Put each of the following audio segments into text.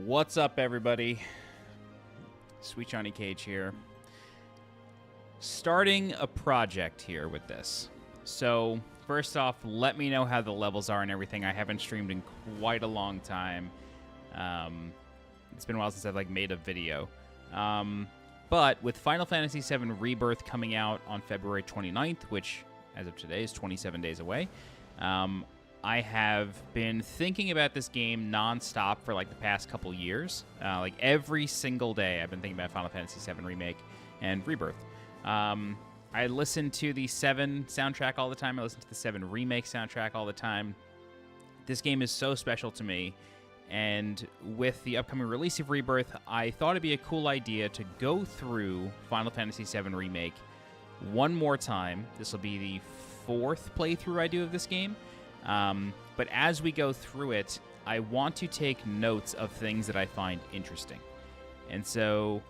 What's up, everybody? SweetJohnnyCage here. Starting a project here with this. So, first off, let me know how the levels are and everything. I haven't streamed in quite a long time. It's been a while since I've made a video. But with Final Fantasy VII Rebirth coming out on February 29th, which, as of today, is 27 days away, I have been thinking about this game nonstop for the past couple years. Every single day, I've been thinking about Final Fantasy VII Remake and Rebirth. I listen to the 7 soundtrack all the time. I listen to the 7 Remake soundtrack all the time. This game is so special to me. And with the upcoming release of Rebirth, I thought it'd be a cool idea to go through Final Fantasy VII Remake one more time. This will be the 4th playthrough I do of this game. But as we go through it, I want to take notes of things that I find interesting. And so,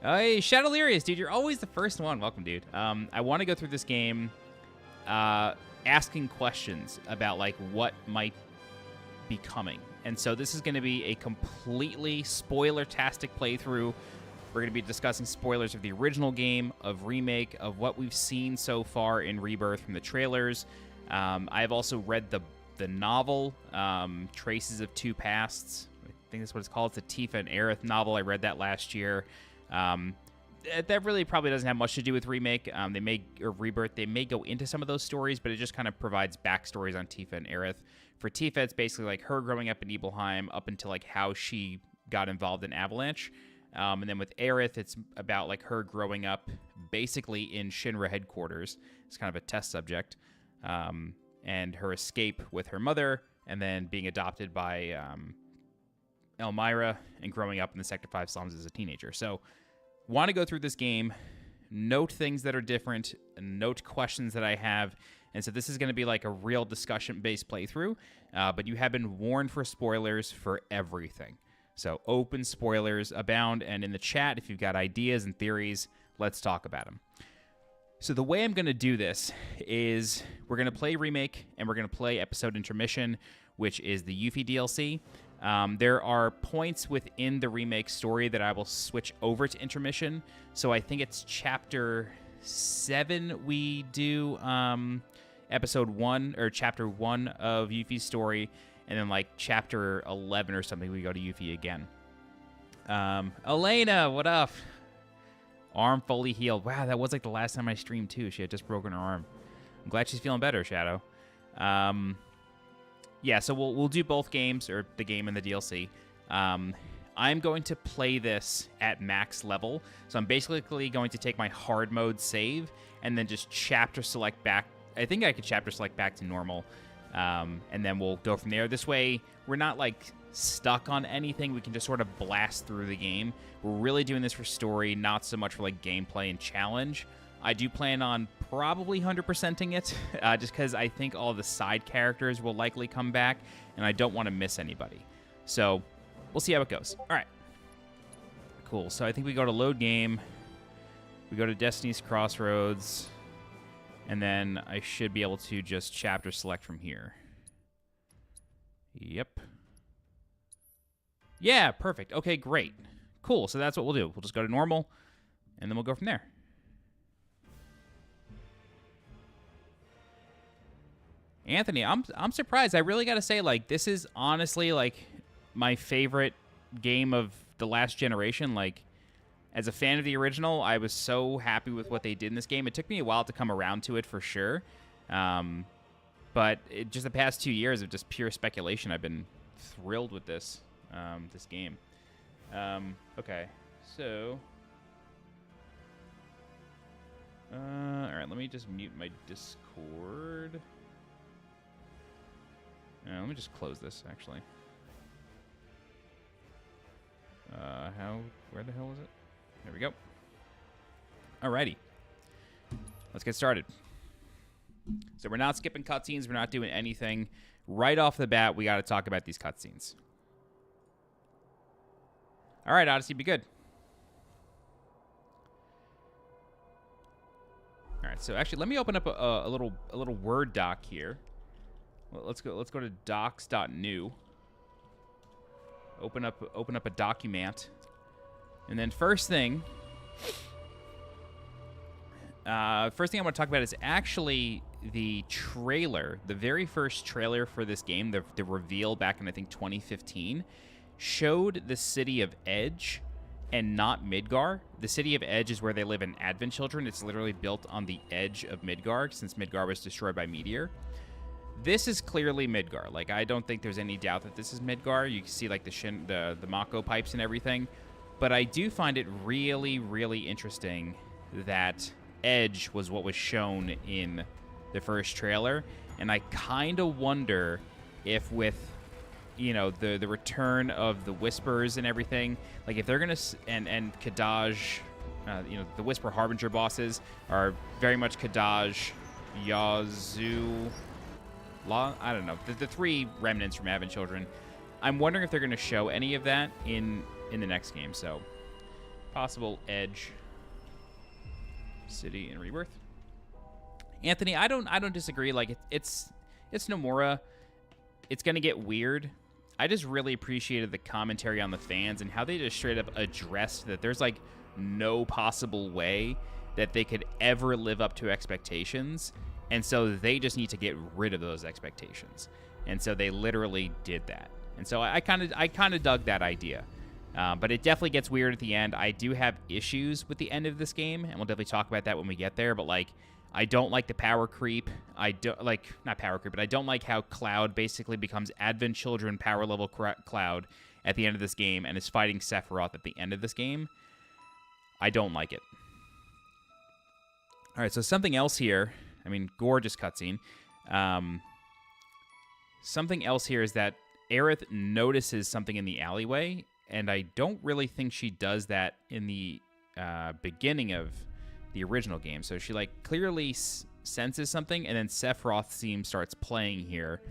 hey, Shadowlerius, dude, you're always the first one. Welcome, dude. I want to go through this game asking questions about, what might be coming. And so this is going to be a completely spoiler-tastic playthrough. We're going to be discussing spoilers of the original game, of Remake, of what we've seen so far in Rebirth from the trailers. I've also read the novel, Traces of Two Pasts. I think that's what it's called. It's a Tifa and Aerith novel. I read that last year. That really probably doesn't have much to do with Remake. Or Rebirth. They may go into some of those stories, but it just kind of provides backstories on Tifa and Aerith. For Tifa, it's basically her growing up in Nibelheim up until how she got involved in Avalanche. And then with Aerith, it's about her growing up basically in Shinra headquarters. It's kind of a test subject. And her escape with her mother, and then being adopted by Elmira, and growing up in the Sector 5 slums as a teenager. So, want to go through this game, note things that are different, note questions that I have, and so this is going to be a real discussion-based playthrough, but you have been warned for spoilers for everything. So, open spoilers abound, and in the chat, if you've got ideas and theories, let's talk about them. So the way I'm going to do this is we're going to play Remake, and we're going to play Episode Intermission, which is the Yuffie DLC. There are points within the Remake story that I will switch over to Intermission. So I think it's Chapter 7 we do Episode 1, or Chapter 1 of Yuffie's story, and then Chapter 11 or something we go to Yuffie again. Elena, what up? Arm fully healed. Wow, that was the last time I streamed too. She had just broken her arm. I'm glad she's feeling better, Shadow. Yeah, so we'll do both games, or the game and the DLC. I'm going to play this at max level. So I'm basically going to take my hard mode save and then just chapter select back. I think I could chapter select back to normal. And then we'll go from there. This way, we're not stuck on anything. We can just sort of blast through the game. We're really doing this for story, not so much for gameplay and challenge. I do plan on probably 100%ing it, just because I think all the side characters will likely come back, and I don't want to miss anybody. So we'll see how it goes. All right. Cool. So I think we go to load game. We go to Destiny's Crossroads, and then I should be able to just chapter select from here. Yep. Yeah, perfect. Okay, great. Cool, so that's what we'll do. We'll just go to normal, and then we'll go from there. Anthony, I'm surprised. I really got to say, this is honestly, my favorite game of the last generation. As a fan of the original, I was so happy with what they did in this game. It took me a while to come around to it, for sure. But just the past 2 years of just pure speculation, I've been thrilled with this. This game. Okay, so alright, let me just mute my Discord. Let me just close this, actually. Where the hell is it? There we go. Alrighty. Let's get started. So we're not skipping cutscenes, we're not doing anything. Right off the bat, we got to talk about these cutscenes. All right, Odyssey, be good. All right, so actually, let me open up a little Word doc here. Well, let's go to docs.new. Open up a document. And then first thing I want to talk about is actually the trailer. The very first trailer for this game, the reveal back in, I think, 2015, showed the city of Edge and not Midgar. The city of Edge is where they live in Advent Children. It's literally built on the edge of Midgar, since Midgar was destroyed by Meteor. This is clearly Midgar. Like, I don't think there's any doubt that this is Midgar. You can see, like, the Mako pipes and everything. But I do find it really, really interesting that Edge was what was shown in the first trailer. And I kind of wonder if with, you know, the return of the Whispers and everything, like if they're going to, and Kadaj, you know, the Whisper Harbinger bosses are very much Kadaj, Yazoo, I don't know, the three remnants from Advent Children. I'm wondering if they're going to show any of that in the next game. So, possible Edge City in Rebirth. Anthony, I don't disagree. Like it's Nomura. It's going to get weird. I just really appreciated the commentary on the fans and how they just straight up addressed that there's like no possible way that they could ever live up to expectations. And so they just need to get rid of those expectations. And so they literally did that. And so I kind of dug that idea. But it definitely gets weird at the end. I do have issues with the end of this game, and we'll definitely talk about that when we get there. But like, I don't like the power creep. I don't like, not power creep, but I don't like how Cloud basically becomes Advent Children power level Cloud at the end of this game and is fighting Sephiroth at the end of this game. I don't like it. All right, so something else here. I mean, gorgeous cutscene. Something else here is that Aerith notices something in the alleyway, and I don't really think she does that in the beginning of the original game. So she like clearly senses something, and then Sephiroth's theme starts playing here,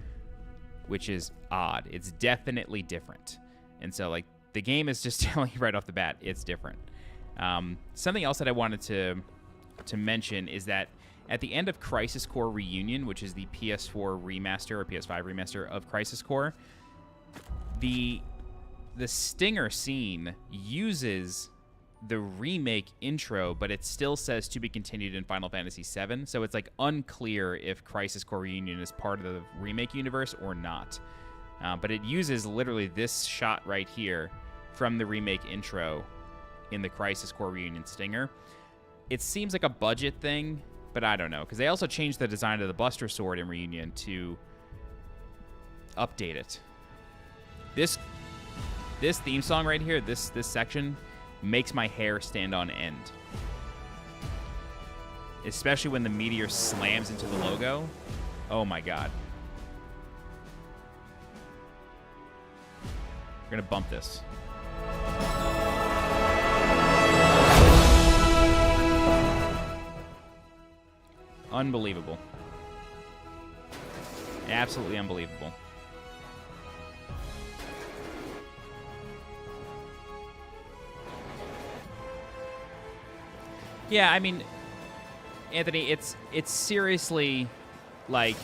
which is odd. It's definitely different. And so like the game is just telling you right off the bat, it's different. Something else that I wanted to mention is that at the end of Crisis Core Reunion, which is the PS4 remaster or PS5 remaster of Crisis Core, the Stinger scene uses the remake intro, but it still says to be continued in Final Fantasy VII. So it's like unclear if Crisis Core Reunion is part of the remake universe or not. But it uses literally this shot right here from the remake intro in the Crisis Core Reunion Stinger. It seems like a budget thing, but I don't know, because they also changed the design of the Buster Sword in Reunion to update it. This theme song right here, this section, makes my hair stand on end. Especially when the meteor slams into the logo. Oh my god. We're gonna bump this. Unbelievable. Absolutely unbelievable. Yeah, I mean, Anthony, it's seriously, like,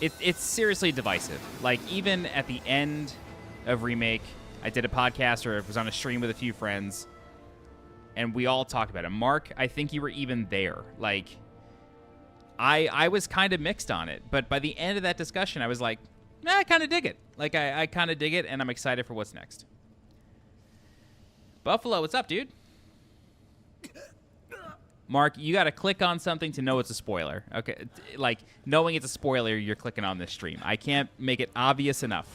it's seriously divisive. Like, even at the end of Remake, I did a podcast or was on a stream with a few friends, and we all talked about it. Mark, I think you were even there. Like, I was kind of mixed on it, but by the end of that discussion, I was like, nah, I kind of dig it. Like, I kind of dig it, and I'm excited for what's next. Buffalo, what's up, dude? Mark, you got to click on something to know it's a spoiler. Okay, like, knowing it's a spoiler, you're clicking on this stream. I can't make it obvious enough.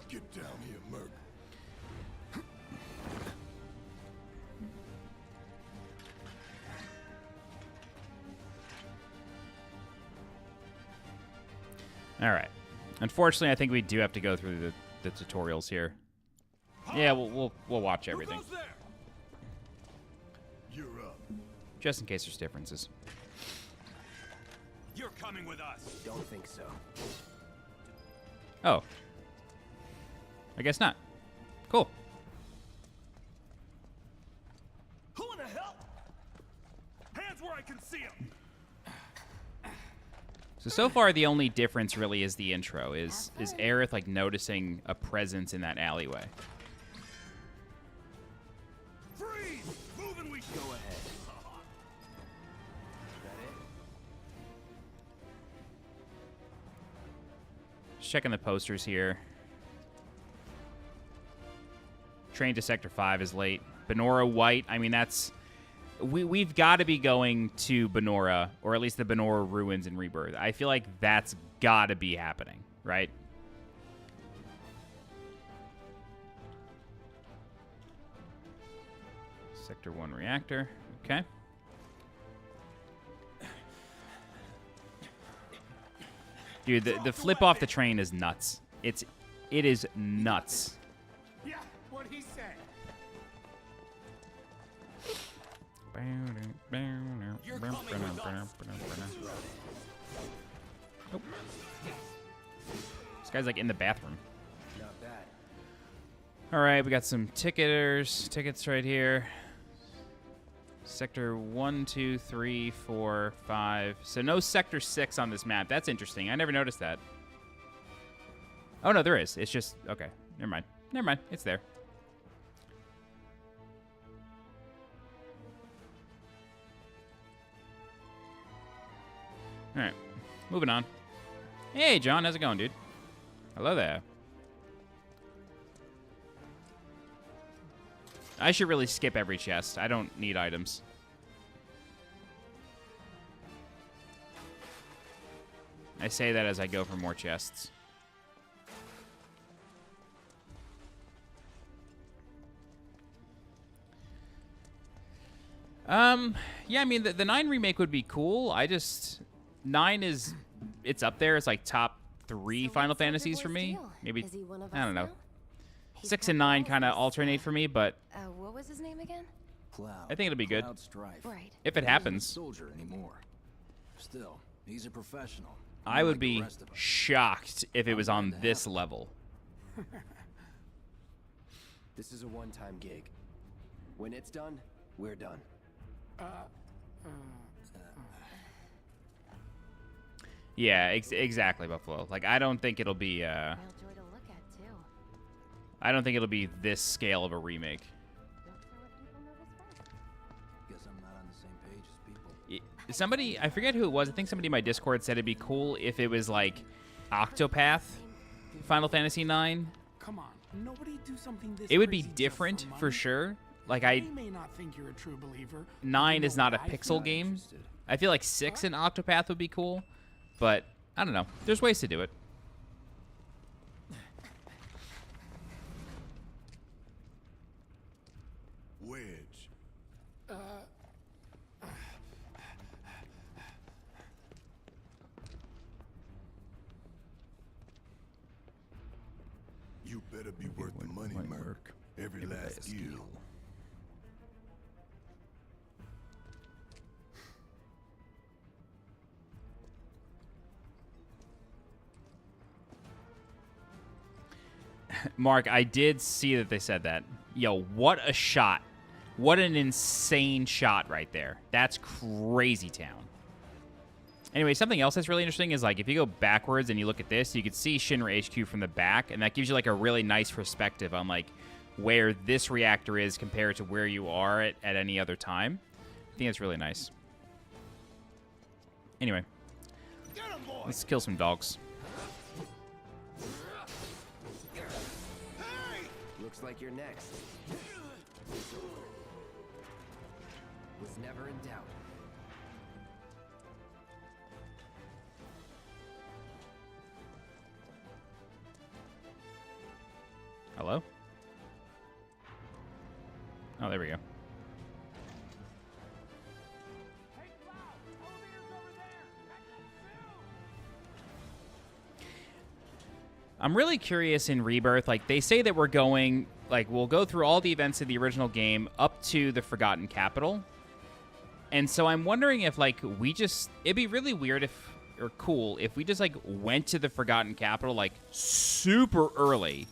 Get down here, Merc. All right. Unfortunately, I think we do have to go through the tutorials here. Yeah, we'll watch everything. You're up. Just in case there's differences. You're coming with us. Don't think so. Oh. I guess not. Cool. Who in the hell? Hands where I can see them. So far, the only difference really is the intro. Is Aerith, like, noticing a presence in that alleyway. Freeze! Moving we Go ahead. Is that it? Just checking the posters here. Train to Sector 5 is late. Benora White, I mean, that's... We've got to be going to Benora, or at least the Benora ruins in Rebirth. I feel like that's got to be happening, right? Sector 1 reactor. Okay. Dude, the flip off the train is nuts. It is nuts. Yeah, what'd he say? You're coming with us. Nope. This guy's like in the bathroom. Not bad. All right, we got some tickets right here. Sector 1, 2, 3, 4, 5. So no Sector 6 on this map. That's interesting. I never noticed that. Oh, no, there is. It's just... Okay, never mind. Never mind. It's there. All right, moving on. Hey, John, how's it going, dude? Hello there. I should really skip every chest. I don't need items. I say that as I go for more chests. Yeah, I mean, the 9 remake would be cool. I just... 9 is... It's up there. It's like top 3 Final Fantasies for me. Maybe... I don't know. 6 and 9 kind of alternate for me, but... what was his name again? Cloud. I think it'll be good. Cloud Strife. Right. If it He isn't a happens. soldier anymore. Still, he's a professional. I would Unlike the be rest of us. shocked if it was on this level. This is a one-time gig. When it's done, we're done. Yeah, exactly, Buffalo. Like, I don't think it'll be, Real joy to look at too. I don't think it'll be this scale of a remake. Don't care what people notice first. Guess I'm not on the same page as people. Somebody, I forget who it was. I think somebody in my Discord said it'd be cool if it was like Octopath Final Fantasy 9. Come on, nobody do something this It would be crazy just different for for money. sure. Like, We may not think you're a true believer. but 9 you is know not a what I pixel feel. game. Interested. I feel like 6 in Octopath would be cool, but I don't know. There's ways to do it. Wedge. You better be worth the money, Merc. Every last deal. Mark, I did see that they said that. Yo, what a shot. What an insane shot right there. That's crazy town. Anyway, something else that's really interesting is, like, if you go backwards and you look at this, you can see Shinra HQ from the back, and that gives you, like, a really nice perspective on, like, where this reactor is compared to where you are at any other time. I think it's really nice. Anyway, let's kill some dogs. Looks like you're next. Was never in doubt. Hello? Oh, there we go. I'm really curious in Rebirth. Like, they say that we're going, like, we'll go through all the events of the original game up to the Forgotten Capital. And so I'm wondering if, like, we just... It'd be really weird if or cool if we just like went to the Forgotten Capital like super early,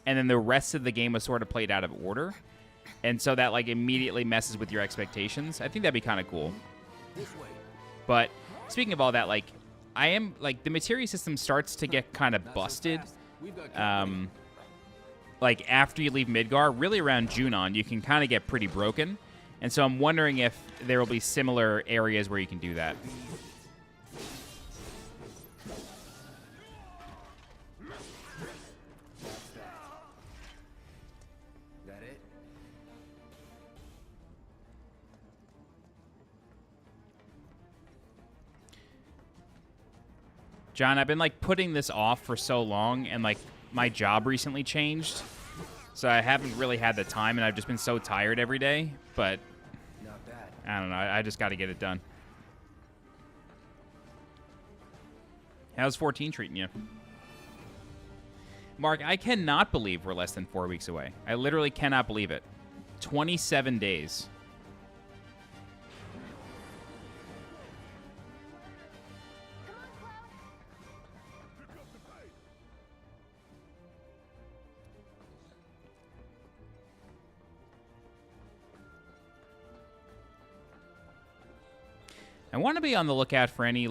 and then the rest of the game was sort of played out of order, and so that like immediately messes with your expectations. I think that'd be kind of cool. But speaking of all that, like I am like the materia system starts to get kind of busted. Like after you leave Midgar, really around Junon, you can kind of get pretty broken. And so I'm wondering if there will be similar areas where you can do that. That it? John, I've been like putting this off for so long, and like my job recently changed, so I haven't really had the time, and I've just been so tired every day. But Not bad. I don't know. I just got to get it done. How's 14 treating you? Mark, I cannot believe we're less than 4 weeks away. I literally cannot believe it. 27 days. I want to be on the lookout for any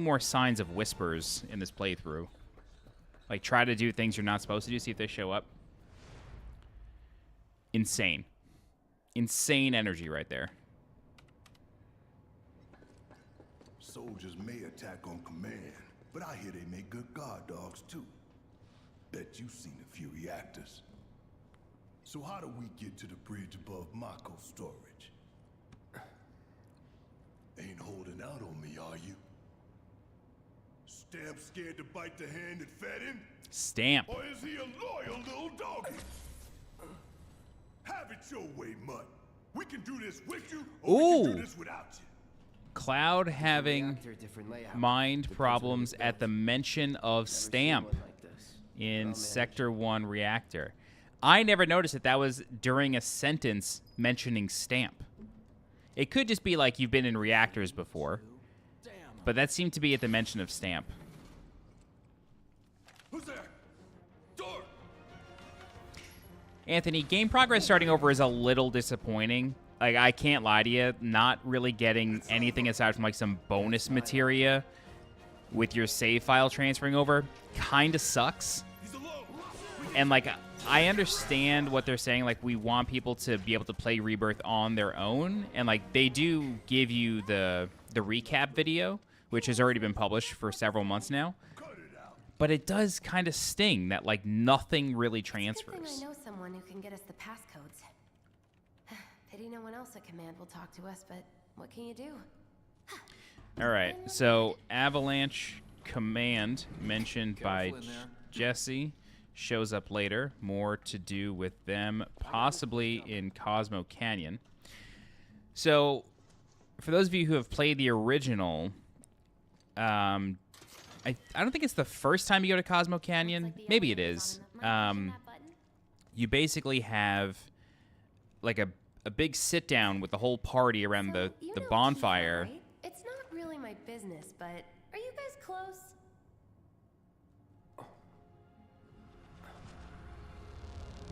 more signs of whispers in this playthrough. Like, try to do things you're not supposed to do, see if they show up. Insane. Insane energy right there. Soldiers may attack on command, but I hear they make good guard dogs too. Bet you've seen a few reactors. So how do we get to the bridge above Mako storage? Ain't holding out on me, are you? Stamp scared to bite the hand that fed him? Stamp. Or is he a loyal little doggy? Have it your way, Mutt. We can do this with you, or we can do this without you. Cloud having Reactor, different layout. mind Depends problems where it's at the mention of Never seen Stamp one like this. in Well Sector 1 Reactor. I never noticed that was during a sentence mentioning Stamp. It could just be like you've been in reactors before, but that seemed to be at the mention of Stamp. Who's there? Door! Anthony, game progress starting over is a little disappointing. Like, I can't lie to you, not really getting anything aside from like some bonus materia with your save file transferring over kind of sucks. He's alone. And like, I understand what they're saying. Like, we want people to be able to play Rebirth on their own, and like they do give you the recap video, which has already been published for several months now. But it does kind of sting that like nothing really Good thing transfers. I know someone who can get us the passcodes. Pity no one else at command will talk to us, but what can you do? All right, so Avalanche Command mentioned by Jesse shows up later. More to do with them, possibly in Cosmo Canyon. So, for those of you who have played the original, I don't think it's the first time you go to Cosmo Canyon. Maybe it is. You basically have like a big sit down with the whole party around the bonfire. Tifa, right? It's not really my business, but are you guys close?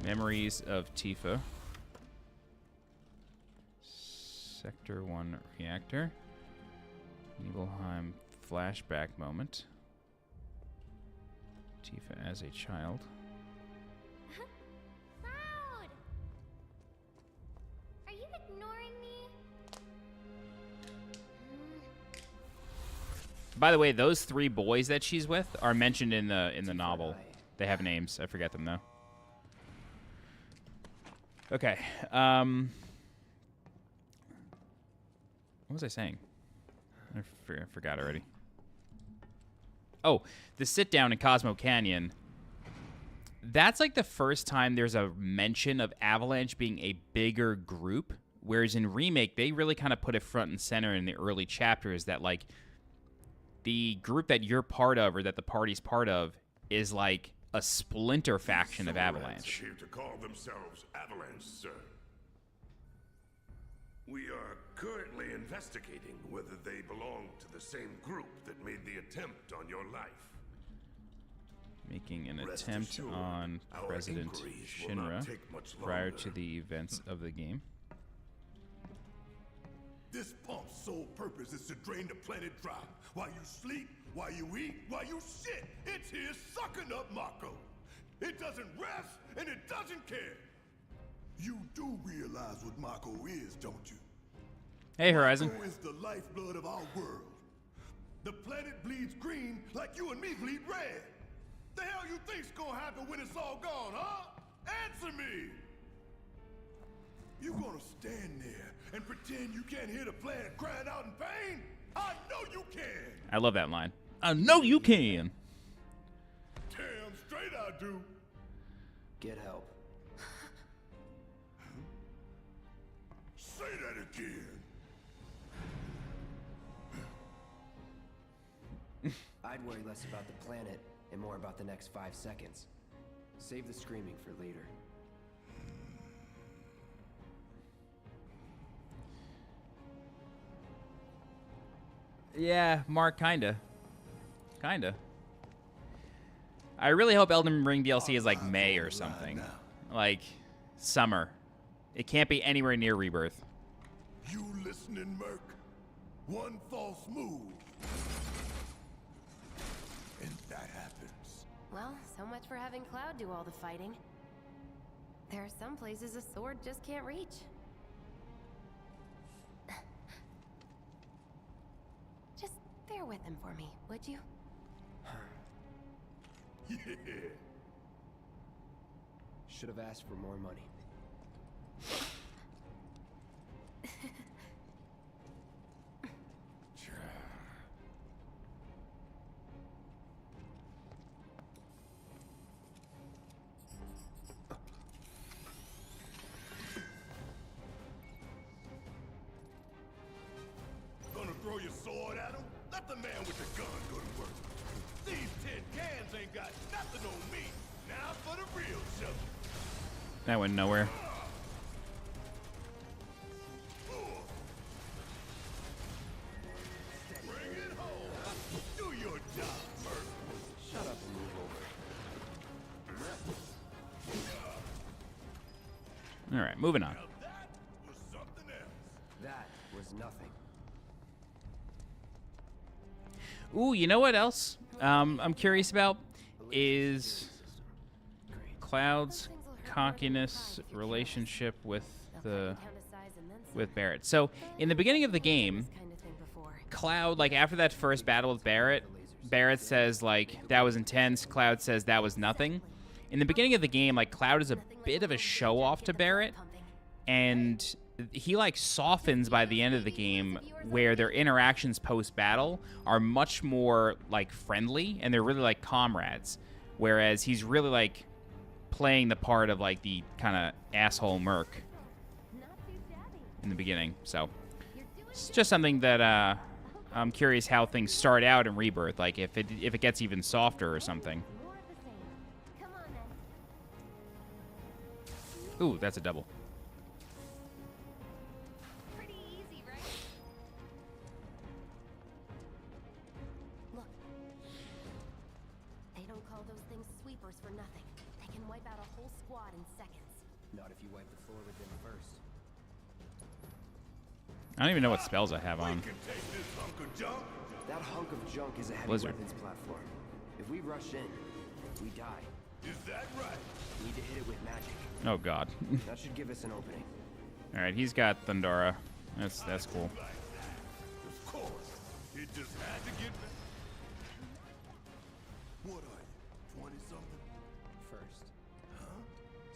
Memories of Tifa. Sector 1 Reactor. Nibelheim flashback moment. Tifa as a child. Cloud! Are you ignoring me? By the way, those 3 boys that she's with are mentioned in the novel. They have names. I forget them though. Okay. What was I saying? I forgot already. Oh, the sit down in Cosmo Canyon. That's like the first time there's a mention of Avalanche being a bigger group. Whereas in Remake, they really kind of put it front and center in the early chapters that like the group that you're part of or that the party's part of is like a splinter faction of Avalanche. Here to call themselves Avalanche, sir. We are currently investigating whether they belong to the same group that made the attempt on your life. Making an Rest attempt assured, on our President inquiries will not Shinra take much prior longer. to the events of the game. This pump's sole purpose is to drain the planet dry. While you sleep, while you eat, while you shit, it's here sucking up Mako. It doesn't rest, and it doesn't care. You do realize what Mako is, don't you? Hey, Horizon. Mako is the lifeblood of our world. The planet bleeds green like you and me bleed red. The hell you think's gonna happen when it's all gone, huh? Answer me! You gonna stand there and pretend you can't hear the planet crying out in pain? I know you can! I love that line. I know you can. Damn straight I do. Get help. Say that again. I'd worry less about the planet and more about the next 5 seconds. Save the screaming for later. Yeah, Mark, kinda. Kinda. I really hope Elden Ring DLC is like May or something. Like summer. It can't be anywhere near Rebirth. You listening, Merc? One false move. And that happens. Well, so much for having Cloud do all the fighting. There are some places a sword just can't reach. Just bear with him for me, would you? Yeah. Should have asked for more money. Gonna throw your sword at him? Let the man with the gun go to work. These tin cans ain't got nothing on me. Now for the real show. That went nowhere. Bring it home. Do your job, Merc. Shut up and move over. All right, moving on. Now that was something else. That was nothing. Ooh, you know what else I'm curious about is Great. Cloud's cockiness relationship with Barrett. So in the beginning of the game, Cloud, like after that first battle with Barrett says like that was intense. Cloud says that was nothing. In the beginning of the game, like Cloud is a bit of a show off to Barrett, and he like softens by the end of the game, where their interactions post battle are much more like friendly and they're really like comrades, whereas he's really like playing the part of like the kind of asshole merc in the beginning. So it's just something that I'm curious how things start out in Rebirth, like if it gets even softer or something. Ooh, that's a double. Pretty easy, right? Look. They don't call those things sweepers for nothing. They can wipe out a whole squad in seconds. Not if you wipe the floor with them first. I don't even know what spells I have We on. can take this hunk of junk. That hunk of junk is a heavy Blizzard. weapons platform. If we rush in, we die. Is that right? Need to hit it with magic. Oh god. That should give us an opening. All right, he's got Thundara. That's cool. Like that. Of course. It just had to get back. What are you, 20-something? First. Huh?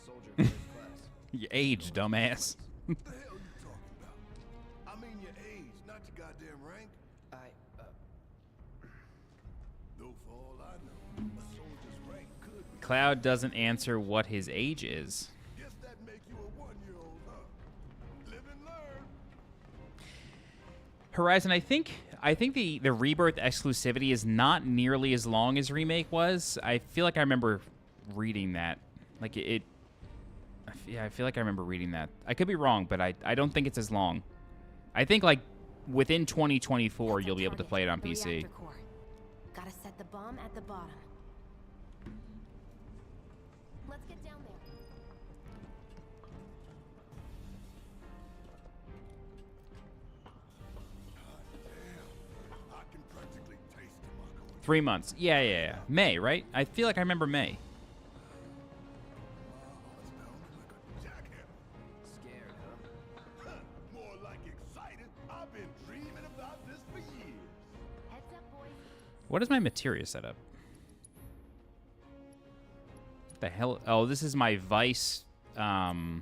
Soldier first class. You age, dumbass. What the hell you talking about? I mean your age, not your goddamn rank. Though for all I know, a soldier's rank could be. Cloud doesn't answer what his age is. Guess that make you a 1-year-old, huh? Live and learn. Horizon, I think the Rebirth exclusivity is not nearly as long as Remake was. I feel like I remember reading that. Like yeah, I feel like I remember reading that. I could be wrong, but I don't think it's as long. I think like within 2024 you'll be able to play it on The PC. reactor core. Gotta set the bomb at the bottom. Let's get down there. I can practically taste the 3 months. Yeah. May, right? I feel like I remember May. Scared, huh? More like excited. I've been dreaming about this for years. Heads up, boys. What is my materia setup? The hell? Oh, this is my Vice. Yeah,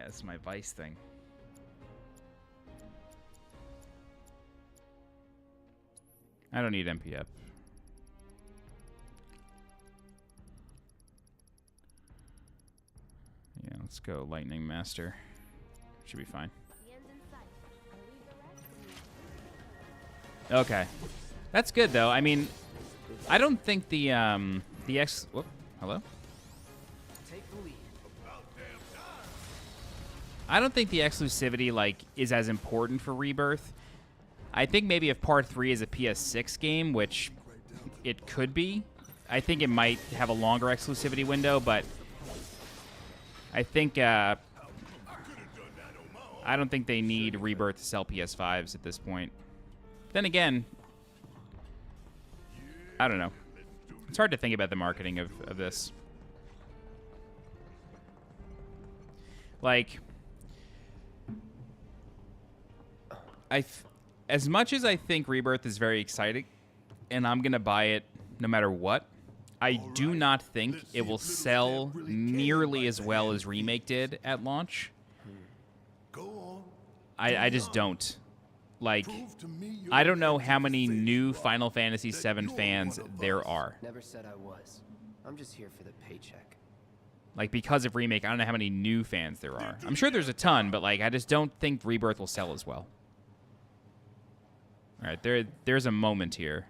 this is my Vice thing. I don't need MPF. Yeah, let's go Lightning Master. Should be fine. The end's in sight. I'll leave the rest to you. Okay. That's good though. I mean, I don't think the whoop, hello? Take the lead. I don't think the exclusivity like is as important for Rebirth. I think maybe if Part 3 is a PS6 game, which it could be, I think it might have a longer exclusivity window, but I think I don't think they need Rebirth to sell PS5s at this point. Then again, I don't know. It's hard to think about the marketing of this. Like, as much as I think Rebirth is very exciting, and I'm going to buy it no matter what, I do not think it will sell nearly as well as Remake did at launch. Go on. I just don't. Like, Prove to me your I don't know how answer many says new you are. Final Fantasy That VII you're fans one of there us. are. Never said I was. I'm just here for the paycheck. Like, because of Remake, I don't know how many new fans there are. I'm sure there's a ton, but, like, I just don't think Rebirth will sell as well. All right, there's a moment here.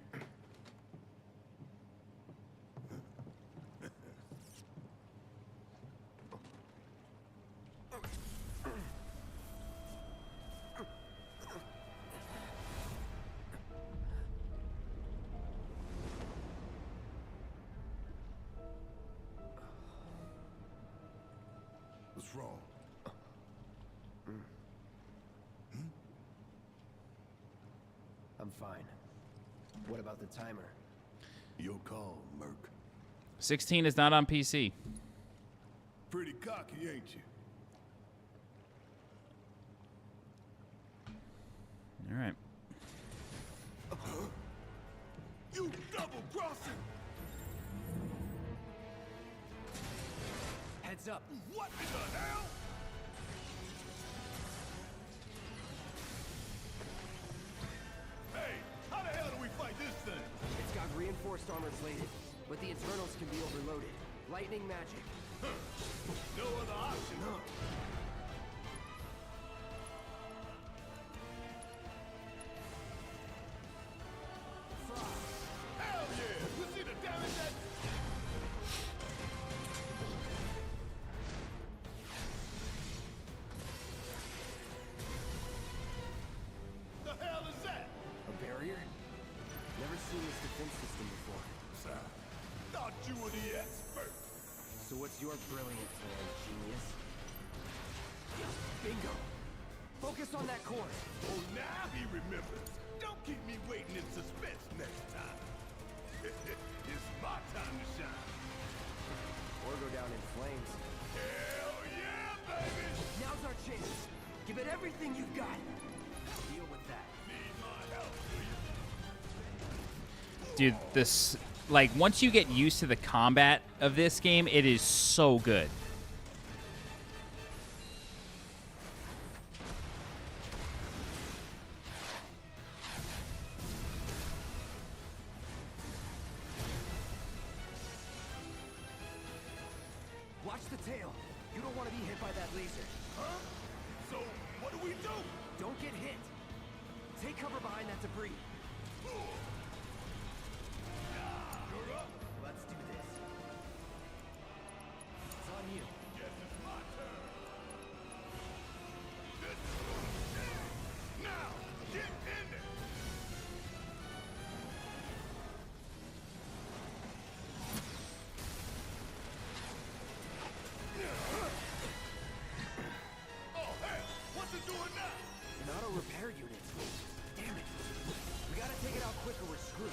What's wrong? I'm fine. What about the timer? Your call, Merc. 16 is not on PC. Pretty cocky, ain't you? All right. You double-crossing! Heads up. What in the hell? Hey, how the hell do we fight this thing? It's got reinforced armor plated, but the internals can be overloaded. Lightning magic. No other option, huh? Hell yeah! You see the damage that... The hell is that? A barrier? Never seen this defense system before. Sir, thought you were the expert. So what's your brilliant plan, genius? Bingo! Focus on that core. Oh, now he remembers. Don't keep me waiting in suspense next time. It's my time to shine. Or go down in flames. Hell yeah, baby! Now's our chance. Give it everything you've got. Deal with that. Need my help, do you? Dude, this, like, once you get used to the combat of this game, it is so good. Watch the tail. You don't want to be hit by that laser. Huh? So, what do we do? Don't get hit. Take cover behind that debris. You're up. Let's do this. It's on you. Guess it's my turn. An auto repair unit. Damn it. We gotta take it out quick or we're screwed.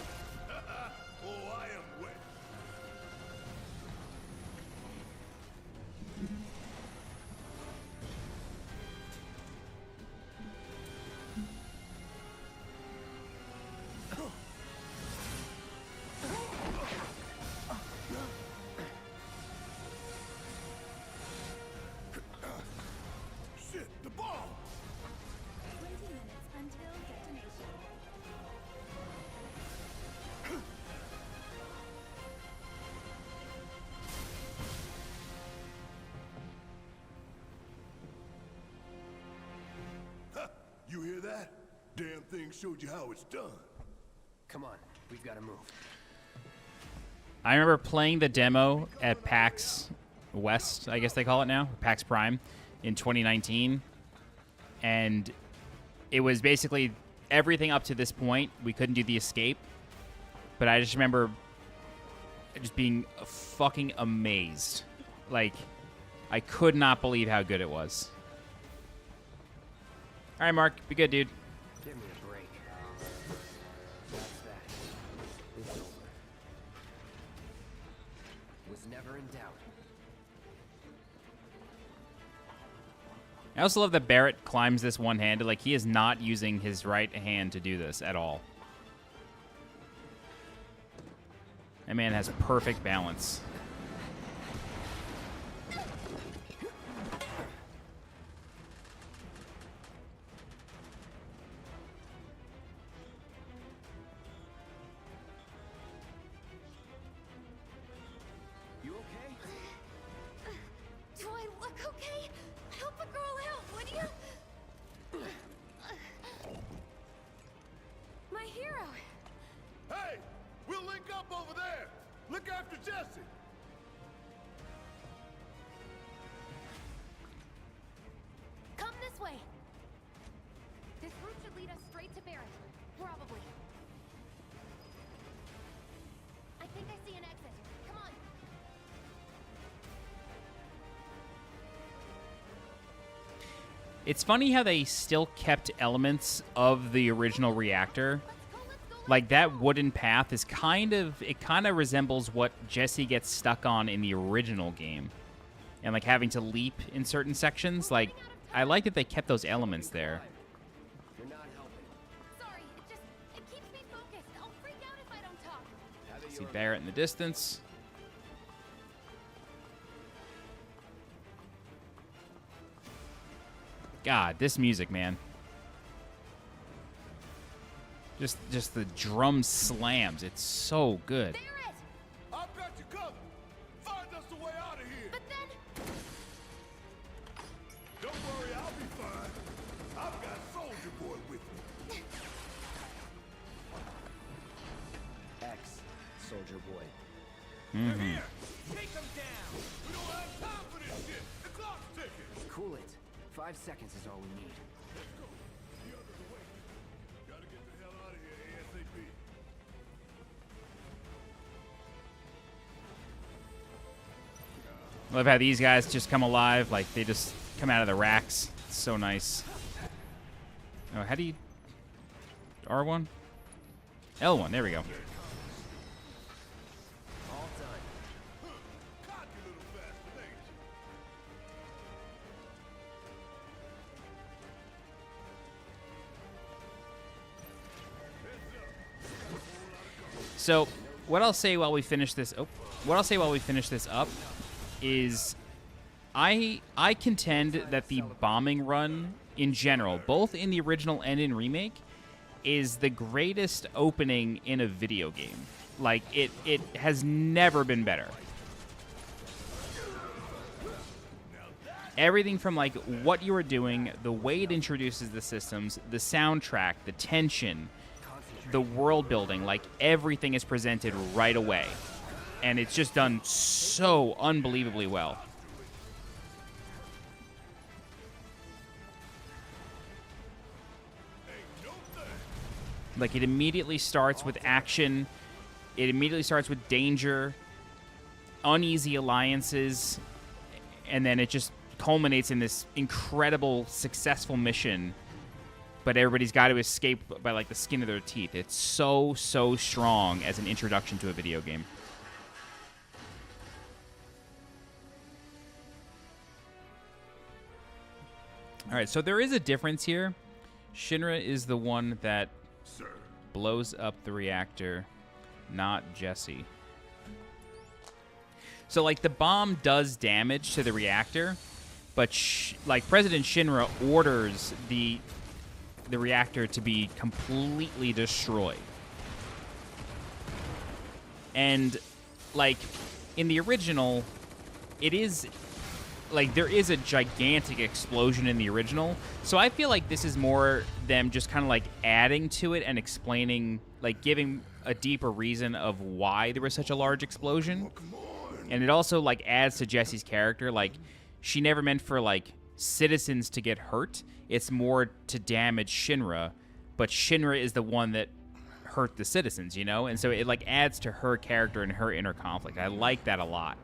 Oh, I am wet. Shit, the ball! 20 minutes until detonation. Huh, you hear that? Damn thing showed you how it's done. Come on, we've gotta move. I remember playing the demo at PAX West, I guess they call it now, PAX Prime, in 2019. And it was basically everything up to this point. We couldn't do the escape. But I just remember just being fucking amazed. Like, I could not believe how good it was. All right, Mark, be good, dude. Give me a break. That's that. It's over. Was never in doubt. I also love that Barrett climbs this one-handed. Like, he is not using his right hand to do this at all. That man has perfect balance. You okay? Do I look okay? Help a girl out, would you? My hero. Hey, we'll link up over there. Look after Jesse. Come this way. This route should lead us straight to Barrett. Probably. I think I see an exit. Come on. It's funny how they still kept elements of the original Reactor. Like, that wooden path is kind of resembles what Jesse gets stuck on in the original game. And, like, having to leap in certain sections. Like, I like that they kept those elements there. You're not helping. Sorry, it keeps me focused. I'll freak out if I don't talk. Have it See your Barrett in the distance. God, this music, man. Just the drum slams. It's so good. Barrett! I've got you covered. Find us a way out of here. But then... Don't worry, I'll be fine. I've got Soldier Boy with me. X, Soldier Boy. Here! Take them down! We don't have time for this shit. The clock's ticking. Cool it. 5 seconds is all we need. Let's go. The other way. Gotta get the hell out of here ASAP. I love how these guys just come alive. Like, they just come out of the racks. It's so nice. Oh, how do you... R1? L1, there we go. All done. Cocky little bastard, ain't you? So, what I'll say while we finish this... Oh, what I'll say while we finish this up is... I contend that the bombing run, in general, both in the original and in Remake, is the greatest opening in a video game. Like, it has never been better. Everything from, like, what you are doing, the way it introduces the systems, the soundtrack, the tension, the world building, like, everything is presented right away. And it's just done so unbelievably well. Like, it immediately starts with action. It immediately starts with danger, uneasy alliances, and then it just culminates in this incredible, successful mission but everybody's got to escape by like the skin of their teeth. It's so strong as an introduction to a video game. All right, so there is a difference here. Shinra is the one that blows up the reactor, not Jesse. So, like, the bomb does damage to the reactor, but, like, President Shinra orders the reactor to be completely destroyed. And, like, in the original, it is... like, there is a gigantic explosion in the original, so I feel like this is more them just kind of, like, adding to it and explaining, like, giving a deeper reason of why there was such a large explosion. And it also, like, adds to Jessie's character. Like, she never meant for, like, citizens to get hurt. It's more to damage Shinra, but Shinra is the one that hurt the citizens, you know? And so it, like, adds to her character and her inner conflict. I like that a lot.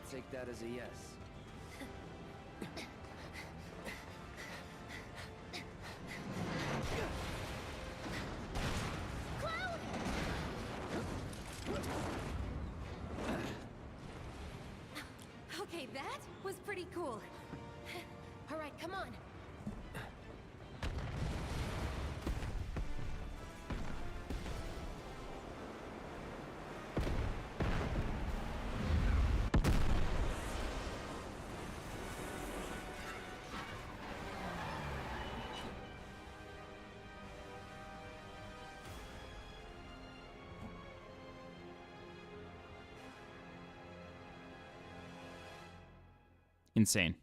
Take that as a yes. Okay, that was pretty cool. All right, come on. Insane.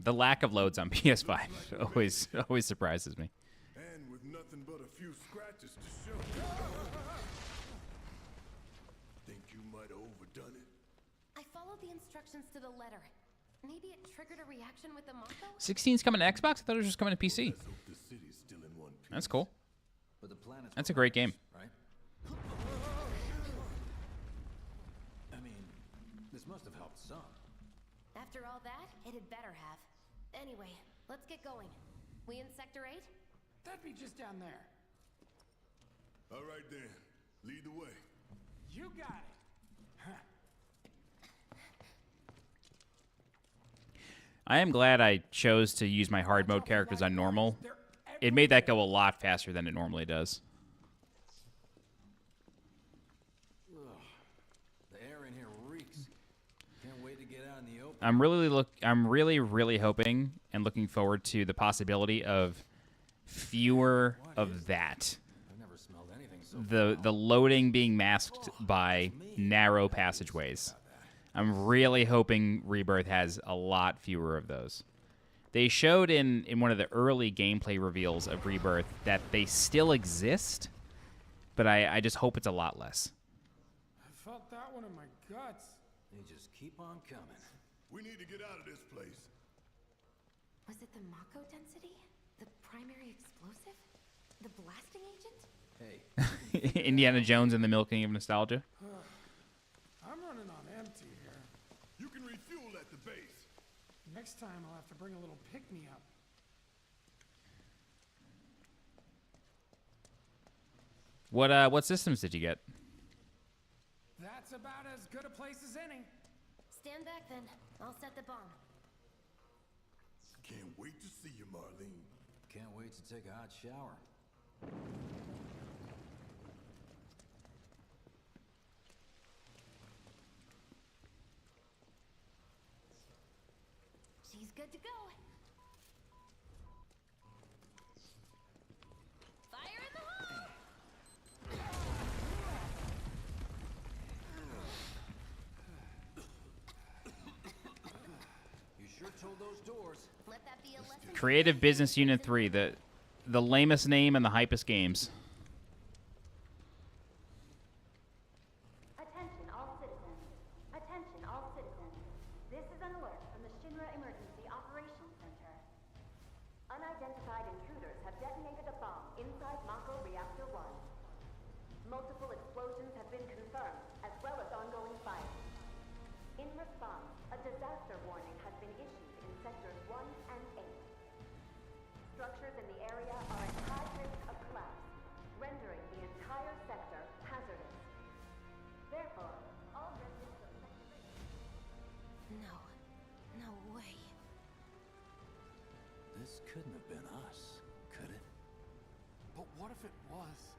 The lack of loads on PS5 always surprises me. And with nothing but a few scratches to show. Think you might have overdone it? I followed the instructions to the letter. Maybe it triggered a reaction with the Mako? 16's coming to Xbox? I thought it was just coming to PC. Let's hope the city's still in one piece. That's cool. But the planet's That's a great game. right? I mean, this must have helped some. After all that, it had better have. Anyway, let's get going. We in Sector 8? That'd be just down there. All right then, lead the way. You got it. I am glad I chose to use my hard mode characters on normal. It made that go a lot faster than it normally does. The air in here reeks. Can't wait to get out in the open. I'm really hoping and looking forward to the possibility of fewer of that. I've never smelled anything so The loading being masked by narrow passageways. I'm really hoping Rebirth has a lot fewer of those. They showed in one of the early gameplay reveals of Rebirth that they still exist, but I just hope it's a lot less. I felt that one in my guts. They just keep on coming. We need to get out of this place. Was it the Mako density? The primary explosive? The blasting agent? Hey, Indiana Jones and the Milking of Nostalgia. I'm running on empty here. You can refuel at the base. Next time I'll have to bring a little pick-me-up. What systems did you get? That's about as good a place as any. Stand back then. I'll set the bomb. Can't wait to see you, Marlene. can't wait to take a hot shower. She's good to go. Fire in the hole! You sure control those doors. Let that be a lesson. Creative Business Unit 3, the lamest name and the hypest games. Attention all citizens. Attention all citizens. This is an alert from the Shinra Emergency Operations Center. Unidentified intruders have detonated a bomb inside Mako Reactor 1. Multiple explosions have been confirmed, as well as ongoing fire. In response, a disaster warning has been issued in sectors 1 and 8. Structures in the area are at high risk of collapse, rendering the entire sector hazardous. Therefore, all residents of Sector 8... No way. This couldn't have been us, could it? But what if it was?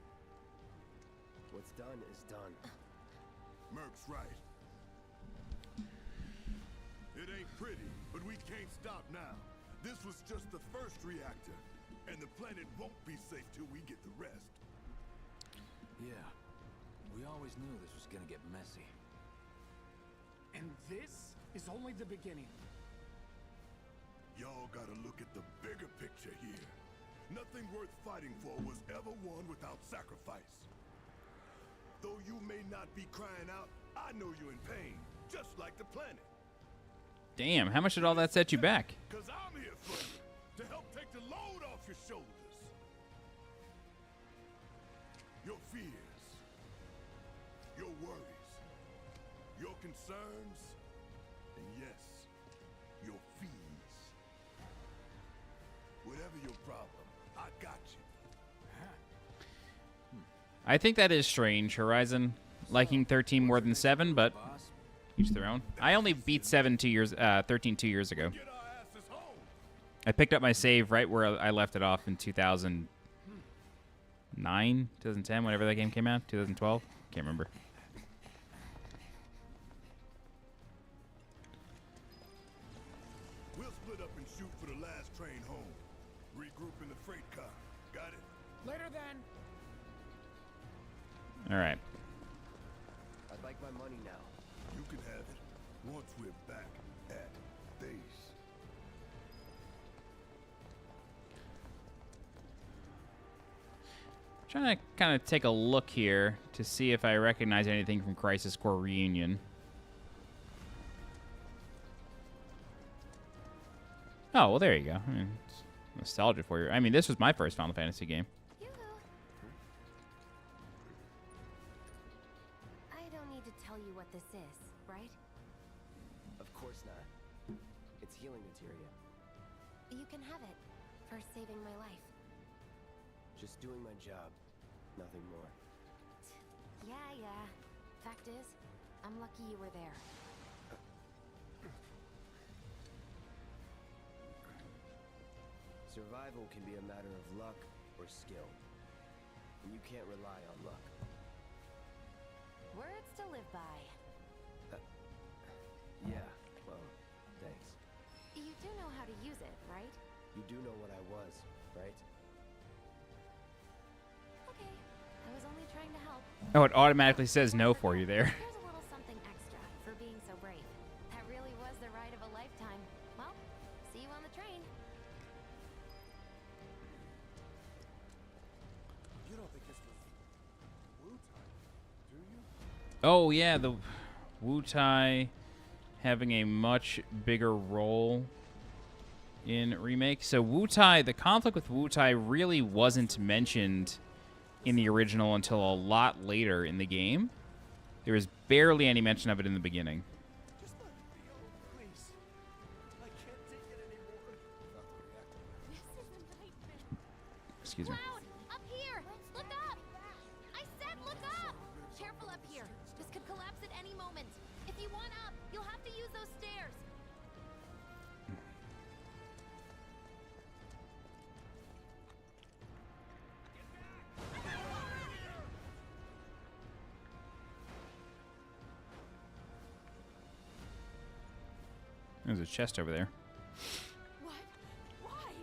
What's done is done. Merc's right. It ain't pretty, but we can't stop now. This was just the first reactor, and the planet won't be safe till we get the rest. Yeah. We always knew this was gonna get messy. And this is only the beginning. Y'all gotta look at the bigger picture here. Nothing worth fighting for was ever won without sacrifice. Though you may not be crying out, I know you're in pain, just like the planet. Damn, how much did all that set you back? Cause I'm here for you, to help take the load off your shoulders. Your fears, your worries, your concerns, and yes, your fees. Whatever your problem, I got you. I think that is strange, Horizon liking 13 more than 7, but each their own. I only beat 13 2 years ago. Get our asses home. I picked up my save right where I left it off in 2009, 2010, whenever that game came out, 2012. Can't remember. We'll split up and shoot for the last train home. Regroup in the freight car. Got it? Later then. All right. I'd like my money now. You can have it once we're back at base. Trying to kind of take a look here to see if I recognize anything from Crisis Core Reunion. Oh, well, there you go. I mean, it's nostalgia for you. I mean, this was my first Final Fantasy game. I don't need to tell you what this is, right? Of course not. It's healing materia. You can have it for saving my life. Just doing my job. Nothing more. Yeah. Fact is, I'm lucky you were there. Survival can be a matter of luck or skill. And you can't rely on luck. Words to live by. Yeah, well, thanks. You do know how to use it, right? You do know what I was, right? Okay. I was only trying to help. Oh, it automatically says no for you there. Here's a little something extra for being so brave. That really was the ride of a lifetime. Well, see you on the train. You don't think this was Wu-Tai, do you? Oh, yeah, the Wu-Tai having a much bigger role in Remake. So Wu-Tai, the conflict with Wu-Tai really wasn't mentioned in the original until a lot later in the game. There was barely any mention of it in the beginning. Just let it be over, please. I can't take it anymore. This is a nightmare. Excuse me. Cloud, up here! Look up! I said look up! Careful up here. This could collapse at any moment. If you want up, you'll have to use those stairs. There's a chest over there. What? Why?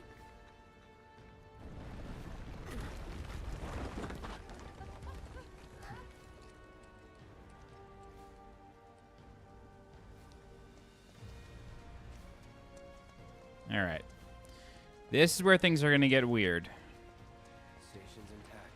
All right. This is where things are going to get weird. Station's intact.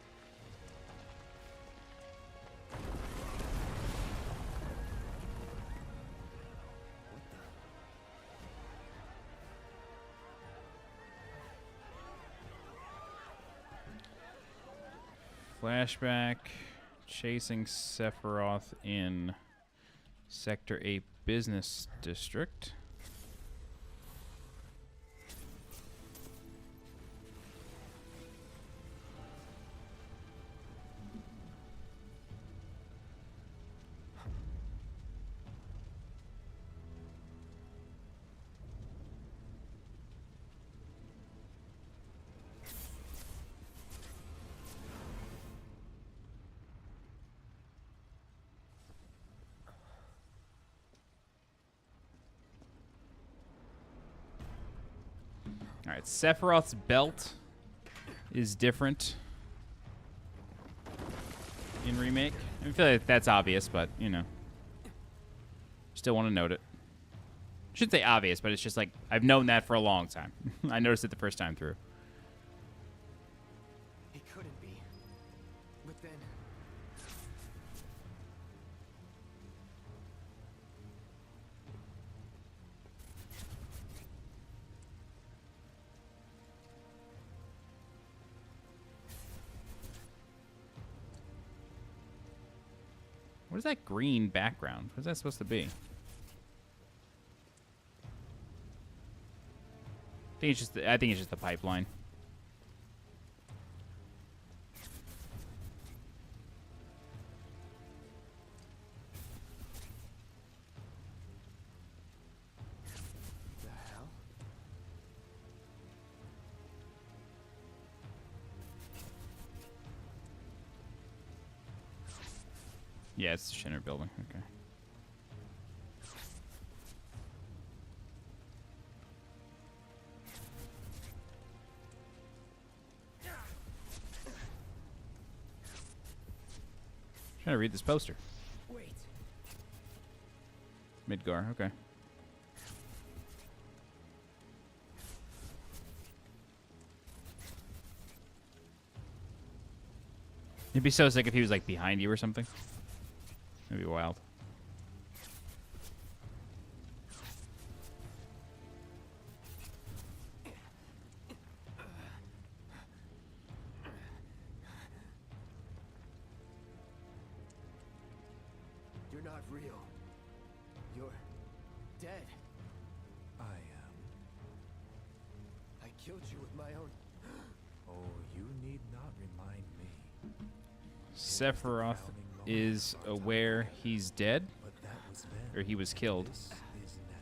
Flashback. Chasing Sephiroth in Sector 8 Business District. All right, Sephiroth's belt is different in Remake. I feel like that's obvious, but, you know. Still want to note it. Shouldn't say obvious, but it's just like, I've known that for a long time. I noticed it the first time through. It couldn't be. But then... What is that green background? What is that supposed to be? I think it's just the pipeline. The hell? Yeah, it's the Shinner building. Okay. Trying to read this poster. Wait. Midgar, okay. It'd be so sick if he was like behind you or something. That'd be wild. You're not real. You're dead. I am. I killed you with my own... Oh, you need not remind me. Sephiroth is aware he's dead, But that was then. or he was killed. This is now.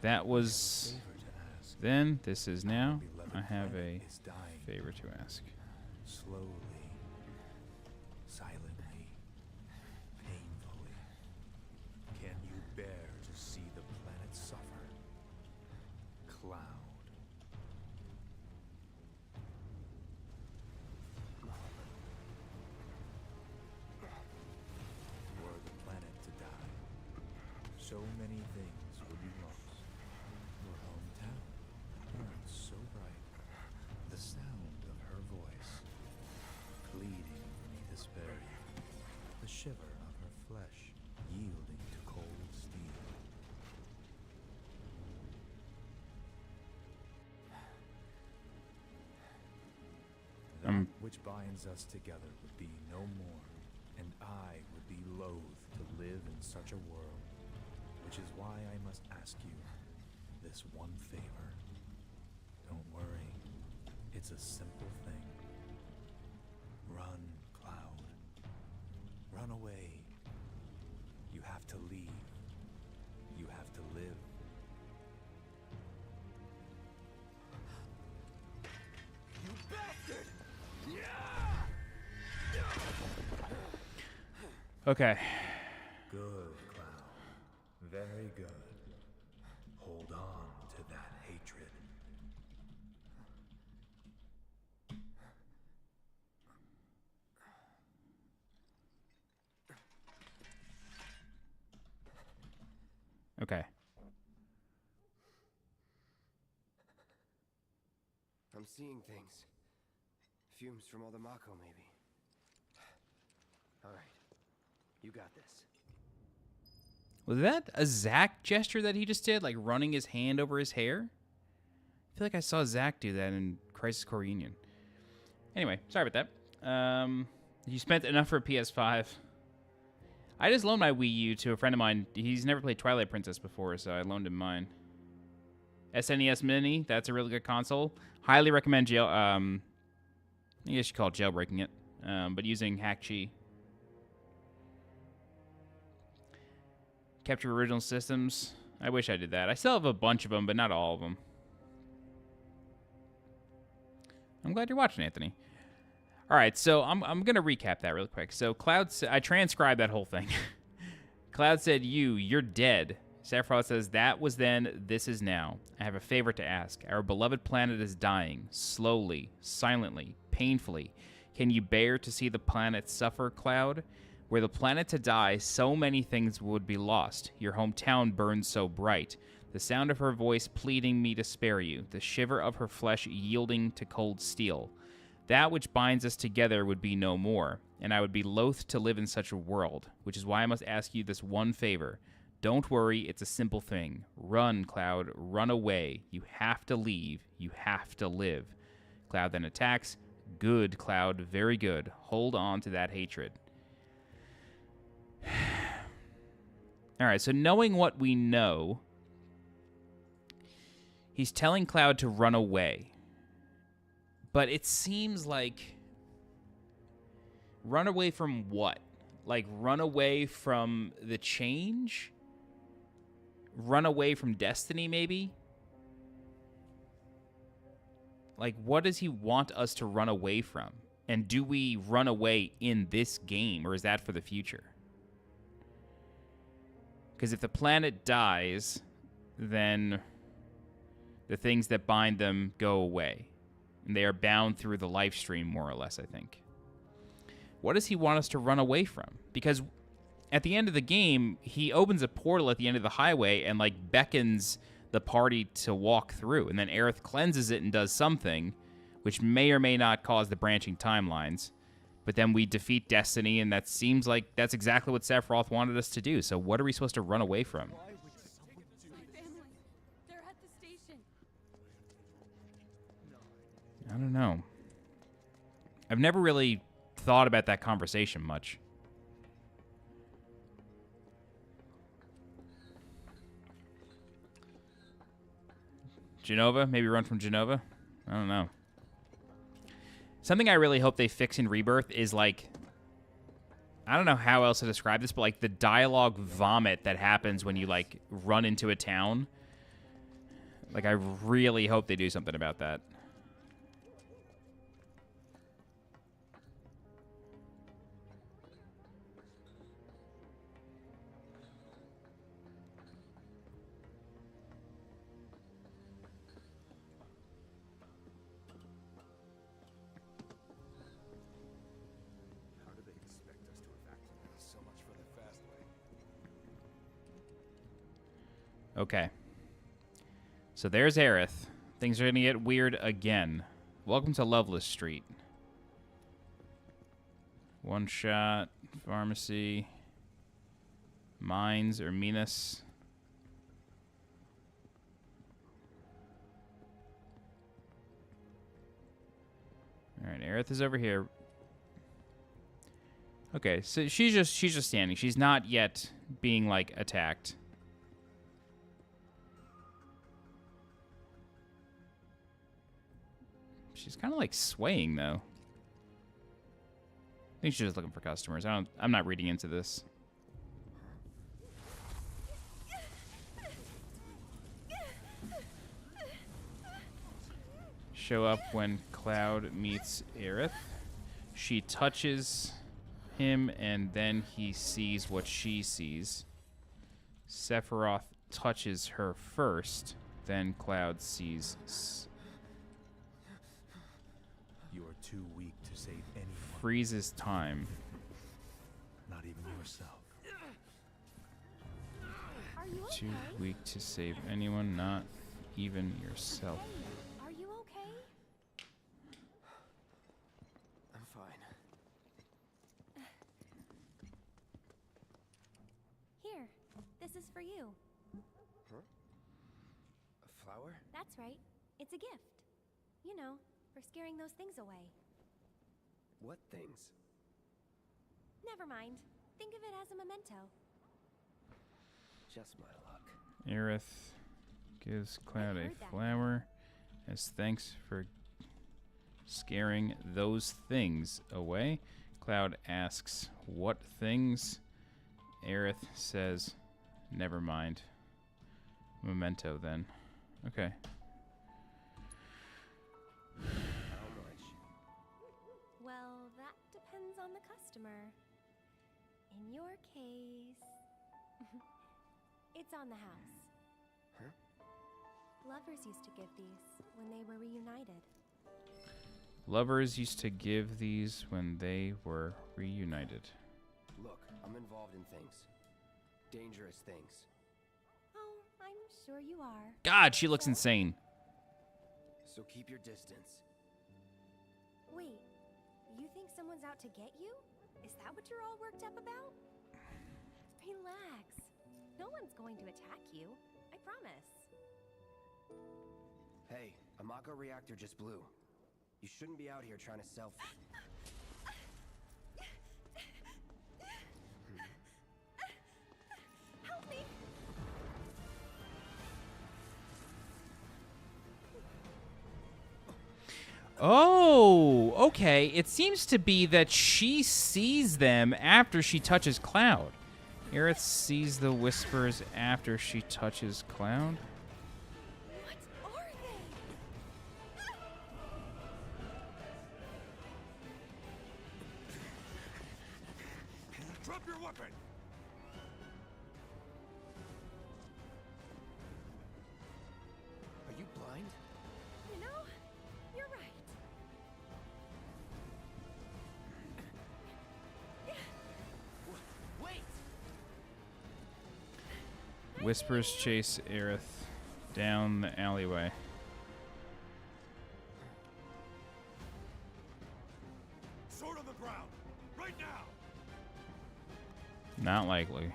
That was Favor to ask. then, this is now. Beloved I have a planet is dying. favor to ask. Slowly, silently, painfully. Can you bear to see the planet suffer? Cloud. Were the planet to die, so many things would be lost. Your hometown burned so bright. The sound of her voice, pleading beneath his barrier. The shiver of her flesh, yielding to cold steel. That which binds us together would be no more, and I would be loath to live in such a world, which is why I must ask you this one favor. Don't worry, it's a simple thing. Run, Cloud. Run away. You have to leave. You have to live. You bastard! Okay. Good, Cloud. Very good. Hold on to that hatred. Okay. I'm seeing things. Fumes from all the Mako, maybe. All right. You got this. Was that a Zack gesture that he just did? Like running his hand over his hair? I feel like I saw Zack do that in Crisis Core Union. Anyway, sorry about that. You spent enough for a PS5. I just loaned my Wii U to a friend of mine. He's never played Twilight Princess before, so I loaned him mine. SNES Mini, that's a really good console. Highly recommend I guess you call it jailbreaking it, but using Hack-Chi. Capture original systems. I wish I did that. I still have a bunch of them, but not all of them. I'm glad you're watching, Anthony. All right, so I'm going to recap that really quick. So Cloud, I transcribed that whole thing. Cloud said, you're dead. Sephiroth says, that was then, this is now. I have a favor to ask. Our beloved planet is dying, slowly, silently, painfully. Can you bear to see the planet suffer, Cloud? Were the planet to die, so many things would be lost. Your hometown burns so bright. The sound of her voice pleading me to spare you. The shiver of her flesh yielding to cold steel. That which binds us together would be no more, and I would be loath to live in such a world, which is why I must ask you this one favor. Don't worry, it's a simple thing. Run, Cloud, run away. You have to leave. You have to live. Cloud then attacks. Good, Cloud, very good. Hold on to that hatred. All right, so knowing what we know, he's telling Cloud to run away. But it seems like... Run away from what? Like, run away from the change? Run away from destiny, maybe? Like, what does he want us to run away from? And do we run away in this game, or is that for the future? Because if the planet dies, then the things that bind them go away. And they are bound through the life stream, more or less, I think. What does he want us to run away from? Because at the end of the game, he opens a portal at the end of the highway and, like, beckons the party to walk through. And then Aerith cleanses it and does something, which may or may not cause the branching timelines. But then we defeat Destiny, and that seems like that's exactly what Sephiroth wanted us to do. So what are we supposed to run away from? They're at the station. I don't know. I've never really thought about that conversation much. Genova? Maybe run from Genova? I don't know. Something I really hope they fix in Rebirth is, like, I don't know how else to describe this, but, like, the dialogue vomit that happens when you, like, run into a town. Like, I really hope they do something about that. Okay. So there's Aerith. Things are going to get weird again. Welcome to Loveless Street. One shot. Pharmacy. Mines or Minas. Alright, Aerith is over here. Okay, so she's just standing. She's not yet being, like, attacked. She's kind of like swaying, though. I think she's just looking for customers. I'm not reading into this. Show up when Cloud meets Aerith. She touches him, and then he sees what she sees. Sephiroth touches her first, then Cloud sees... You are too weak to save anyone. Freezes time. Not even yourself. Are you okay? Too weak to save anyone, not even yourself. Are you okay? is for you. Huh? A flower? That's right. It's a gift. You know, for scaring those things away. What things? Never mind. Think of it as a memento. Just my luck. Aerith gives Cloud a heard that. flower as thanks for scaring those things away. Cloud asks, what things? Aerith says, never mind. Memento, then. Okay. How much? Well, that depends on the customer. In your case, it's on the house. Huh? Lovers used to give these when they were reunited. Lovers used to give these when they were reunited. Look, I'm involved in things. Dangerous things. Oh, I'm sure you are. God, she looks insane. So keep your distance. Wait, you think someone's out to get you? Is that what you're all worked up about? Relax. No one's going to attack you. I promise. Hey, a Mako reactor just blew. You shouldn't be out here trying to self... Help me! Oh, okay. It seems to be that she sees them after she touches Cloud. Aerith sees the whispers after she touches Cloud. What are they? Drop your weapon! Are you blind? You know, you're right. Wait! Whispers chase Aerith down the alleyway. Sword on the ground! Right now! Not likely.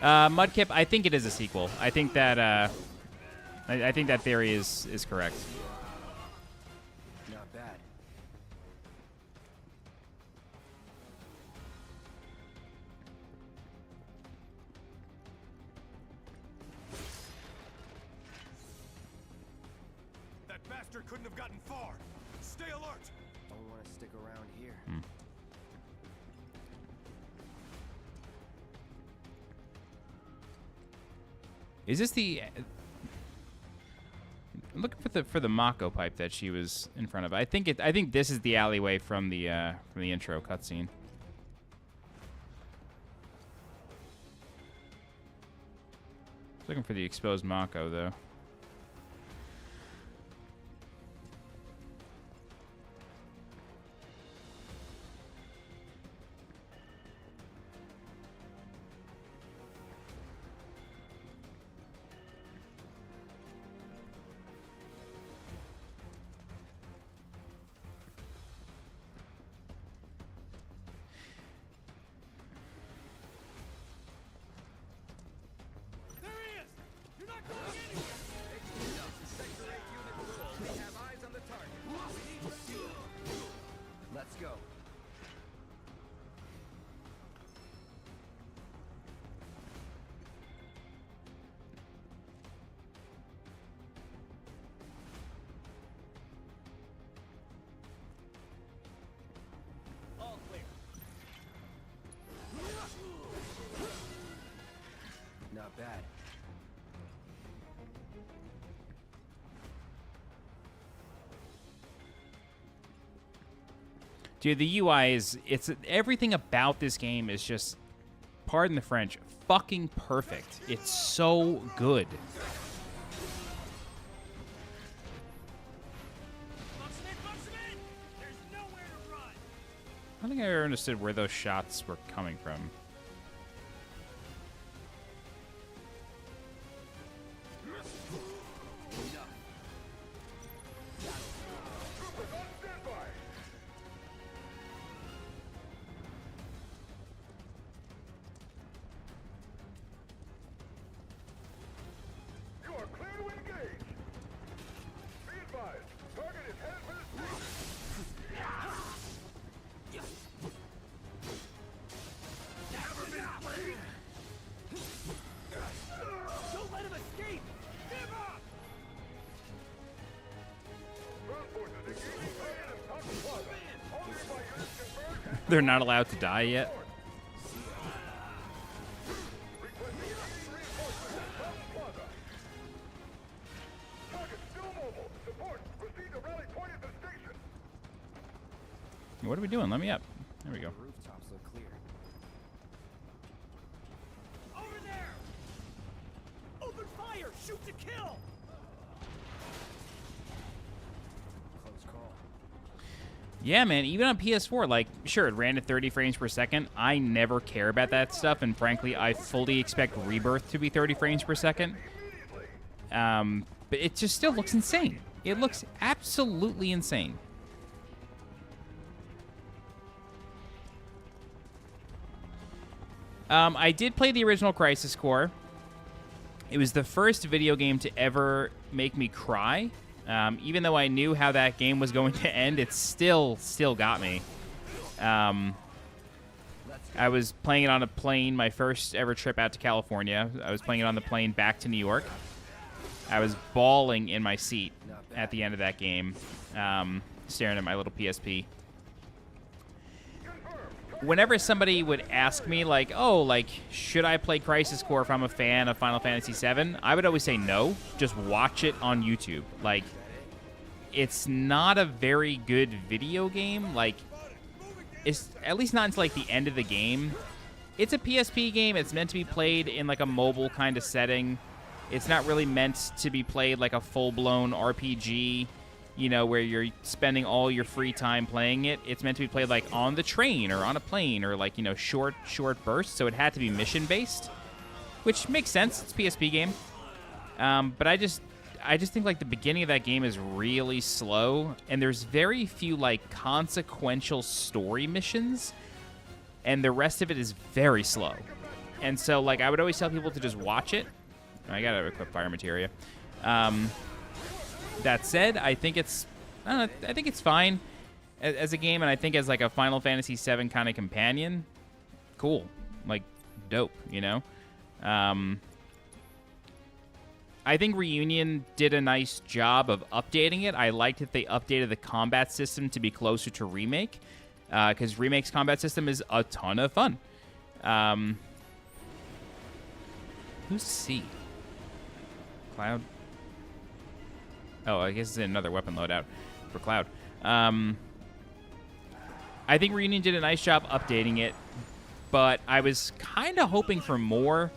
Mudkip, I think it is a sequel. I think that I think that theory is correct. Not bad. That bastard couldn't have gotten far! Stay alert! Don't want to stick around here. Is this the? I'm looking for the Mako pipe that she was in front of. I think this is the alleyway from the intro cutscene. Looking for the exposed Mako though. There he is! You're not going anywhere! Let's go. All clear. Not bad. Dude, the UI it's everything about this game is just, pardon the French, fucking perfect. It's so good. Box him in! Box him in! There's nowhere to run! I don't think I ever understood where those shots were coming from. They're not allowed to die yet. What are we doing? Let me up. There we go. The rooftops look clear. Over there! Open fire! Shoot to kill! Close call. Yeah, man, even on PS4, like, sure, it ran at 30 frames per second. I never care about that stuff, and frankly, I fully expect Rebirth to be 30 frames per second. But it just still looks insane. It looks absolutely insane. I did play the original Crisis Core. It was the first video game to ever make me cry. Even though I knew how that game was going to end, it still got me. I was playing it on a plane, my first ever trip out to California. I was playing it on the plane back to New York. I was bawling in my seat at the end of that game, staring at my little PSP. Whenever somebody would ask me, like, oh, like, should I play Crisis Core if I'm a fan of Final Fantasy VII? I would always say no. Just watch it on YouTube. Like, it's not a very good video game. Like, it's at least not until, like, the end of the game. It's a PSP game. It's meant to be played in, like, a mobile kind of setting. It's not really meant to be played like a full-blown RPG, you know, where you're spending all your free time playing it. It's meant to be played like on the train or on a plane or like, you know, short bursts. So it had to be mission based, which makes sense. It's a PSP game. But I just think like the beginning of that game is really slow, and there's very few like consequential story missions, and the rest of it is very slow. And so like I would always tell people to just watch it. I gotta equip fire materia. That said, I think it's fine as a game, and I think as like a Final Fantasy VII kind of companion, cool, like dope, you know. I think Reunion did a nice job of updating it. I liked that they updated the combat system to be closer to Remake, because Remake's combat system is a ton of fun. Who's C? Cloud? Oh, I guess it's another weapon loadout for Cloud. I think Reunion did a nice job updating it, but I was kind of hoping for more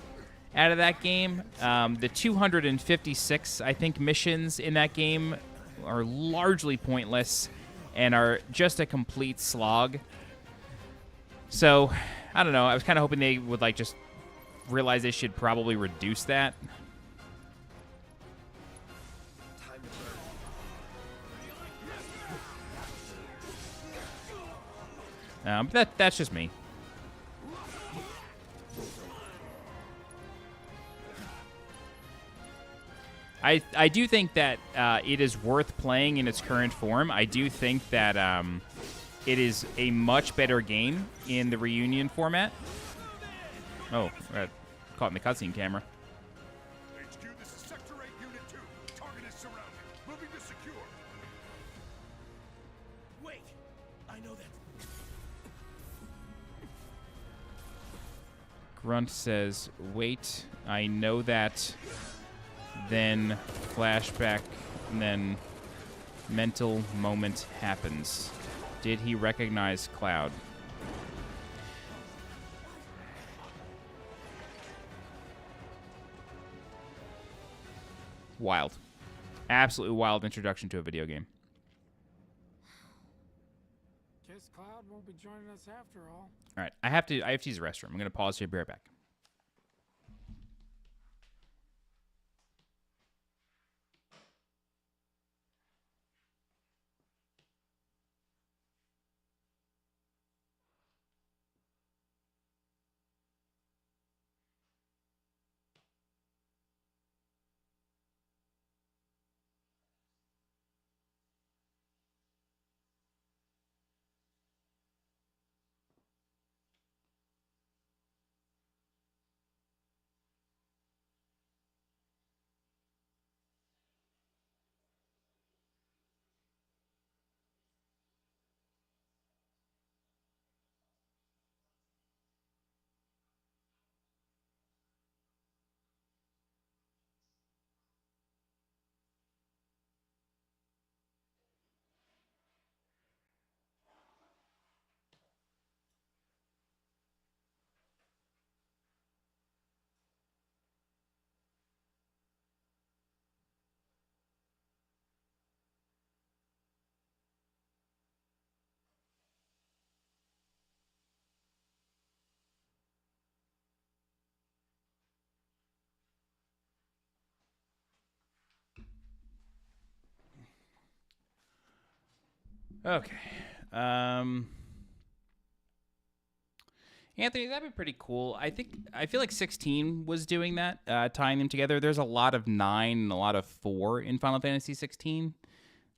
out of that game. The 256, I think, missions in that game are largely pointless and are just a complete slog. So, I don't know. I was kind of hoping they would, like, just realize they should probably reduce that. But that's just me. I do think that it is worth playing in its current form. I do think that it is a much better game in the Reunion format. Oh, caught in the cutscene camera. HQ, this is Sector 8, Unit 2. Target is surrounded. Moving to secure. Wait, I know that. Grunt says, wait, I know that. Then flashback, and then mental moment happens. Did he recognize Cloud? Wild. Absolutely wild introduction to a video game. Guess Cloud won't be joining us after all. All right, I have to use the restroom. I'm going to pause here, be right back. Okay. Anthony, that'd be pretty cool. I feel like 16 was doing that, tying them together. There's a lot of 9 and a lot of 4 in Final Fantasy 16.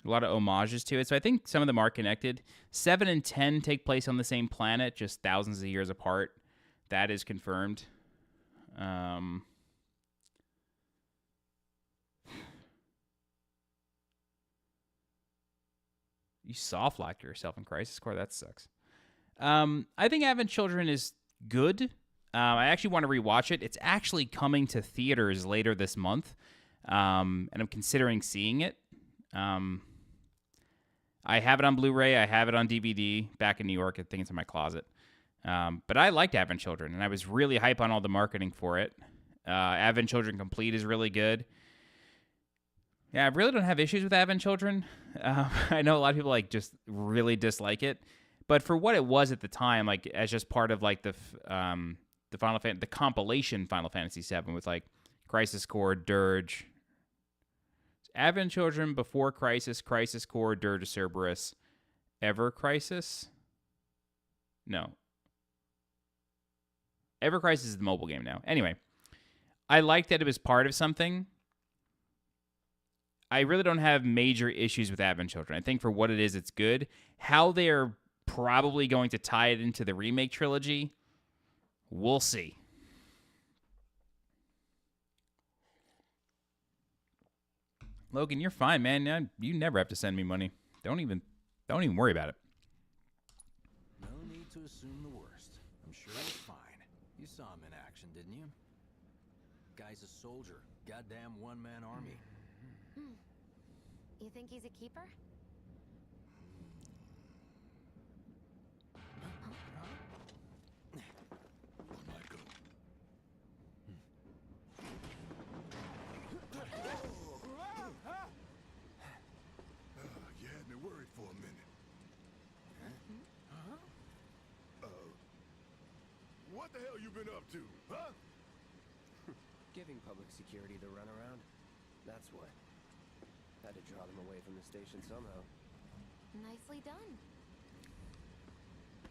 A lot of homages to it. So I think some of them are connected. 7 and 10 take place on the same planet, just thousands of years apart. That is confirmed. You soft-locked yourself in Crisis Core. That sucks. I think Advent Children is good. I actually want to rewatch it. It's actually coming to theaters later this month, and I'm considering seeing it. I have it on Blu-ray. I have it on DVD back in New York. I think it's in my closet. But I liked Advent Children, and I was really hype on all the marketing for it. Advent Children Complete is really good. Yeah, I really don't have issues with Advent Children. I know a lot of people like just really dislike it, but for what it was at the time, like as just part of like the compilation Final Fantasy VII with like Crisis Core, Dirge, Advent Children before Crisis, Crisis Core, Dirge, Cerberus, Ever Crisis. No, Ever Crisis is the mobile game now. Anyway, I liked that it was part of something. I really don't have major issues with Advent Children. I think for what it is, it's good. How they're probably going to tie it into the remake trilogy, we'll see. Logan, you're fine, man. You never have to send me money. Don't even worry about it. No need to assume the worst. I'm sure he's fine. You saw him in action, didn't you? Guy's a soldier. Goddamn one-man army. You think he's a keeper? You had me worried for a minute. What the hell you been up to, huh? Giving public security the runaround. That's what. Had to draw them away from the station somehow. Nicely done.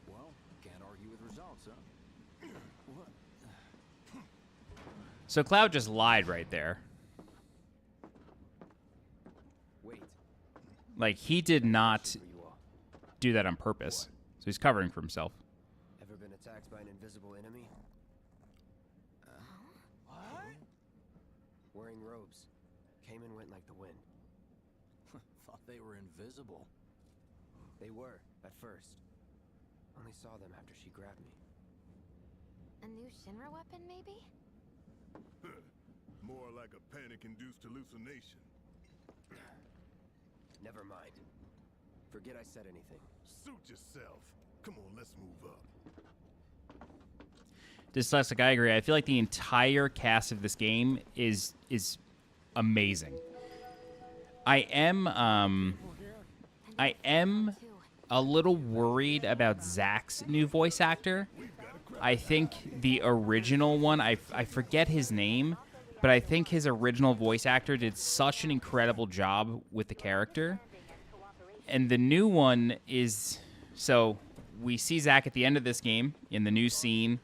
Well, can't argue with results, huh? What? So Cloud just lied right there. Wait. Like, he did not do that on purpose. So he's covering for himself. Ever been attacked by an invisible enemy? What? Wearing robes. Came and went like the wind. Thought they were invisible. They were, at first. Only saw them after she grabbed me. A new Shinra weapon, maybe? More like a panic-induced hallucination. Never mind. Forget I said anything. Suit yourself. Come on, let's move up. Dyslexic, I agree. I feel like the entire cast of this game is amazing. I am a little worried about Zack's new voice actor. I think the original one, I forget his name, but I think his original voice actor did such an incredible job with the character. And the new one is, so we see Zack at the end of this game in the new scene.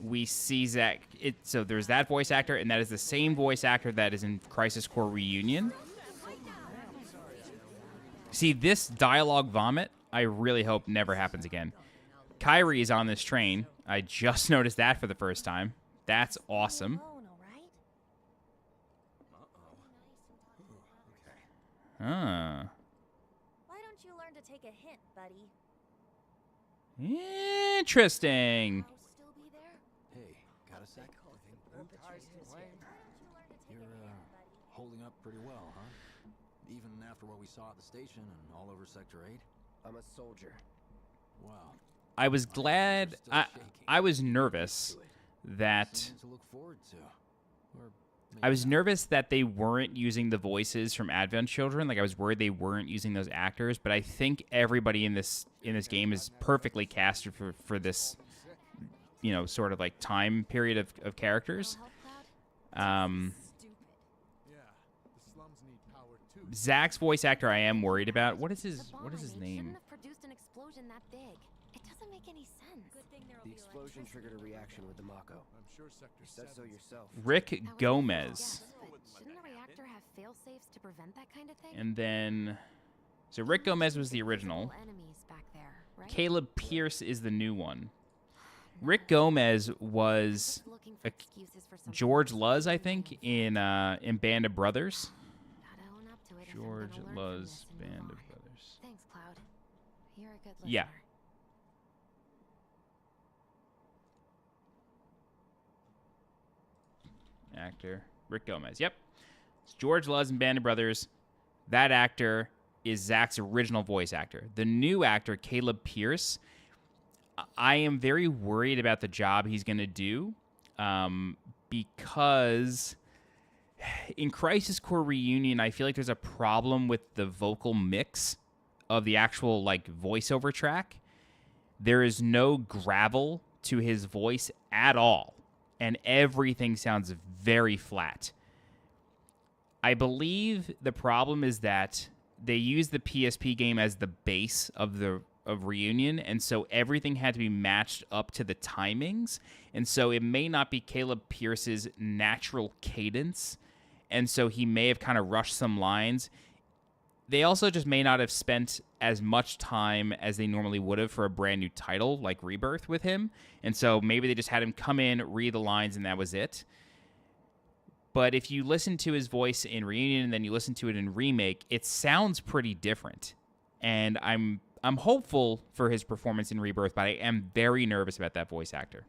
We see Zack, so there's that voice actor, and that is the same voice actor that is in Crisis Core Reunion. See, this dialogue vomit, I really hope never happens again. Kairi is on this train. I just noticed that for the first time. That's awesome. Huh. Why don't you learn to take a hint, buddy? Interesting. Hey, got a sec? You're holding up pretty well, huh? Even after what we saw at the station and all over Sector 8? I'm a soldier. Wow. I was glad. I was nervous that. Something to look forward to. Or I was nervous that they weren't using the voices from Advent Children. Like, I was worried they weren't using those actors. But I think everybody in this game is perfectly casted for this, you know, sort of like time period of characters. Yeah, the slums need power too. Zach's voice actor I am worried about. What is The his bomb what is his I made name? shouldn't have produced an explosion that big. It doesn't make any sense. The explosion triggered a reaction with the Mako. I'm sure Sector said so yourself. Rick Gomez. But shouldn't a reactor have fail-safes to prevent that kind of thing? And then so Rick Gomez was the original. Enemies back there, right? Caleb Pierce is the new one. Rick Gomez was Looking for excuses for something. George Luz, I think, in Band of Brothers. Gotta own up to it if I'm George gonna learn from Luz, this and move Band on. of Brothers. Thanks, Cloud. You're a good listener. Yeah. Actor Rick Gomez. Yep. It's George Luz in Band of Brothers. That actor is Zach's original voice actor. The new actor, Caleb Pierce, I am very worried about the job he's going to do because in Crisis Core Reunion, I feel like there's a problem with the vocal mix of the actual like voiceover track. There is no gravel to his voice at all, and everything sounds very flat. I believe the problem is that they use the PSP game as the base of Reunion, and so everything had to be matched up to the timings, and so it may not be Caleb Pierce's natural cadence, and so he may have kind of rushed some lines. They also just may not have spent as much time as they normally would have for a brand new title like Rebirth with him, and so maybe they just had him come in, read the lines, and that was it. But if you listen to his voice in Reunion and then you listen to it in Remake, it sounds pretty different. And I'm hopeful for his performance in Rebirth, but I am very nervous about that voice actor.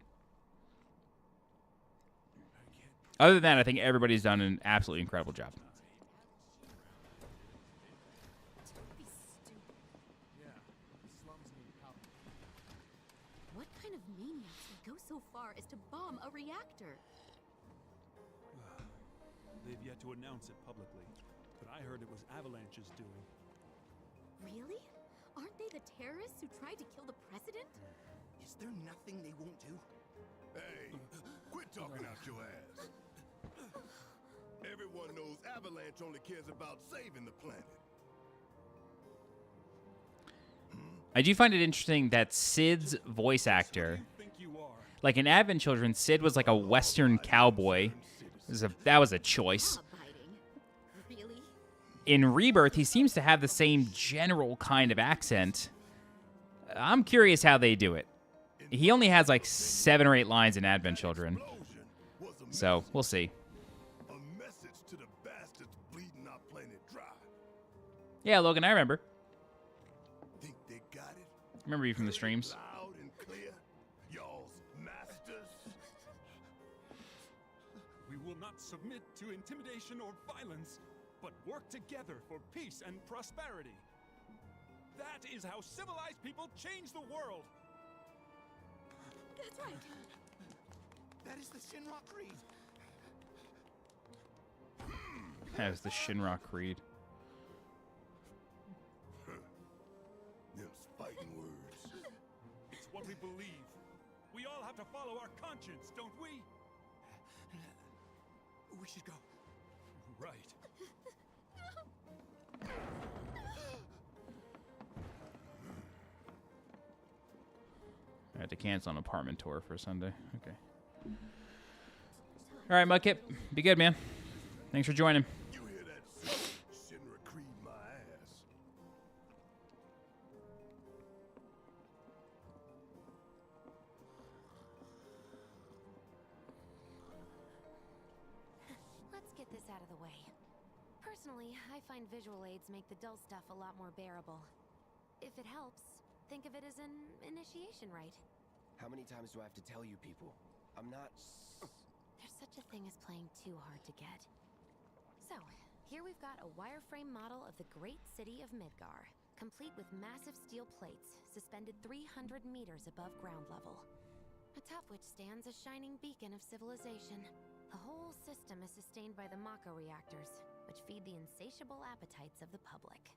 Other than that, I think everybody's done an absolutely incredible job. What kind of maniacs would go so far as to bomb a reactor? They've yet to announce it publicly, but I heard it was Avalanche's doing. Really? Aren't they the terrorists who tried to kill the president? Is there nothing they won't do? Hey, quit talking out your ass. Everyone knows Avalanche only cares about saving the planet. I do find it interesting that Sid's voice actor, like in Advent Children, Sid was like a Western cowboy. That was a choice. Really? In Rebirth, he seems to have the same general kind of accent. I'm curious how they do it. He only has like 7 or 8 lines in Advent Children. So, we'll see. A message to the bastards bleeding our planet dry. Yeah, Logan, I remember. Think they got it? Remember you from the streams. Loud and clear. Y'all's masters. We will not submit to intimidation or violence, but work together for peace and prosperity. That is how civilized people change the world. That's right. That is the Shinra Creed. That was the Shinra Creed. Them fighting words. It's what we believe. We all have to follow our conscience, don't we? We should go. Right. I had to cancel an apartment tour for Sunday. Okay. All right, Mudkip. Be good, man. Thanks for joining. You hear that? Shinra Creed my ass. Let's get this out of the way. Personally, I find visual aids make the dull stuff a lot more bearable. If it helps, think of it as an initiation rite. How many times do I have to tell you people? I'm not... There's such a thing as playing too hard to get. So, here we've got a wireframe model of the great city of Midgar, complete with massive steel plates suspended 300 meters above ground level, atop which stands a shining beacon of civilization. The whole system is sustained by the Mako reactors, which feed the insatiable appetites of the public.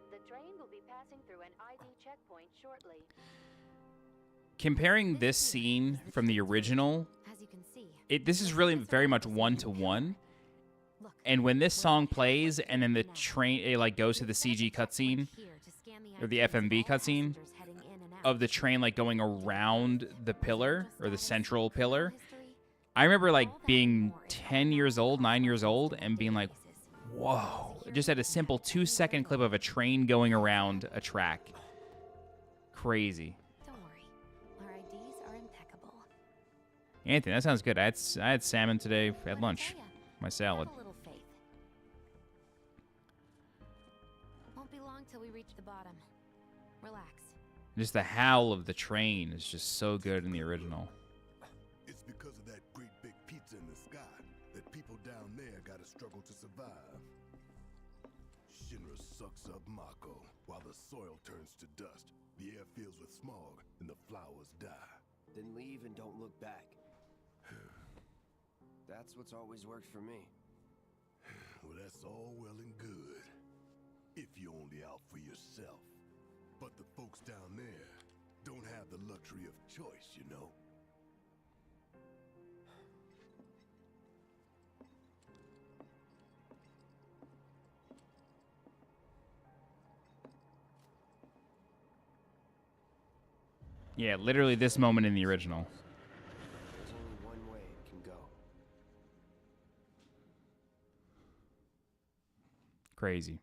The train will be passing through an ID checkpoint shortly. Comparing this scene from the original, As you can see, this is really very much one-to-one. look, And when this song plays and then the train, it like goes to the CG cutscene or the FMV cutscene of the train like going around the pillar or the central pillar, I remember like being 10 years old, 9 years old, and being like, whoa, just at a simple 2-second clip of a train going around a track. Crazy. Don't worry, our IDs are impeccable. Anthony, that sounds good. I had salmon today at lunch. My salad. Have a little faith. Won't be long till we reach the bottom. Relax. Just the howl of the train is just so good in the original. It's because of that great big pizza in the sky that people down there gotta struggle to survive. Shinra sucks up Mako while the soil turns to dust, the air fills with smog, and the flowers die. Then leave and don't look back. That's what's always worked for me. Well, that's all well and good. If you're only out for yourself. But the folks down there don't have the luxury of choice, you know? Yeah, literally this moment in the original. There's only one way it can go. Crazy.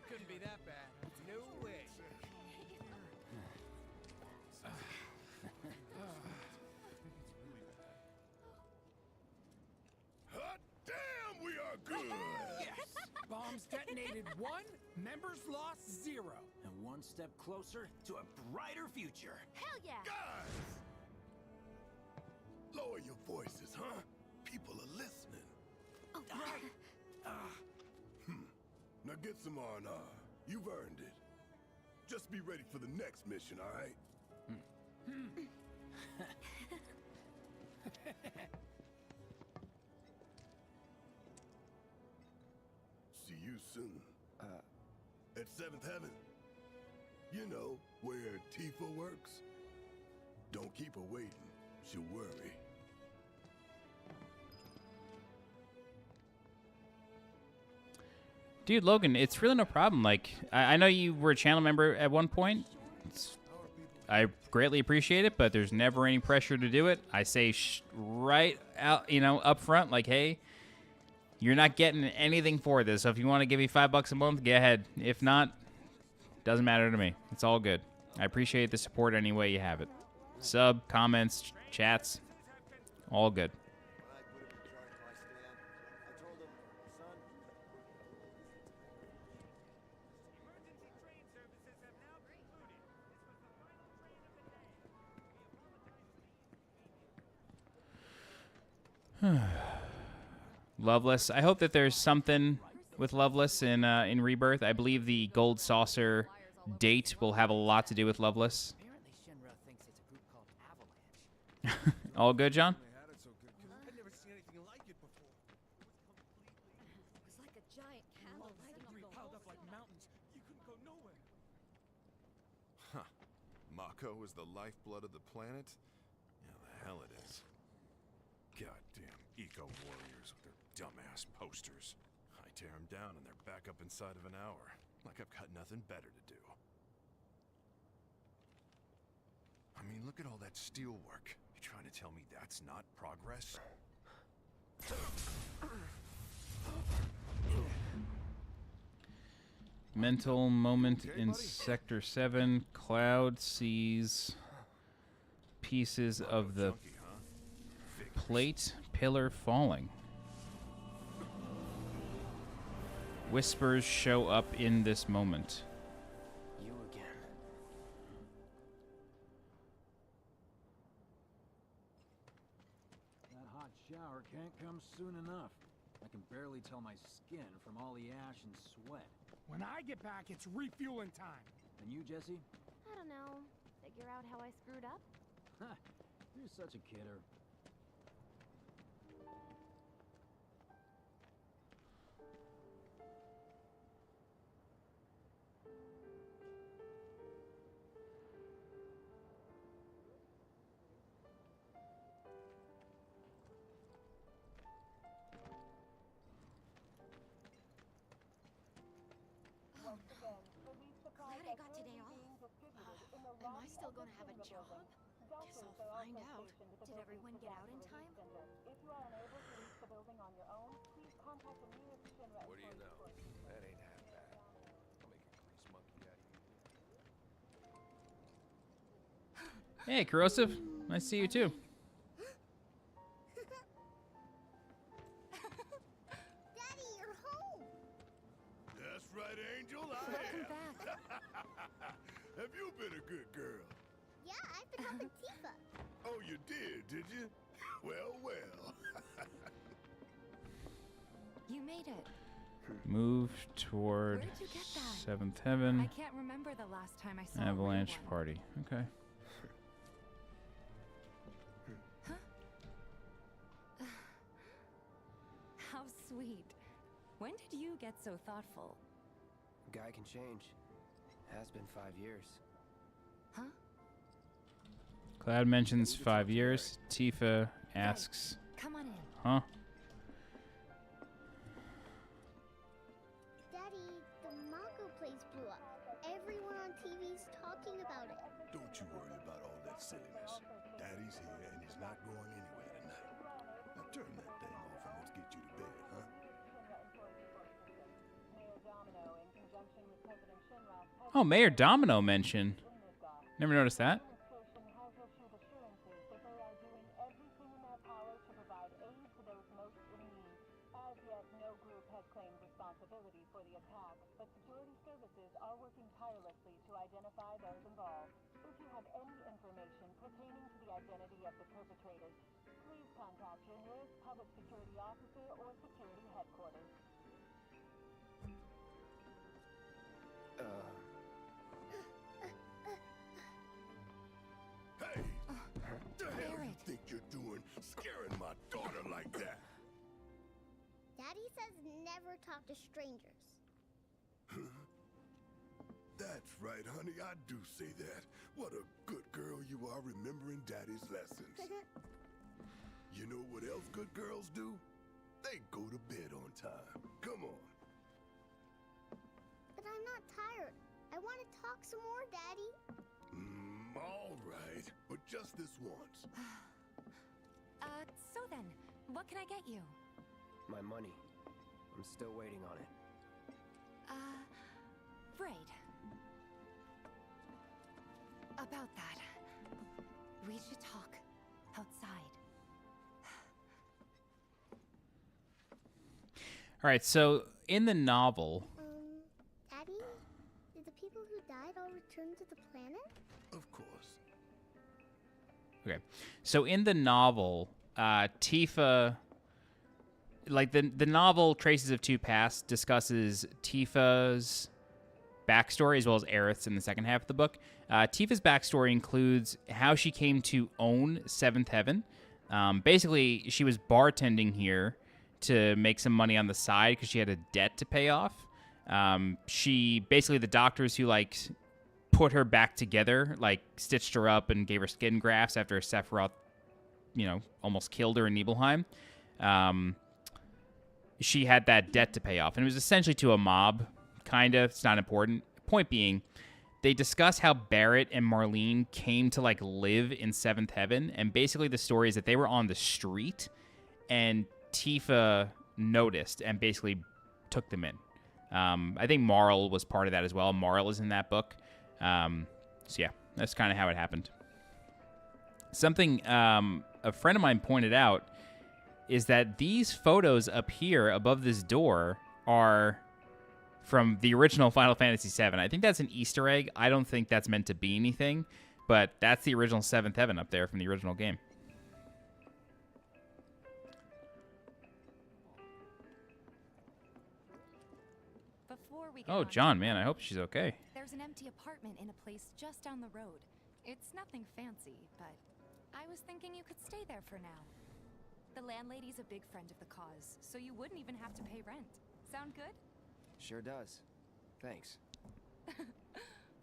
Couldn't be that bad. No way. Hot damn, we are good! Yes! Bombs detonated 1, members lost 0. And one step closer to a brighter future. Hell yeah! Guys! Lower your voices, huh? People are listening. Oh, right. Now get some R&R. You've earned it. Just be ready for the next mission, all right? See you soon. At 7th Heaven. You know, where Tifa works. Don't keep her waiting. She'll worry. Dude, Logan, it's really no problem. Like, I know you were a channel member at one point. I greatly appreciate it, but there's never any pressure to do it. I say right out, up front, like, hey, you're not getting anything for this. So if you want to give me $5 a month, go ahead. If not, doesn't matter to me. It's all good. I appreciate the support any way you have it. Sub, comments, chats, all good. Loveless. I hope that there's something with Loveless in Rebirth. I believe the Gold Saucer date will have a lot to do with Loveless. All good, John? It was like a giant candle lighting up the whole like mountains. You couldn't go nowhere. Huh. Mako is the lifeblood of the planet? Yeah, the hell it is. Goddamn eco-warriors with their dumbass posters. I tear them down and they're back up inside of an hour. Like I've got nothing better to do. I mean, look at all that steel work. You trying to tell me that's not progress? Mental moment in Sector 7. Cloud sees pieces of the plate pillar falling. Whispers show up in this moment. You again. That hot shower can't come soon enough. I can barely tell my skin from all the ash and sweat. When I get back, it's refueling time. And you, Jesse? I don't know. Figure out how I screwed up? Ha! You're such a kidder. Glad I got today off. Am I still gonna have a job? Guess I'll find out. Did everyone get out in time? What do you know? That ain't half bad. I'll make a grease monkey out of you. Hey, Corrosive. Nice to see you too. Daddy, you're home. That's right, Angel. I Welcome am. back. Have you been a good girl? Yeah, I've been helping Tifa. Oh, you did you? Well, well. You made it. Move toward Where'd you get that? Seventh Heaven. I can't remember the last time I saw a real Avalanche one. Party. Okay. How sweet. When did you get so thoughtful? Guy can change. Has been 5 years. Huh? Cloud mentions 5 years. Tifa asks, Come on in. huh? Daddy, the Mako place blew up. Everyone on TV's talking about it. Don't you worry about all that silliness. Daddy's here and he's not going anywhere tonight. Now turn that thing off and let's get you to bed, huh? Oh, Mayor Domino mention. Never noticed that. Hey! The hell you think you're doing scaring my daughter like that? Daddy says never talk to strangers. That's right, honey. I do say that. What a good girl you are remembering Daddy's lessons. You know what else good girls do? They go to bed on time. Come on. But I'm not tired. I want to talk some more, Daddy. All right. But just this once. So then, what can I get you? My money. I'm still waiting on it. Right. About that. We should talk outside. All right, so in the novel, Daddy? Did the people who died all return to the planet? Of course. okay. So in the novel, Tifa, like the novel Traces of Two Pasts discusses Tifa's backstory as well as Aerith's in the second half of the book. Tifa's backstory includes how she came to own Seventh Heaven. Basically, she was bartending here to make some money on the side because she had a debt to pay off. She basically, the doctors who like put her back together, like stitched her up and gave her skin grafts after Sephiroth, almost killed her in Nibelheim. She had that debt to pay off, and it was essentially to a mob, kind of. It's not important. Point being, they discuss how Barrett and Marlene came to like live in Seventh Heaven, and basically the story is that they were on the street, and Tifa noticed and basically took them in. I think Marl was part of that as well. Marl is in that book. So yeah, that's kind of how it happened. Something a friend of mine pointed out is that these photos up here above this door are from the original Final Fantasy VII. I think that's an Easter egg. I don't think that's meant to be anything, but that's the original Seventh Heaven up there from the original game. Before we get Oh, on John, to man, that, I hope she's okay. There's an empty apartment in a place just down the road. It's nothing fancy, but I was thinking you could stay there for now. The landlady's a big friend of the cause, so you wouldn't even have to pay rent. Sound good? Sure does. Thanks.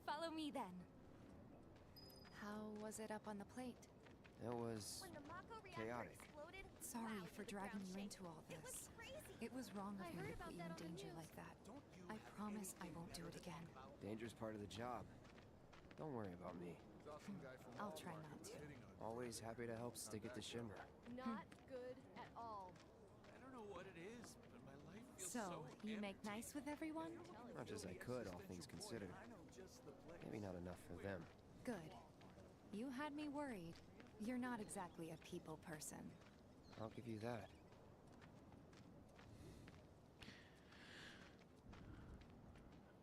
Follow me then. How was it up on the plate? It was chaotic. Sorry for dragging you into all this. It was wrong of me to put you in danger like that. I promise I won't do it again. Danger's part of the job. Don't worry about me. I'll try not to. Always happy to help stick it to Shimmer. Not good at all. I don't know what it is, but my life feels So, you make nice with everyone? Much as I could, all things considered. Maybe not enough for them. Good. You had me worried. You're not exactly a people person. I'll give you that.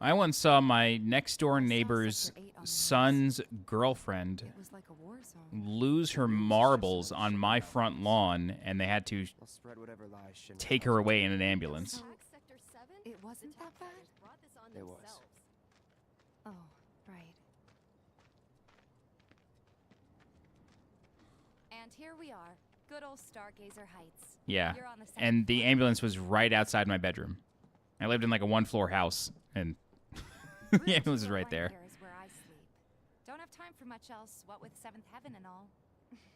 I once saw my next door neighbor's son's girlfriend It was like a war zone. lose her marbles on my front lawn, and they had to I'll spread whatever lies Shimmer take her away in an ambulance. It wasn't that bad? It was. Oh, right. And here we are. Good old Stargazer Heights. Yeah, You're on the second and the floor. ambulance was right outside my bedroom. I lived in like a one-floor house, and the ambulance is right there. Here is where I sleep. Don't have time for much else, what with Seventh Heaven and all.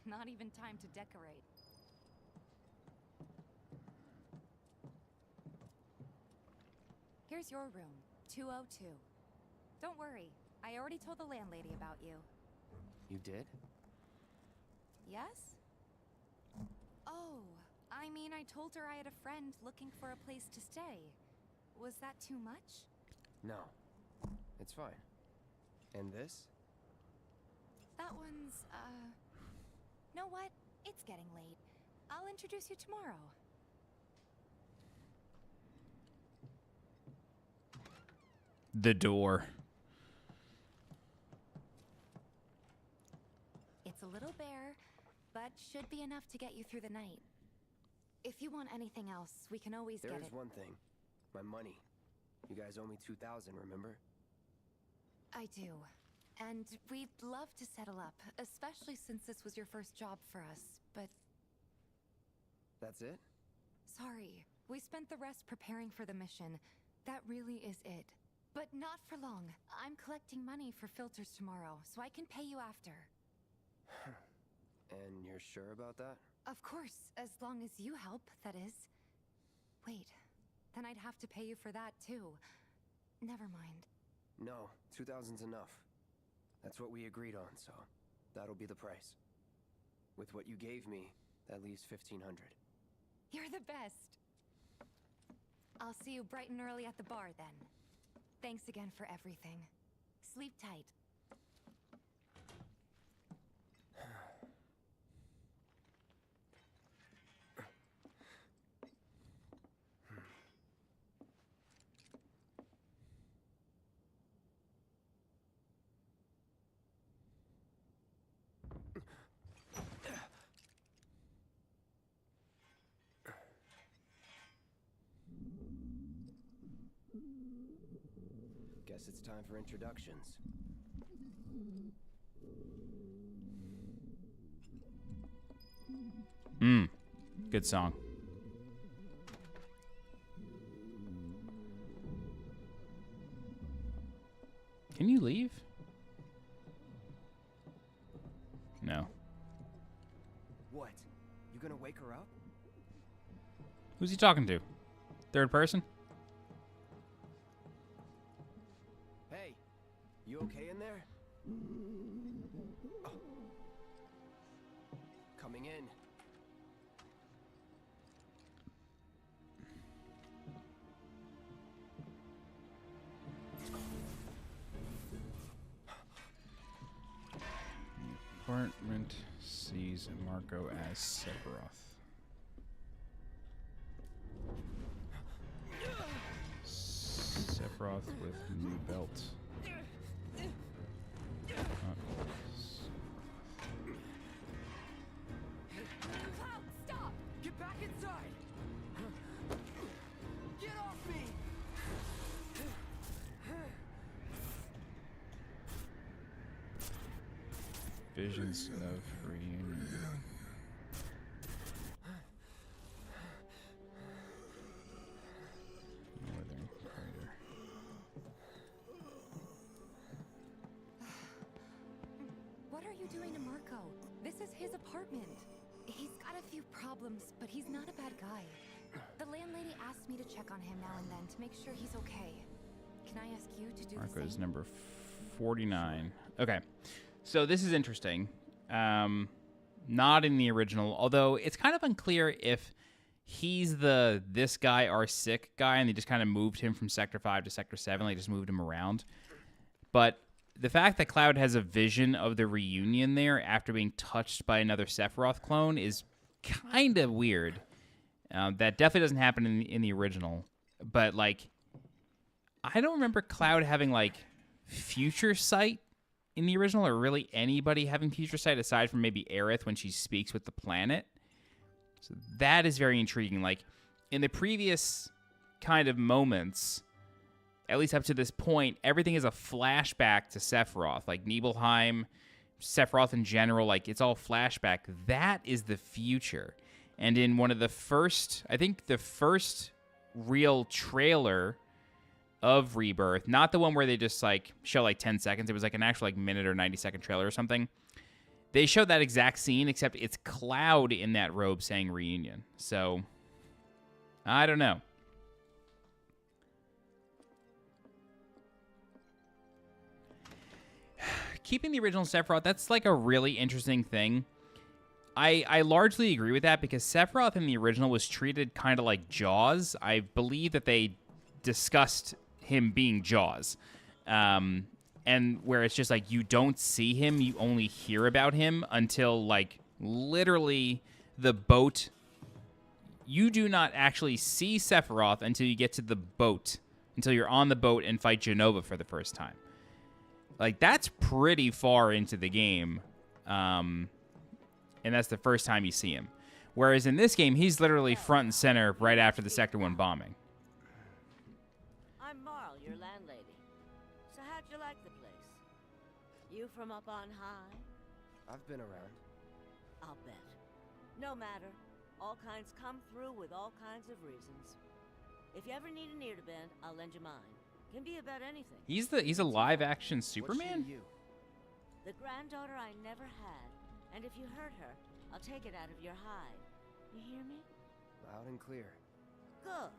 Not even time to decorate. Here's your room, 202. Don't worry, I already told the landlady about you. You did? Yes? Oh, I mean, I told her I had a friend looking for a place to stay. Was that too much? No. It's fine. And this? That one's, know what? It's getting late. I'll introduce you tomorrow. The door. It's a little bare, but should be enough to get you through the night. If you want anything else, we can always get it. There's one thing. My money. You guys owe me 2,000, remember? I do. And we'd love to settle up, especially since this was your first job for us, but... That's it? Sorry. We spent the rest preparing for the mission. That really is it. But not for long. I'm collecting money for filters tomorrow, so I can pay you after. And you're sure about that? Of course, as long as you help, that is. Wait, then I'd have to pay you for that too. Never mind. No, 2,000's enough. That's what we agreed on, so that'll be the price. With what you gave me, that leaves 1,500. You're the best. I'll see you bright and early at the bar then. Thanks again for everything. Sleep tight. Guess it's time for introductions. Good song. Can you leave? No. What? You gonna wake her up? Who's he talking to? Third person? Hey, you okay in there? Oh. Coming in. Apartment sees Marco as Sephiroth. Sephiroth with new belt. Cloud, stop! Get back inside! Get off me! Visions of reunion. Northern crater. What are you doing to Marco? This is his apartment. He's got a few problems, but he's not a bad guy. The landlady asked me to check on him now and then to make sure he's okay. Can I ask you to do the Marco's same? number 49. Okay. So this is interesting. Not in the original, although it's kind of unclear if he's this guy, our sick guy, and they just kind of moved him from Sector 5 to Sector 7. They just moved him around. But the fact that Cloud has a vision of the reunion there after being touched by another Sephiroth clone is kind of weird. That definitely doesn't happen in the original. But, like, I don't remember Cloud having, like, future sight in the original, or really anybody having future sight aside from maybe Aerith when she speaks with the planet. So that is very intriguing. Like, in the previous kind of moments, at least up to this point, everything is a flashback to Sephiroth. Like, Nibelheim, Sephiroth in general, like, it's all flashback. That is the future. And in one of the first, I think the first real trailer of Rebirth, not the one where they just, like, show, like, 10 seconds. It was, like, an actual, like, minute or 90-second trailer or something. They showed that exact scene, except it's Cloud in that robe saying reunion. So, I don't know. Keeping the original Sephiroth, that's like a really interesting thing. I largely agree with that because Sephiroth in the original was treated kind of like Jaws. I believe that they discussed him being Jaws. And where it's just like you don't see him, you only hear about him until like literally the boat. You do not actually see Sephiroth until you get to the boat, until you're on the boat and fight Genova for the first time. Like, that's pretty far into the game. And that's the first time you see him. Whereas in this game, he's literally front and center right after the Sector 1 bombing. I'm Marl, your landlady. So how'd you like the place? You from up on high? I've been around. I'll bet. No matter. All kinds come through with all kinds of reasons. If you ever need an ear to bend, I'll lend you mine. Can be about anything. He's a live action Superman? The granddaughter I never had. And if you hurt her, I'll take it out of your hide. You hear me? Loud and clear. Good.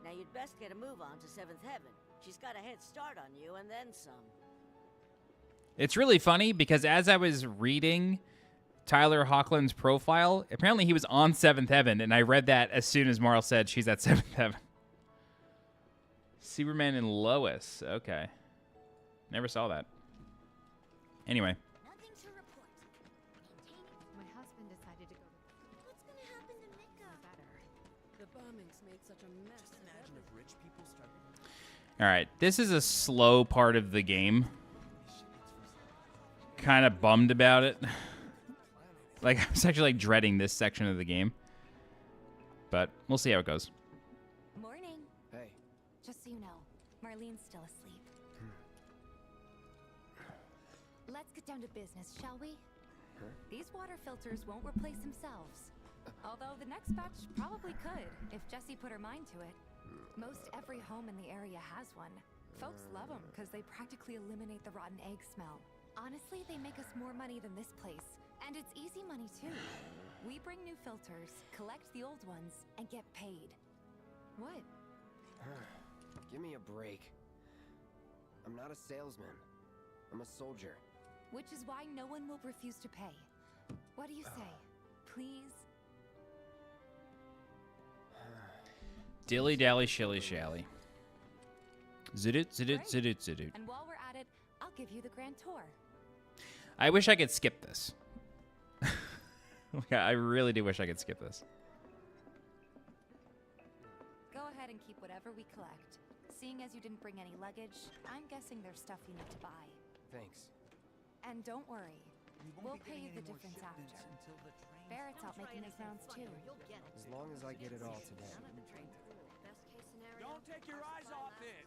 Now you'd best get a move on to 7th Heaven. She's got a head start on you and then some. It's really funny because as I was reading Tyler Hoechlin's profile, apparently he was on 7th Heaven, and I read that as soon as Marl said she's at 7th Heaven. Superman and Lois. Okay. Never saw that. Anyway. Nothing to report. My husband decided to go to... What's gonna happen to Mika? The bombings made such a mess. Just imagine if rich people started. All right. This is a slow part of the game. Kind of bummed about it. Like, I was actually, like, dreading this section of the game. But we'll see how it goes. Morning. Hey. Just so you know, Marlene's still asleep. Let's get down to business, shall we? Huh? These water filters won't replace themselves. Although the next batch probably could, if Jessie put her mind to it. Most every home in the area has one. Folks love them because they practically eliminate the rotten egg smell. Honestly, they make us more money than this place. And it's easy money, too. We bring new filters, collect the old ones, and get paid. What? Give me a break. I'm not a salesman. I'm a soldier. Which is why no one will refuse to pay. What do you say? Please? Dilly dally shilly shally. Zidit, zidit, zidit, zidit. And while we're at it, I'll give you the grand tour. I wish I could skip this. I really do wish I could skip this. Go ahead and keep whatever we collect. Seeing as you didn't bring any luggage, I'm guessing there's stuff you need to buy. Thanks. And don't worry, we'll pay you the difference after. Barrett's out making his rounds too. As long as I get it all today. Don't take your eyes off it.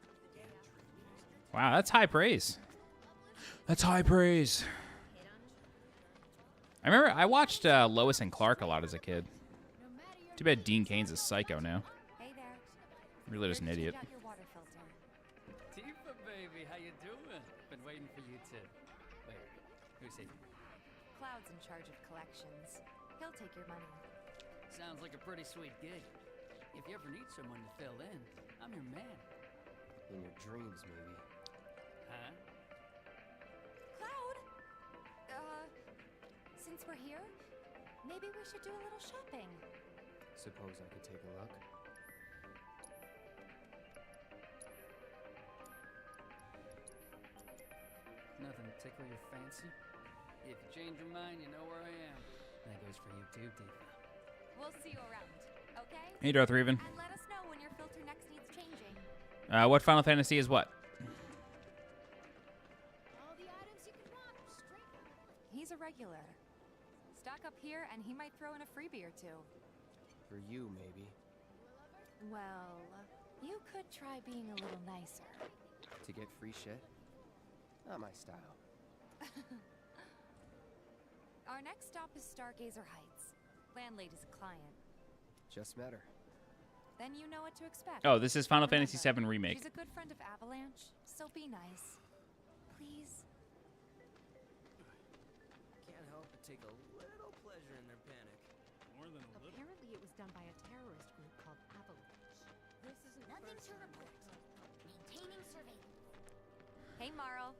Wow, that's high praise. That's high praise. I remember I watched Lois and Clark a lot as a kid. Too bad Dean Kane's a psycho now. Hey there. Really just an idiot. Tifa, baby, how you doing? Been waiting for you to... Wait, who's he? Cloud's in charge of collections. He'll take your money. Sounds like a pretty sweet gig. If you ever need someone to fill in, I'm your man. In your dreams, maybe. Huh? Cloud! Since we're here, maybe we should do a little shopping. Suppose I could take a look? Nothing to tickle your fancy? If you change your mind, you know where I am. That goes for you too, Tifa. We'll see you around, okay? Hey, Darth Revan. And let us know when your filter next needs changing. What Final Fantasy is what? All the items you can want are straight from the market. He's a regular. Stock up here and he might throw in a freebie or two. For you, maybe. Well, you could try being a little nicer. To get free shit? Not my style. Our next stop is Stargazer Heights. Landlady's a client. Just met her. Then you know what to expect. Oh, this is Final Remember, Fantasy VII Remake. She's a good friend of Avalanche, so be nice. Please. Can't help but take a little pleasure in their panic. More than a little. Apparently it was done by a terrorist group called Avalanche. This is nothing to report. Maintaining surveillance. Hey, Marl.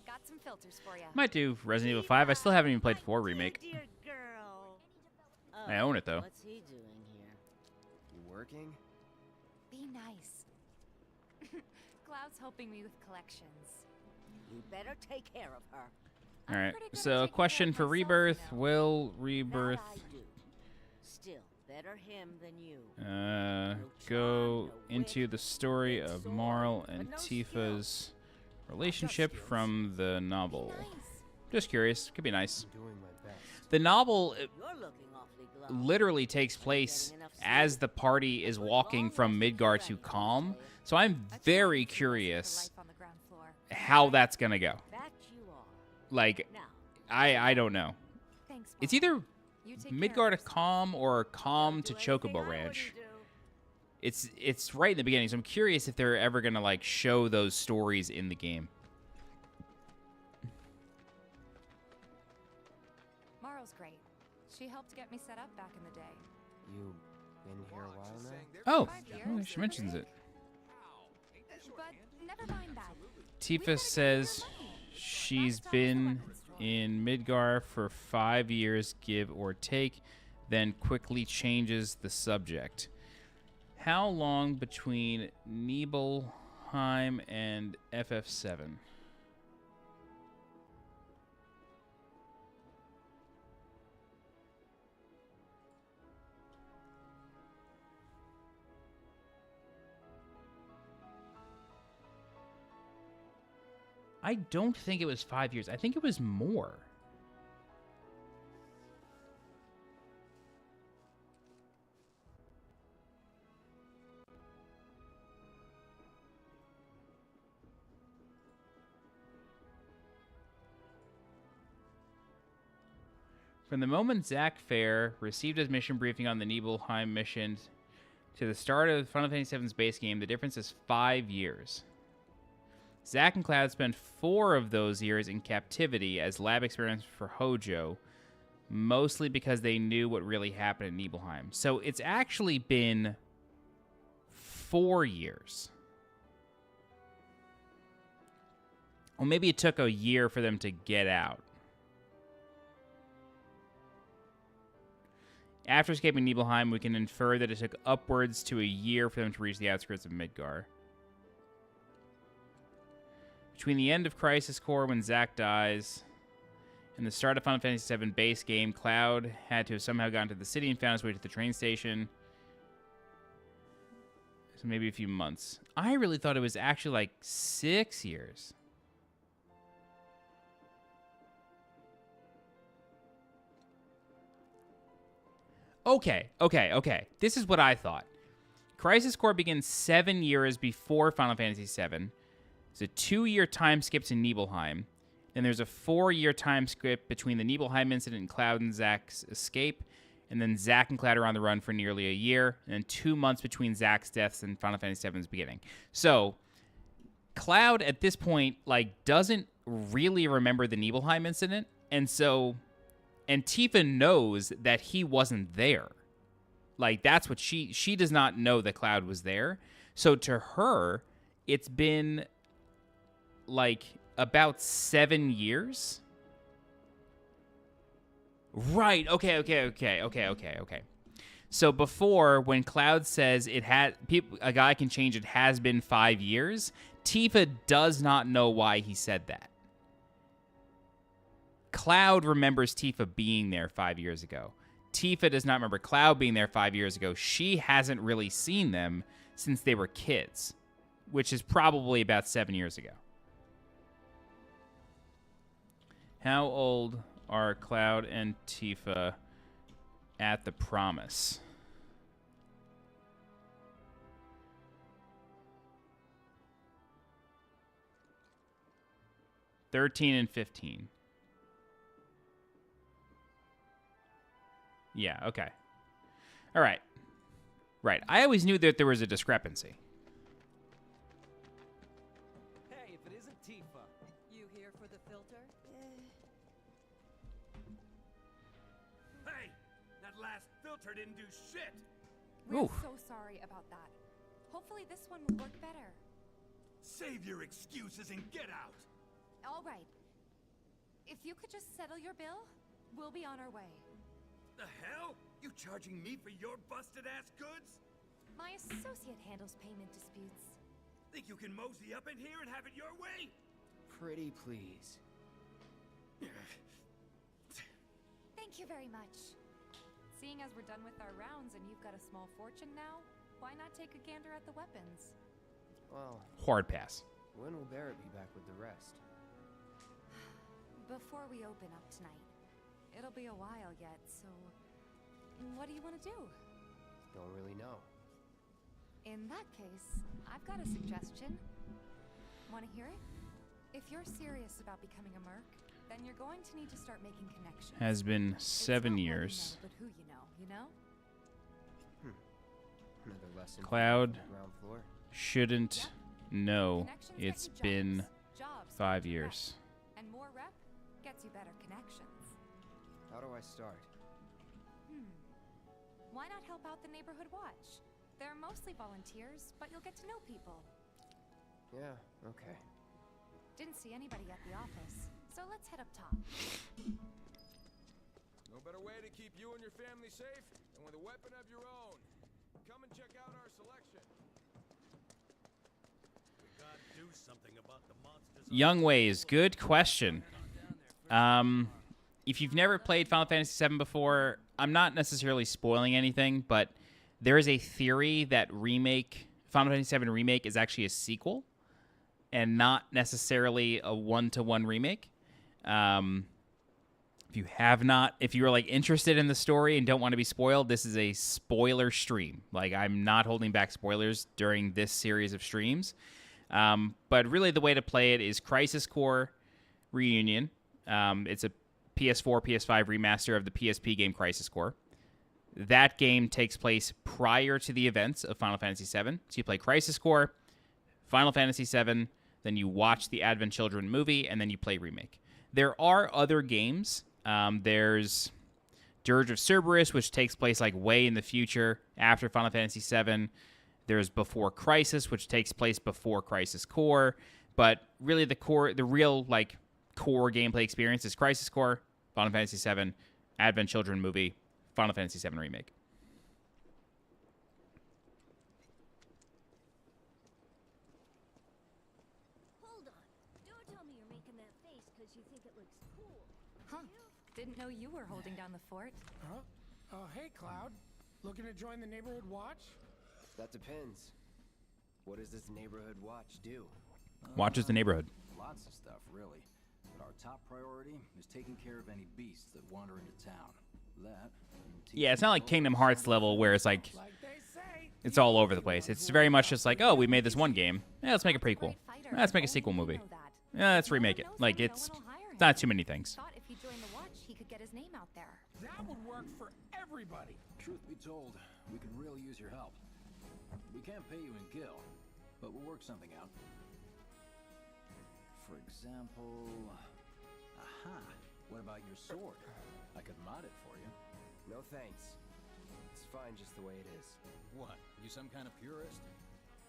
Got some filters for you. Might do Resident Evil 5. I still haven't even played 4 Remake. Dear girl. I own it, though. What's he doing here? You working? Be nice. Cloud's helping me with collections. You better take care of her. All right. pretty good at So, taking care question of for myself, Rebirth: you know. Will Rebirth That I do. Still, better him than you. go into the story of Marl and Tifa's relationship from the novel? Just curious. Could be nice. I'm doing my best. The novel You're looking awfully glum. literally takes place as the party is walking from Midgar to Calm. So I'm very curious Life on the ground floor. how that's gonna go. That you are. Like, Now, I don't know. Thanks, It's Marl. either You take Midgar care to of yourself. Calm or Calm to do anything Chocobo I Ranch. wouldn't do. It's right in the beginning, so I'm curious if they're ever gonna like show those stories in the game. Marl's great. She helped get me set up back in the day. You been here a while now? Oh, 5 years. oh, she mentions it. But never mind that. Tifa says she's been in Midgar for 5 years, give or take, then quickly changes the subject. How long between Nibelheim and FF7? I don't think it was 5 years. I think it was more. From the moment Zack Fair received his mission briefing on the Nibelheim mission to the start of Final Fantasy VII's base game, the difference is 5 years. Zack and Cloud spent 4 of those years in captivity as lab experiments for Hojo, mostly because they knew what really happened in Nibelheim. So it's actually been 4 years. Well, maybe it took a year for them to get out. After escaping Nibelheim, we can infer that it took upwards to a year for them to reach the outskirts of Midgar. Between the end of Crisis Core, when Zack dies, and the start of Final Fantasy VII base game, Cloud had to have somehow gotten to the city and found his way to the train station. So maybe a few months. I really thought it was actually like 6 years. Okay. This is what I thought. Crisis Core begins 7 years before Final Fantasy VII. It's a 2-year time skip to Nibelheim. Then there's a 4-year time skip between the Nibelheim incident and Cloud and Zack's escape. And then Zack and Cloud are on the run for nearly a year. And then 2 months between Zack's deaths and Final Fantasy VII's beginning. So, Cloud at this point, like, doesn't really remember the Nibelheim incident. And so... And Tifa knows that he wasn't there. Like, that's what she does not know that Cloud was there. So to her, it's been like about 7 years. Right. Okay. So before, when Cloud says a guy can change, it has been 5 years, Tifa does not know why he said that. Cloud remembers Tifa being there 5 years ago. Tifa does not remember Cloud being there 5 years ago. She hasn't really seen them since they were kids, which is probably about 7 years ago. How old are Cloud and Tifa at the promise? $13 and $15. Yeah, okay. All right. Right. I always knew that there was a discrepancy. Hey, if it isn't Tifa. You here for the filter? Hey, that last filter didn't do shit. We're Oof. so sorry about that. Hopefully this one will work better. Save your excuses and get out. All right. If you could just settle your bill, we'll be on our way. The hell? You charging me for your busted-ass goods? My associate handles payment disputes. Think you can mosey up in here and have it your way? Pretty please. Thank you very much. Seeing as we're done with our rounds and you've got a small fortune now, why not take a gander at the weapons? Well, Hard pass. when will Barrett be back with the rest? Before we open up tonight. It'll be a while yet, so what do you want to do? Don't really know. In that case, I've got a suggestion. Want to hear it? If you're serious about becoming a merc, then you're going to need to start making connections. Has been It's 7 not years. What you know, but who you know, Another lesson Cloud from the ground floor. shouldn't know Connections get it's you been jobs 5 get you years. rep, and more rep gets you better connections. How do I start? Why not help out the neighborhood watch? They're mostly volunteers, but you'll get to know people. Yeah, okay. Didn't see anybody at the office, so let's head up top. No better way to keep you and your family safe than with a weapon of your own. Come and check out our selection. We gotta do something about the monsters. Young Ways, good question. If you've never played Final Fantasy VII before, I'm not necessarily spoiling anything, but there is a theory that Final Fantasy VII Remake is actually a sequel and not necessarily a one-to-one remake. If you were like interested in the story and don't want to be spoiled, this is a spoiler stream. Like, I'm not holding back spoilers during this series of streams. But really the way to play it is Crisis Core Reunion. It's a PS4, PS5 remaster of the PSP game Crisis Core. That game takes place prior to the events of Final Fantasy VII. So you play Crisis Core, Final Fantasy VII, then you watch the Advent Children movie, and then you play Remake. There are other games. There's Dirge of Cerberus, which takes place like way in the future after Final Fantasy VII. There's Before Crisis, which takes place before Crisis Core. But really the real core gameplay experience is Crisis Core, Final Fantasy VII, Advent Children movie, Final Fantasy VII Remake. Hold on. Don't tell me you're making that face because you think it looks cool. Huh. Didn't know you were holding down the fort. Huh? Oh, hey, Cloud. Looking to join the neighborhood watch? That depends. What does this neighborhood watch do? Watches the neighborhood. Lots of stuff, really. But our top priority is taking care of any beasts that wander into town. That. Yeah, it's not like Kingdom Hearts level where it's like it's all over the place. It's very much just like, oh, we made this one game. Yeah, let's make a prequel. Let's make a sequel movie. Yeah, let's remake it. Like, it's not too many things. Thought if he joined the watch, he could get his name out there. That would work for everybody. Truth be told, we could really use your help. We can't pay you in gil, but we'll work something out. For example... Aha! What about your sword? I could mod it for you. No thanks. It's fine just the way it is. What? You some kind of purist?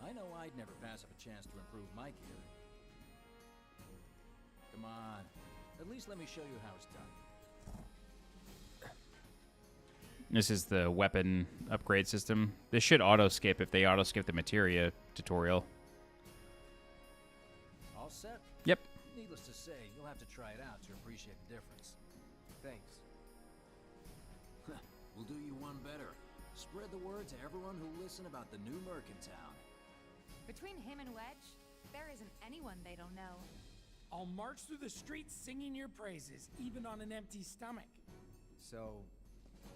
I know I'd never pass up a chance to improve my gear. Come on. At least let me show you how it's done. This is the weapon upgrade system. This should auto-skip if they auto-skip the materia tutorial. All set? Yep. Needless to say, you'll have to try it out to appreciate the difference. Thanks. We'll do you one better. Spread the word to everyone who'll listen about the new merc in town. Between him and Wedge, there isn't anyone they don't know. I'll march through the streets singing your praises, even on an empty stomach. So,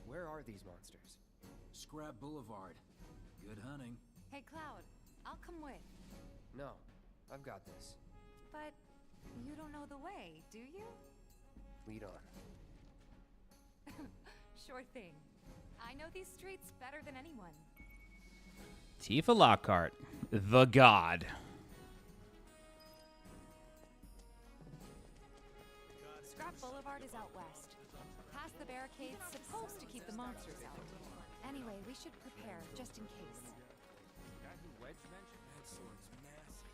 where are these monsters? Scrap Boulevard. Good hunting. Hey, Cloud, I'll come with. No, I've got this. But you don't know the way, do you? Lead on. Sure thing. I know these streets better than anyone. Tifa Lockhart, the god. Scrap Boulevard is out west. Past the barricades, supposed to keep the monsters out. Anyway, we should prepare, just in case. The guy who Wedge mentioned? That sword's massive.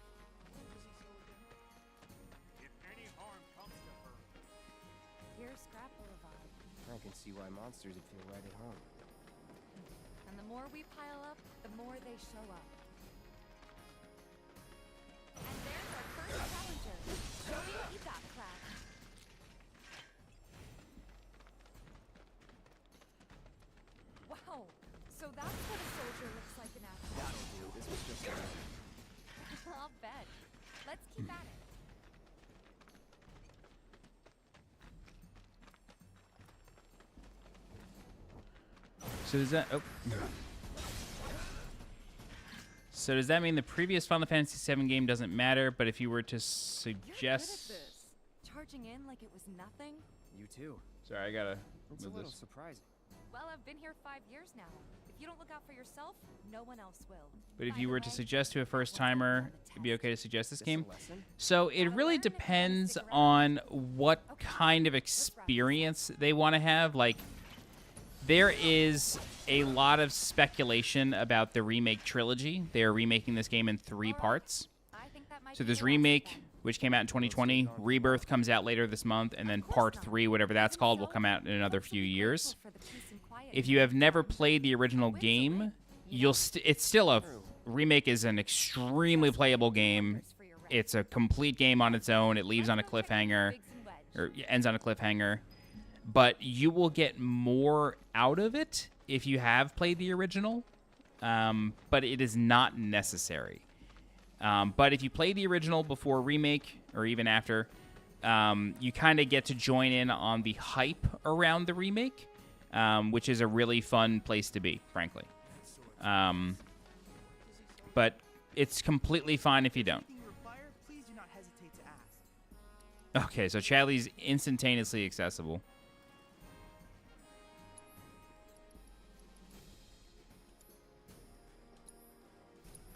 If any harm comes to her. Here's Scrap Boulevard. I can see why monsters would feel right at home. And the more we pile up, the more they show up. And there's our first challenger. Show me what you got, Cloud. Wow, so that's what a soldier looks like in action. That'll do. This was just a... I'll bet. Let's keep at it. So does that... Oh. So does that mean the previous Final Fantasy VII game doesn't matter, but if you were to suggest... You're good at this. Charging in like it was nothing? You too. Sorry, I gotta It's a move little this. surprising. Well, I've been here 5 years now. If you don't look out for yourself, no one else will. But if you were to suggest to a first-timer, it'd be okay to suggest this game? lesson? So it really depends on what kind of experience they want to have. Like, there is a lot of speculation about the Remake trilogy. They're remaking this game in 3 parts. So there's Remake, which came out in 2020. Rebirth comes out later this month. And then Part 3, whatever that's called, will come out in another few years. If you have never played the original game, it's still a... Remake is an extremely playable game. It's a complete game on its own. It leaves on a cliffhanger, or ends on a cliffhanger. But you will get more out of it if you have played the original, but it is not necessary. But if you play the original before Remake, or even after, you kind of get to join in on the hype around the Remake, which is a really fun place to be, frankly. But it's completely fine if you don't. Okay, so Chadley's instantaneously accessible.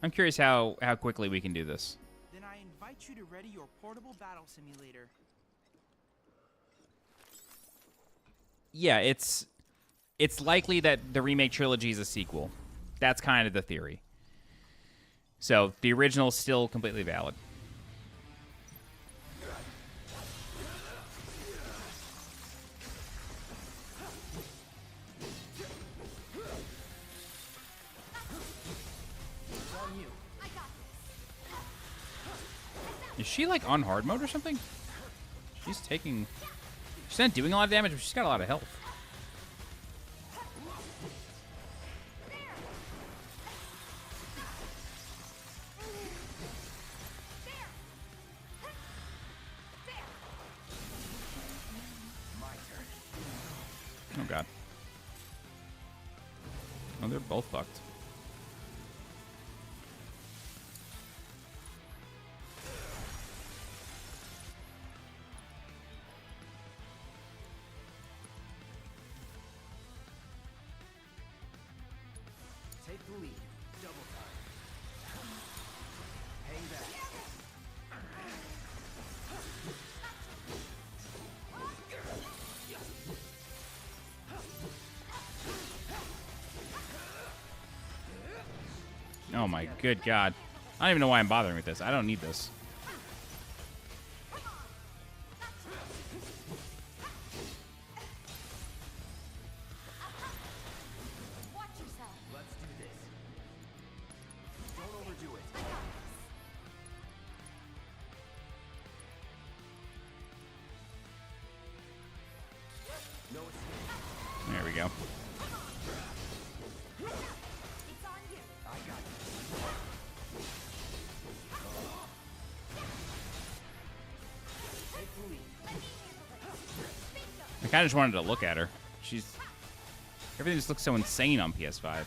I'm curious how quickly we can do this. Then I invite you to ready your portable battle simulator. Yeah, it's likely that the Remake trilogy is a sequel. That's kind of the theory. So the original is still completely valid. Is she, like, on hard mode or something? She's not doing a lot of damage, but she's got a lot of health. Oh, God. Oh, they're both fucked. Take the lead. Double time. Hang back. Oh my good God. I don't even know why I'm bothering with this. I don't need this. Watch yourself. Let's do this. Don't overdo it. No escape. There we go. It's on you. I got you. I kind of just wanted to look at her. Everything just looks so insane on PS5.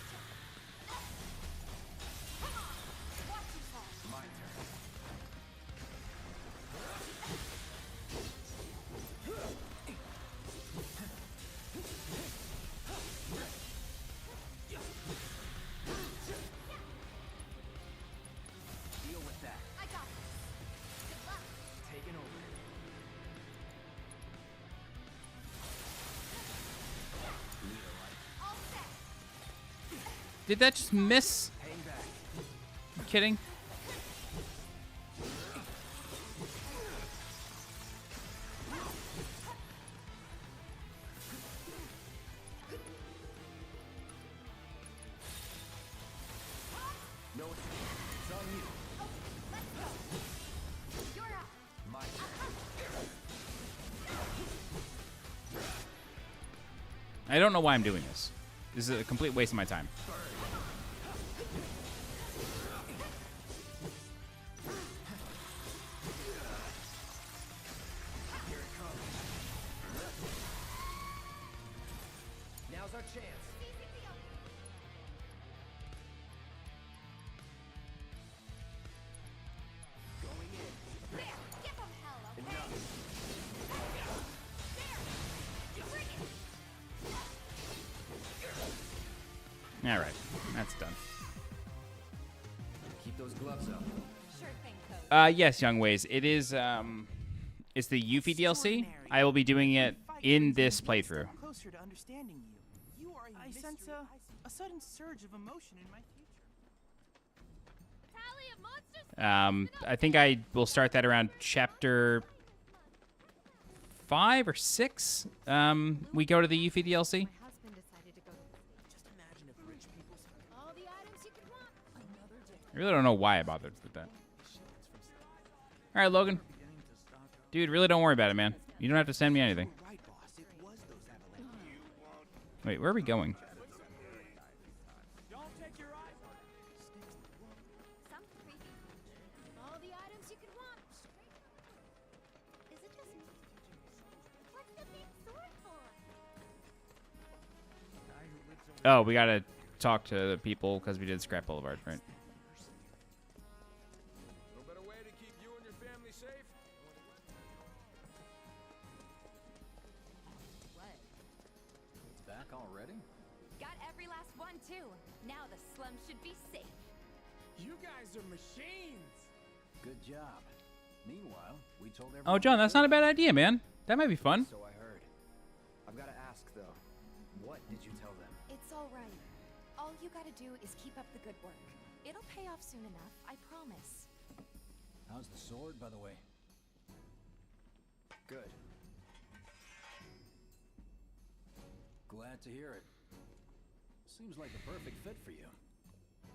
Deal with that. I got this. Good luck. Taking over. All set. Did that just miss? Hang back. You kidding? No escape. It's on you. Let's go. You're up. My turn. I don't know why I'm doing this. This is a complete waste of my time. Here it comes. Now's our chance. Going in. There. Give them hell, okay? Enough. There. Bring it. All right, that's done. Keep those gloves up. Sure thing, Code. Yes, Young Ways. It is. It's the Yuffie DLC. I will be doing it in this playthrough. Closer to understanding you. I sense a sudden surge of emotion in my future. Tally of monsters. I think I will start that around chapter 5 or 6. We go to the Yuffie DLC. My husband decided to go to the States. Just imagine if rich people started All the items you could want. another day. I really don't know why I bothered with that. All right, Logan. Dude, really don't worry about it, man. You don't have to send me anything. Right, boss. It was those avalanches. Wait, where are we going? Don't take your eyes off Some creepy. All the items you could want. Is it just me? What's the big sword for? Oh, we gotta talk to the people because we did Scrap Boulevard, right? No better way to keep you and your family safe. What? It's back already? Got every last one, too. Now the slums should be safe. You guys are machines. Good job. Meanwhile, we told everyone. Oh, John, that's not a bad idea, man. That might be fun. So I heard. I've got to ask though. What did you tell them? It's all right. All you gotta do is keep up the good work. It'll pay off soon enough, I promise. How's the sword, by the way? Good. Glad to hear it. Seems like a perfect fit for you.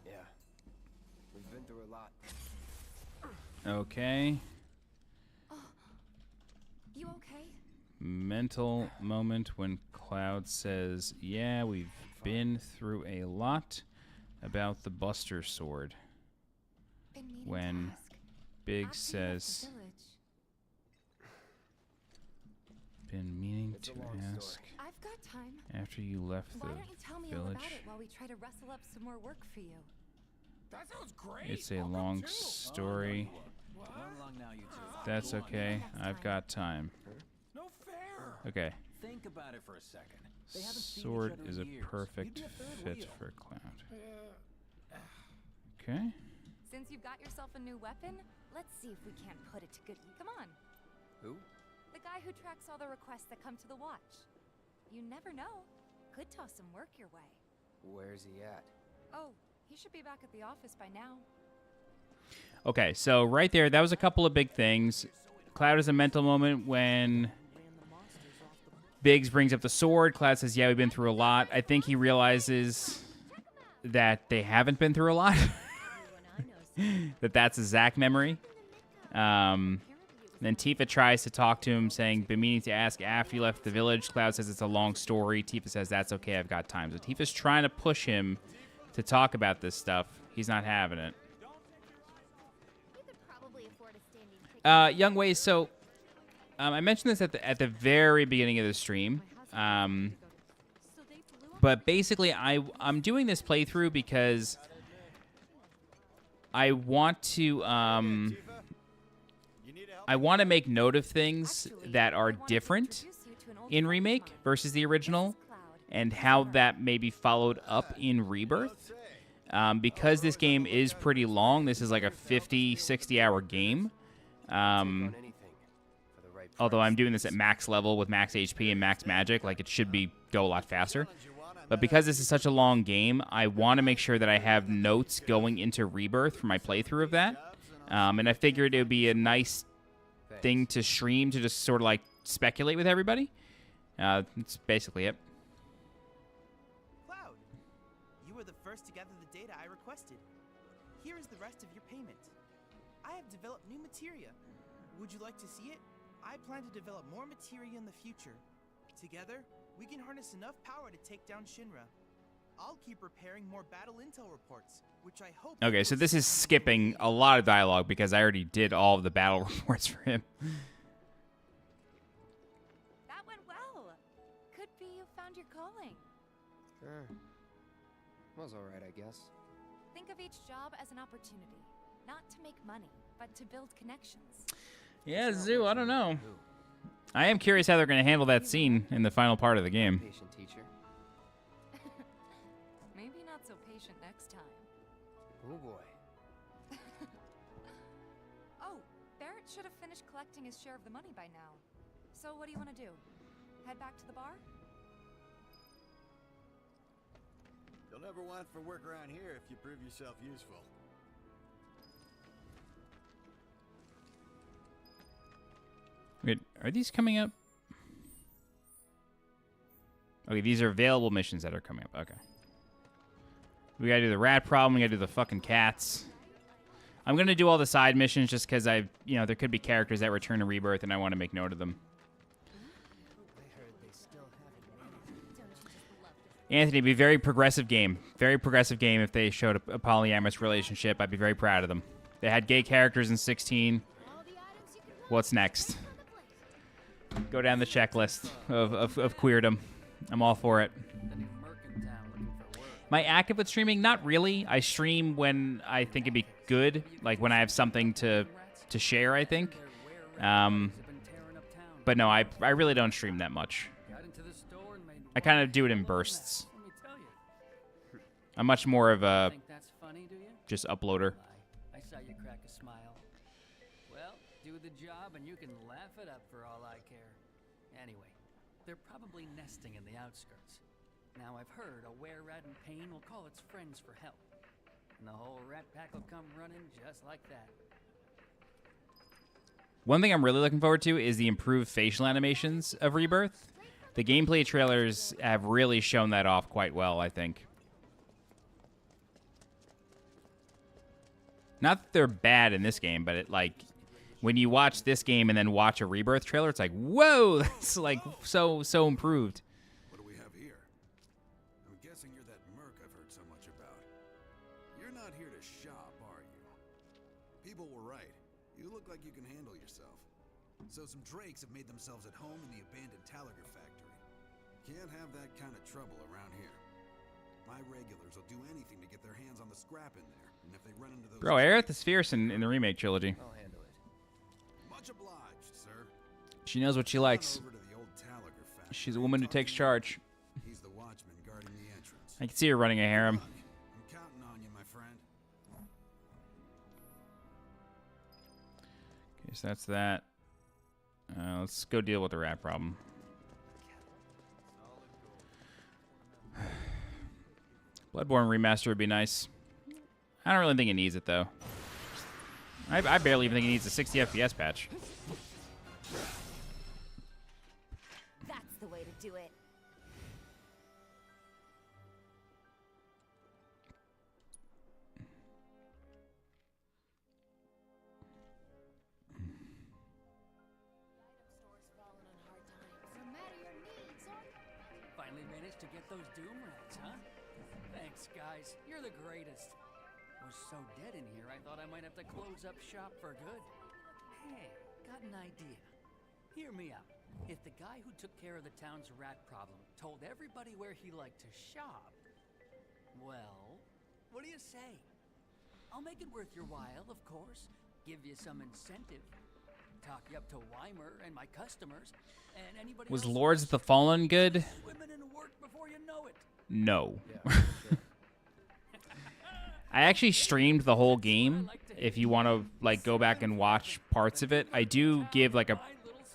Yeah. We've been through a lot. Okay. You okay? Mental moment when Cloud says, yeah, we've been through a lot about the Buster Sword. Been meaning When to ask. Big After you left the says, village, been meaning It's a to long ask story. I've got time. after you left Why don't you tell the me all village. about it while we try to rustle up some more work for you? That sounds great. It's a I'll come long too. story. What? Run along now, you two. That's Go on. okay. I've got time. No fair. Okay. Think about it for a second. They haven't seen each Sword other is in a years. perfect You'd be a third fit wheel. for Cloud. Okay. Since you've got yourself a new weapon, let's see if we can't put it to good. Come on. Who? The guy who tracks all the requests that come to the watch. You never know. Could toss some work your way. Where's he at? Oh, He should be back at the office by now. Okay, so right there, that was a couple of big things. Cloud has a mental moment when Biggs brings up the sword. Cloud says, yeah, we've been through a lot. I think he realizes that they haven't been through a lot. That's a Zack memory. Then Tifa tries to talk to him, saying, been meaning to ask after you left the village. Cloud says it's a long story. Tifa says, that's okay, I've got time. So Tifa's trying to push him to talk about this stuff. He's not having it. Young Ways, so I mentioned this at the very beginning of the stream. But basically, I'm doing this playthrough because I want to make note of things that are different in Remake versus the original, and how that may be followed up in Rebirth. Because this game is pretty long, this is like a 50, 60-hour game. Although I'm doing this at max level with max HP and max magic, like it should go a lot faster. But because this is such a long game, I want to make sure that I have notes going into Rebirth for my playthrough of that. And I figured it would be a nice thing to stream to just sort of like speculate with everybody. That's basically it. Cloud, you were the first to gather the data I requested. Here is the rest of your payment. I have developed new materia. Would you like to see it? I plan to develop more materia in the future. Together, we can harness enough power to take down Shinra. I'll keep preparing more battle intel reports, which I hope... Okay, so this is skipping a lot of dialogue because I already did all of the battle reports for him. That went well. Could be you found your calling. Sure. Was alright, I guess. Think of each job as an opportunity. Not to make money, but to build connections. Yeah, Zoo, I don't know. I am curious how they're going to handle that scene in the final part of the game. Patient teacher. Maybe not so patient next time. Oh boy. Oh, Barrett should have finished collecting his share of the money by now. So what do you want to do? Head back to the bar? You'll never want for work around here if you prove yourself useful. Wait, are these coming up? Okay, these are available missions that are coming up. Okay. We gotta do the rat problem. We gotta do the fucking cats. I'm gonna do all the side missions just because there could be characters that return to Rebirth and I want to make note of them. Anthony, it'd be a very progressive game. Very progressive game if they showed a polyamorous relationship. I'd be very proud of them. They had gay characters in 16. What's next? Go down the checklist of queerdom. I'm all for it. Am I active with streaming? Not really. I stream when I think it'd be good, like when I have something to share, I think. But no, I really don't stream that much. I kind of do it in bursts. I'm much more of a just uploader. I saw you crack a smile. Well, do the job and you can laugh it up for all I care. Anyway, they're probably nesting in the outskirts. Now I've heard a were-rat in pain will call its friends for help. And the whole rat pack will come running just like that. One thing I'm really looking forward to is the improved facial animations of Rebirth. The gameplay trailers have really shown that off quite well, I think. Not that they're bad in this game, but when you watch this game and then watch a Rebirth trailer, it's like, whoa, that's like so improved. What do we have here? I'm guessing you're that merc I've heard so much about. You're not here to shop, are you? People were right. You look like you can handle yourself. So some drakes have made themselves at home in the abandoned Talagar factory. Can't have that kind of trouble around here. My regulars will do anything to get their hands on the scrap in there. And if they run into those... Bro, Aerith is fierce in the Remake trilogy. I'll handle it. Much obliged, sir. She knows what she likes. Over to the old Talagar factory. She's a woman who takes charge. He's the watchman guarding the entrance. I can see her running a harem. I'm counting on you, my friend. Okay, so that's that. Let's go deal with the rat problem. Bloodborne remaster would be nice. I don't really think it needs it, though. I barely even think it needs a 60 FPS patch. That's the way to do it. Finally managed to get those doom rats, huh? Thanks, guys. You're the greatest. Was so dead in here, I thought I might have to close up shop for good. Hey, got an idea. Hear me out. If the guy who took care of the town's rat problem told everybody where he liked to shop, well, what do you say? I'll make it worth your while, of course. Give you some incentive. Talk you up to Weimer and my customers, and anybody Was else Lords of the Fallen good? swimming in work before you know it. No. I actually streamed the whole game. If you want to like go back and watch parts of it, I do give like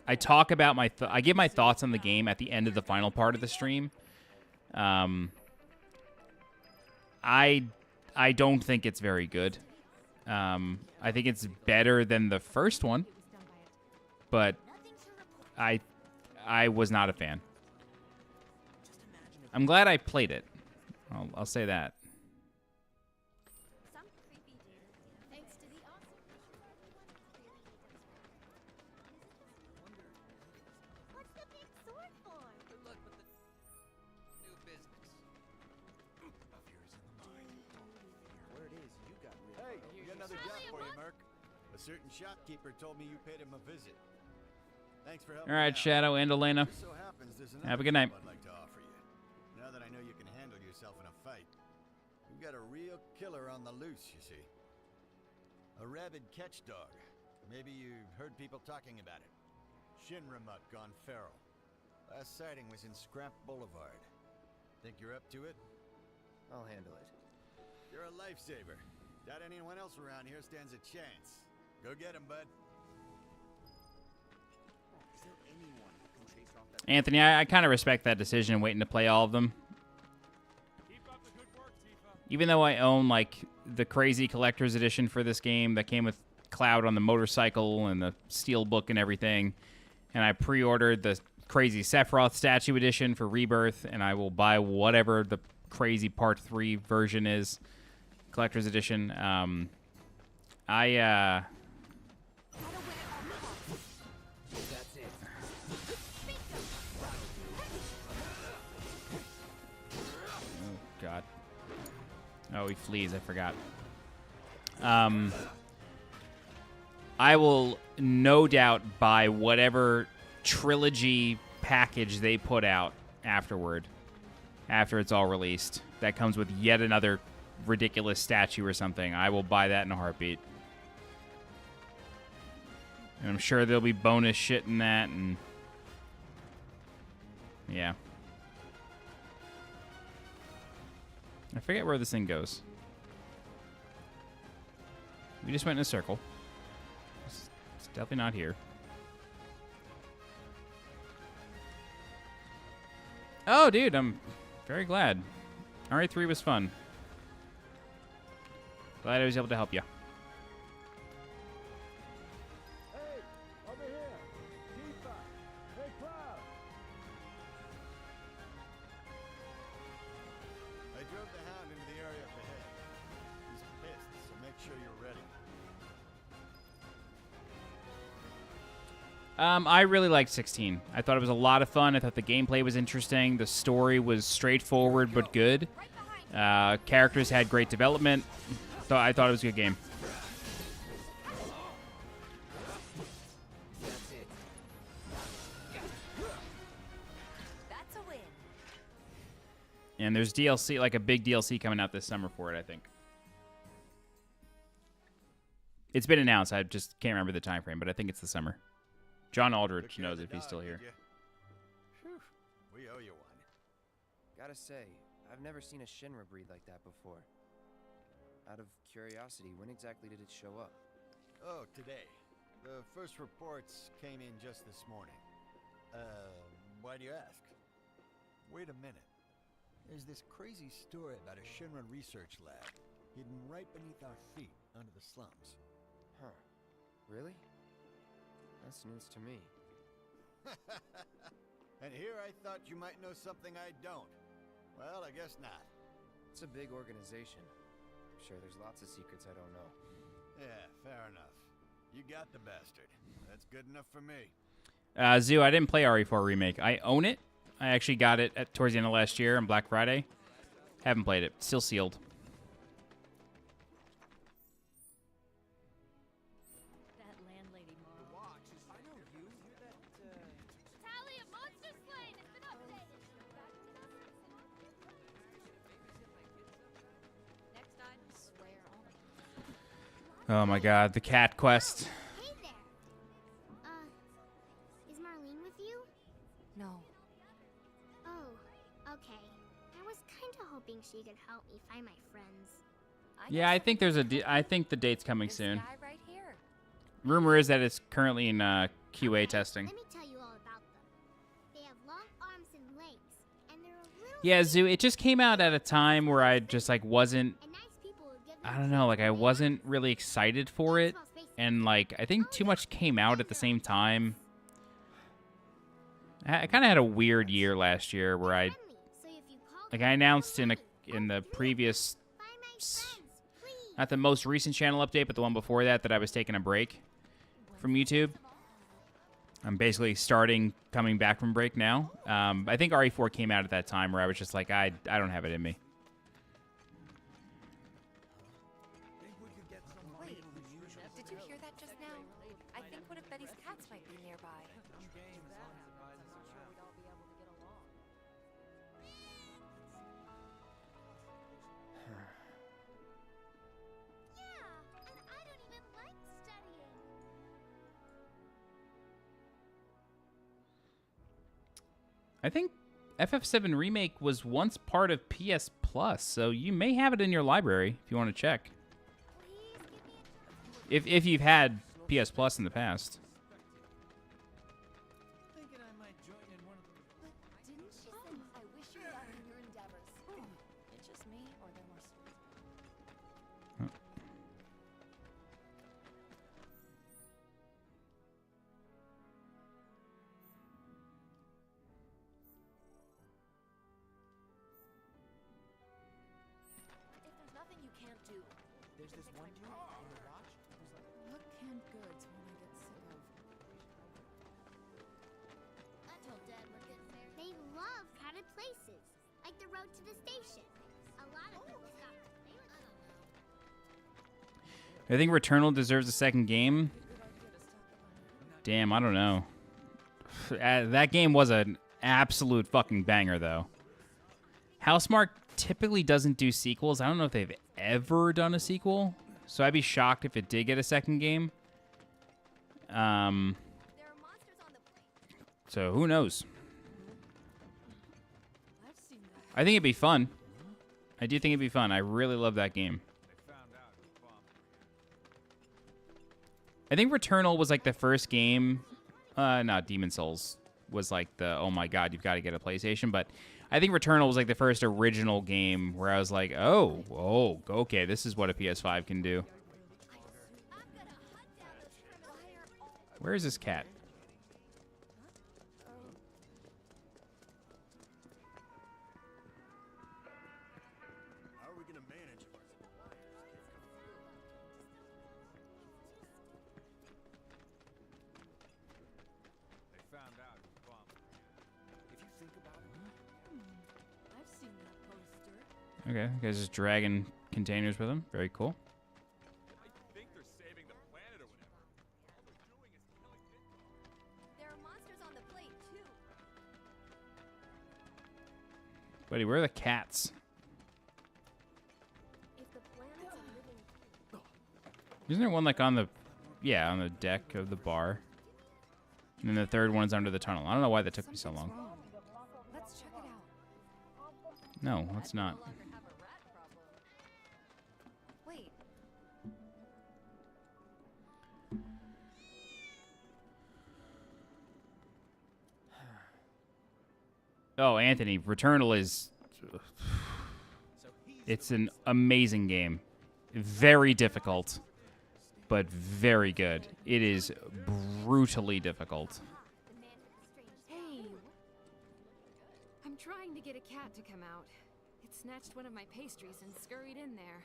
I talk about I give my thoughts on the game at the end of the final part of the stream. I don't think it's very good. I think it's better than the first one, but I was not a fan. I'm glad I played it. I'll say that. Certain shopkeeper told me you paid him a visit. Thanks for helping. All right, Shadow and Elena. So happens, Have a good night. I'd like to offer you. Now that I know you can handle yourself in a fight, we've got a real killer on the loose, you see. A rabid catch dog. Maybe you've heard people talking about it. Shinra muck gone feral. Last sighting was in Scrap Boulevard. Think you're up to it? I'll handle it. You're a lifesaver. Doubt anyone else around here stands a chance. Go get him, bud. Anthony, I kind of respect that decision, waiting to play all of them. Even though I own like the crazy collector's edition for this game that came with Cloud on the motorcycle and the steel book and everything, and I pre-ordered the crazy Sephiroth statue edition for Rebirth, and I will buy whatever the crazy Part 3 version is, collector's edition. God. Oh, he flees. I forgot. I will no doubt buy whatever trilogy package they put out afterward, after it's all released. That comes with yet another ridiculous statue or something. I will buy that in a heartbeat. And I'm sure there'll be bonus shit in that, and yeah. I forget where this thing goes. We just went in a circle. It's definitely not here. Oh, dude, I'm very glad. RE3 was fun. Glad I was able to help you. Hey, over here. Tifa. Hey, Cloud. I drove the hound into the area up ahead. He's pissed, so make sure you're ready. I really liked 16. I thought it was a lot of fun. I thought the gameplay was interesting. The story was straightforward but good. Characters had great development. I thought it was a good game. That's a win. And there's DLC, like a big DLC coming out this summer for it, I think. It's been announced. I just can't remember the time frame, but I think it's the summer. John Aldrich knows if he's still here. Whew, we owe you one. Gotta say, I've never seen a Shinra breed like that before. Out of curiosity, when exactly did it show up? Oh, today. The first reports came in just this morning. Why do you ask? Wait a minute. There's this crazy story about a Shinra research lab. hidden right beneath our feet under the slums. Huh. Really? That's news to me. And here I thought you might know something I don't. Well, I guess not. It's a big organization. I'm sure there's lots of secrets I don't know. Yeah, fair enough. You got the bastard. That's good enough for me. Zoo, I didn't play RE4 Remake. I own it. I actually got it towards the end of last year on Black Friday. Haven't played it. Still sealed. That landlady mom. I know you. You're that, Tally of monster slain has been updated. Next time, swear only. Oh my god, the cat quest. Hey there. Is Marlene with you? No. Oh, okay. I was kind of hoping she could help me find my friends. Yeah, I think there's I think the date's coming soon. Guy right here. Rumor is that it's currently in QA testing. Let me tell you all about them. They have long arms and legs, and they're a little... Yeah, Zoo, it just came out at a time where I just like wasn't, I don't know, like I wasn't really excited for it. And like, I think too much came out at the same time. I kind of had a weird year last year where I announced in the previous, not the most recent channel update, but the one before that I was taking a break from YouTube. I'm basically coming back from break now. I think RE4 came out at that time where I was just like, I don't have it in me. Wait, did you hear that just now? I think one of Betty's cats might be nearby. I think FF7 Remake was once part of PS Plus, so you may have it in your library if you want to check. If you've had PS Plus in the past. Didn't she say, I wish you luck in your endeavors? It's just me, or there must be. If there's nothing you can't do, There's this one dude on the watch who's like, What canned goods when I get sick of? I told Dad we're getting married. They love crowded places, like the road to the station. A lot of people stop. I don't know. I think Returnal deserves a second game. Damn, I don't know. That game was an absolute fucking banger, though. Housemarque typically doesn't do sequels. I don't know if they've ever done a sequel, so I'd be shocked if it did get a second game. So who knows? I think it'd be fun. I do think it'd be fun. I really love that game. I think Returnal was like the first game. No, Demon Souls was like the, oh my god, you've got to get a PlayStation. But I think Returnal was like the first original game where I was like, oh, okay, this is what a PS5 can do. Where is this cat? How are we gonna manage if our suppliers keep coming through? They found out who bombed the reactor. If you think about it, I've seen that poster. Okay, you guys just dragging containers with them. Very cool. I think they're saving the planet or whatever. All they're doing is killing Midgar. There are monsters on the plate, too. Buddy, where are the cats? If the planet's a living... Isn't there one like on the, yeah, on the deck of the bar? And then the third one's under the tunnel. I don't know why that took me so long. Let's check it out. No, let's not. Wait. Oh, Anthony, Returnal is... It's an amazing game. very difficult, but very good. It is brutally difficult. Hey, I'm trying to get a cat to come out. It snatched one of my pastries and scurried in there.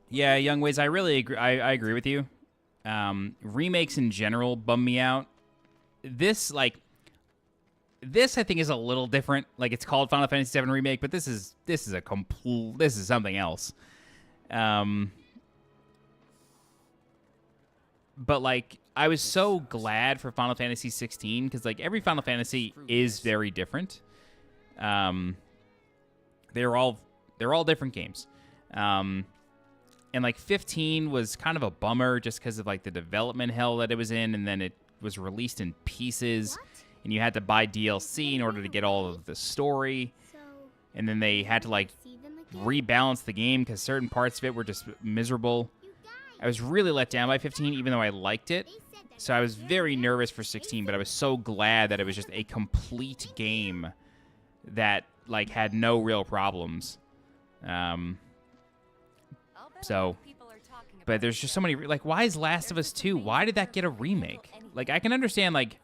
Yeah, Young Ways, I really agree. I agree with you. Remakes in general bum me out. This I think is a little different. Like, it's called Final Fantasy VII Remake, but this is something else. But like, I was so glad for Final Fantasy 16 because like every Final Fantasy is very different. They're all different games. And like 15 was kind of a bummer just because of like the development hell that it was in, and then it was released in pieces, and you had to buy DLC in order to get all of the story. And then they had to like rebalance the game because certain parts of it were just miserable. I was really let down by 15, even though I liked it. So I was very nervous for 16, but I was so glad that it was just a complete game that like had no real problems. But there's just so many, like, why is Last of Us 2? Why did that get a remake? Like, I can understand, like,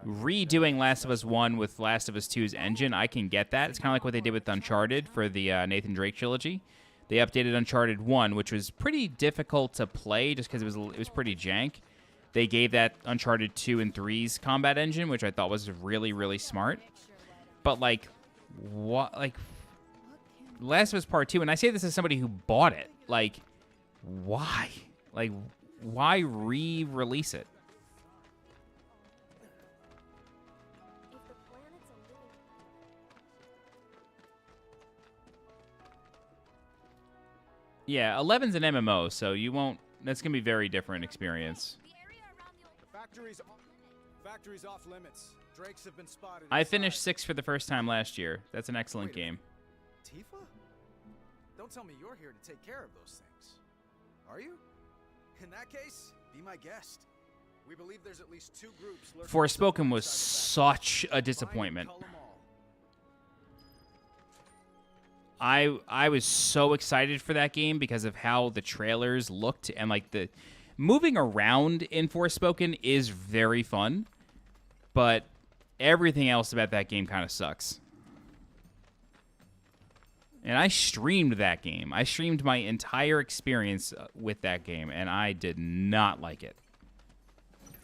redoing Last of Us 1 with Last of Us 2's engine. I can get that. It's kind of like what they did with Uncharted for the Nathan Drake trilogy. They updated Uncharted 1, which was pretty difficult to play just because it was pretty jank. They gave that Uncharted 2 and 3's combat engine, which I thought was really, really smart. But, like, what, like, Last of Us Part 2, and I say this as somebody who bought it, like, why? Like, why re-release it? Yeah, 11's an MMO, so you won't, that's going to be a very different experience. Factory's off limits. Drakes have been spotted. I finished 6 for the first time last year. That's an excellent game. Tifa? Don't tell me you're here to take care of those things. Are you? In that case, be my guest. We believe there's at least 2 groups lurking. Forspoken was such a disappointment. I was so excited for that game because of how the trailers looked, and like the moving around in Forspoken is very fun, but everything else about that game kind of sucks. And I streamed that game. I streamed my entire experience with that game, and I did not like it.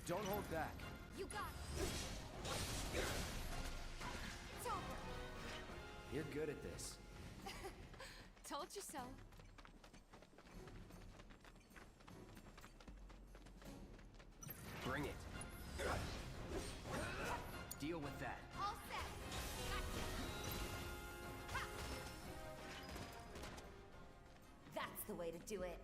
Don't hold back. You got it. It's over. You're good at this. Told you so. Bring it. Deal with that. All set. Gotcha. That's the way to do it.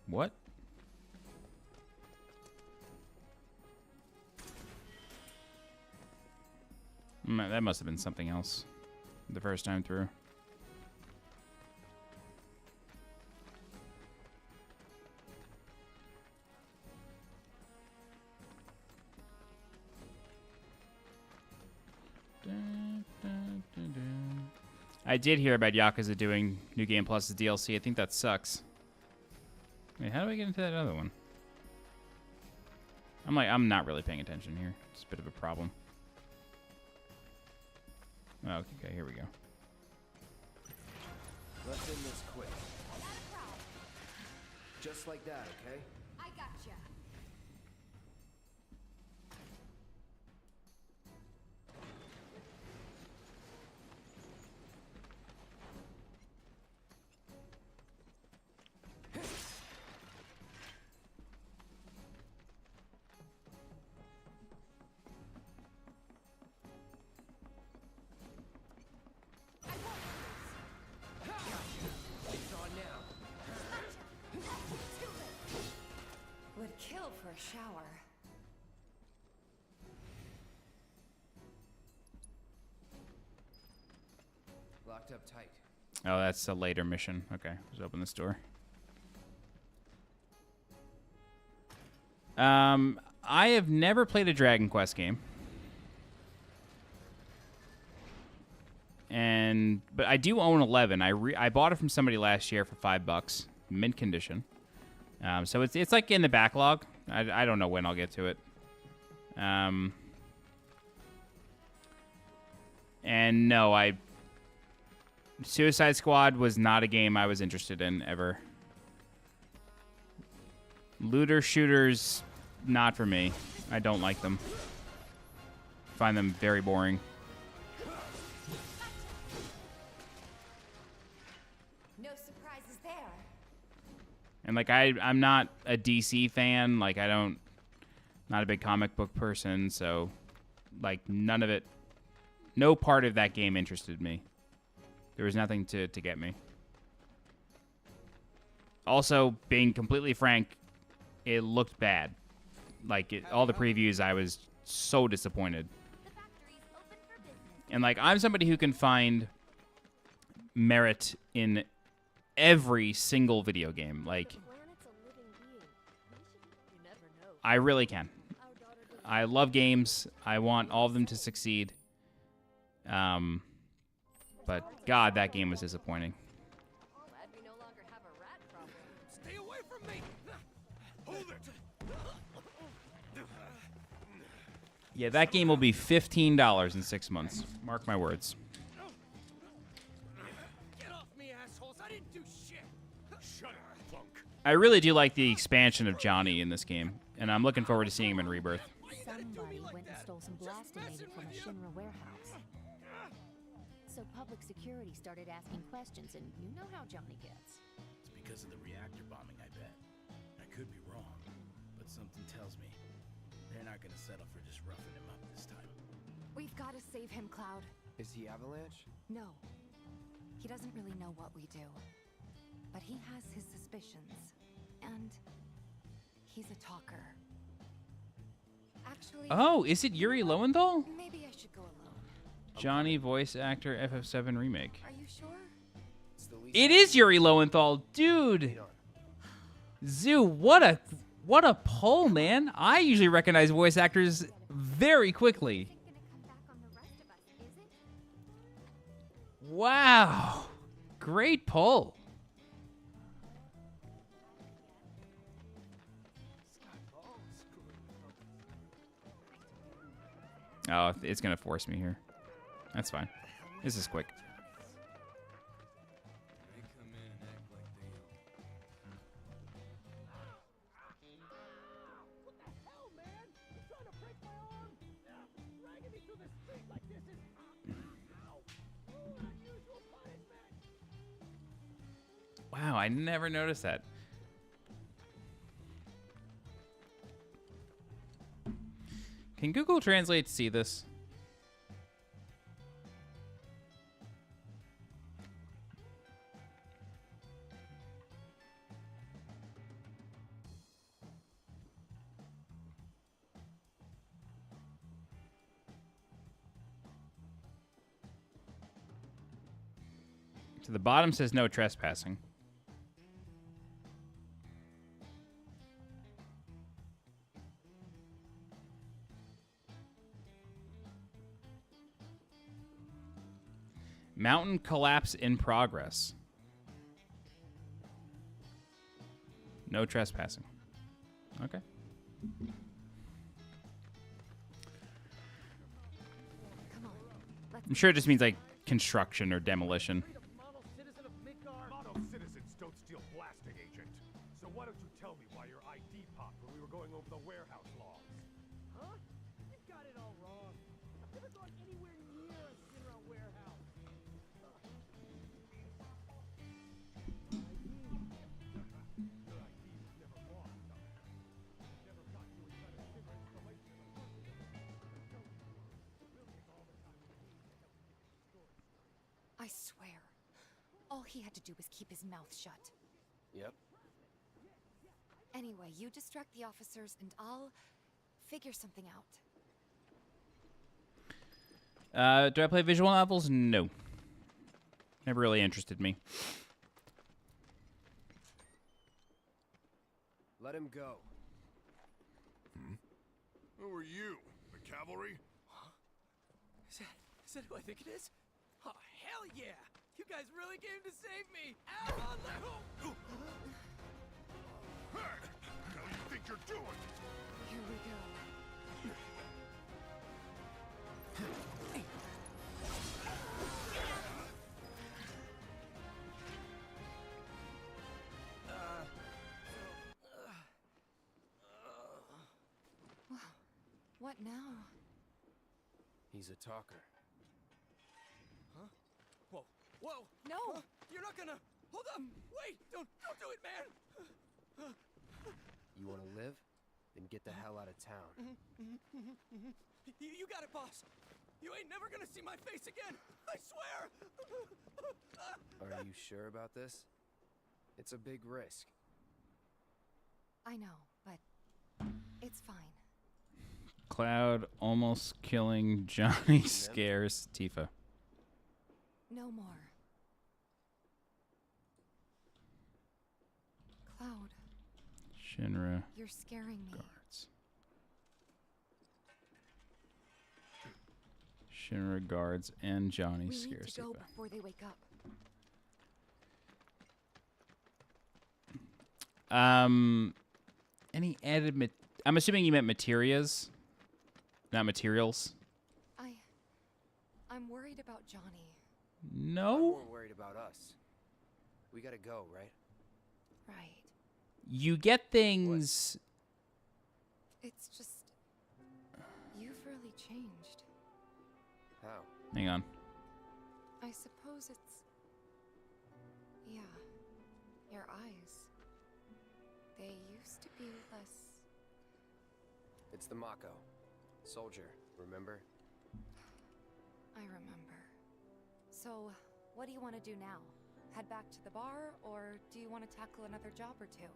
What? That must have been something else the first time through. I did hear about Yakuza doing New Game Plus' DLC. I think that sucks. Wait, how do I get into that other one? I'm not really paying attention here. It's a bit of a problem. Oh, okay, here we go. Let's end this quick. Just like that, okay? I gotcha. Would kill for a shower. Locked up tight. Oh, that's a later mission. Okay, let's open this door. I have never played a Dragon Quest game. But I do own 11. I bought it from somebody last year for $5, mint condition. So it's like in the backlog. I don't know when I'll get to it. And no, Suicide Squad was not a game I was interested in ever. Looter shooters, not for me. I don't like them. Find them very boring. No surprises there. And like I'm not a DC fan. Like not a big comic book person, so like none of it, no part of that game interested me. There was nothing to get me. Also, being completely frank, it looked bad. Like all the previews, I was so disappointed. And like I'm somebody who can find merit in every single video game. Like I really can. I love games. I want all of them to succeed. But God, that game was disappointing. Glad we no longer have a rat problem. Stay away from me! Hold it! Yeah, that game will be $15 in 6 months. Mark my words. Get off me, assholes! I didn't do shit! Shut up, punk! I really do like the expansion of Johnny in this game, and I'm looking forward to seeing him in Rebirth. Somebody went and stole some blastinated from a Shinra warehouse. So public security started asking questions, and you know how Johnny gets. It's because of the reactor bombing, I bet. I could be wrong, but something tells me they're not gonna settle for just roughing him up this time. We've got to save him, Cloud. Is he Avalanche? No. He doesn't really know what we do. But he has his suspicions. And he's a talker. Actually... Oh, is it Yuri Lowenthal? Maybe I should go alone. Johnny voice actor FF7 remake. Are you sure? It is Yuri Lowenthal, dude. Zoo, what a pull, man. I usually recognize voice actors very quickly. Wow. Great pull. Oh, it's going to force me here. That's fine. This is quick. Wow, I never noticed that. Can Google Translate see this? So the bottom says no trespassing. Mountain collapse in progress. No trespassing. Okay. I'm sure it just means like construction or demolition. Model citizens don't steal blasting, Agent. So why don't you tell me why your ID popped when we were going over the warehouse logs? Huh? You got it all wrong. I've never gone anywhere near a Shinra warehouse. I swear, all he had to do was keep his mouth shut. Yep. Anyway, you distract the officers and I'll figure something out. Do I play visual novels? No. Never really interested me. Let him go. Who are you? The cavalry? Is that who I think it is? Oh, hell yeah! You guys really came to save me! Ow! Hey! How do you think you're doing? Here we go. What now? He's a talker. Huh? Whoa! Whoa! No! You're not gonna... Hold up! Wait! Don't do it, man! You want to live? Then get the hell out of town. You got it, boss! You ain't never gonna see my face again! I swear! Are you sure about this? It's a big risk. I know, but it's fine. Cloud almost killing Johnny scares Tifa. No more. Cloud. Shinra. You're scaring me. Guards. Shinra guards and Johnny We scares need to go Tifa. before they wake up. Any added I'm assuming you meant materias, not materials. I'm worried about Johnny. No. I'm more worried about us. We gotta go, right? Right. You get things. It's just you've really changed. How? Hang on. I suppose it's yeah, your eyes. They used to be less. It's the Mako. Soldier, remember? I remember. So, what do you want to do now? Head back to the bar, or do you want to tackle another job or two?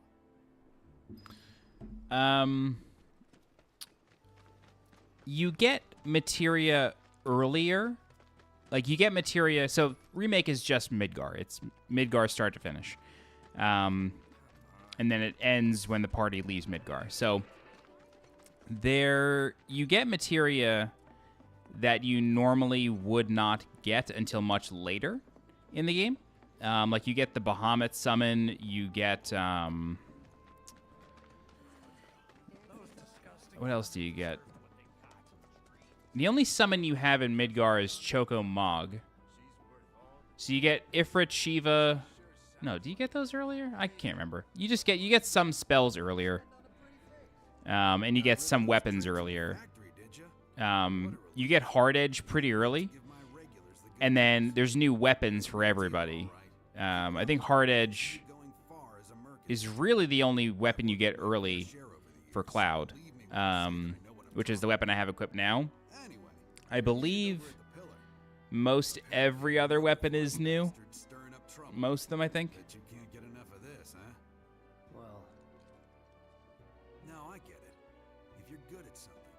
You get materia earlier. Like, you get materia. So, Remake is just Midgar. It's Midgar start to finish. And then it ends when the party leaves Midgar. So, you get materia that you normally would not get until much later in the game. Like, you get the Bahamut summon. You get... what else do you get? The only summon you have in Midgar is Choco Mog. So you get Ifrit, Shiva. No, do you get those earlier? I can't remember. You get some spells earlier. And you get some weapons earlier. You get Hard Edge pretty early. And then there's new weapons for everybody. I think Hard Edge is really the only weapon you get early for Cloud. Which is the weapon I have equipped now. I believe most every other weapon is new. Most of them, I think. Bet you can't get enough of this, huh? Well, no, I get it. If you're good at something,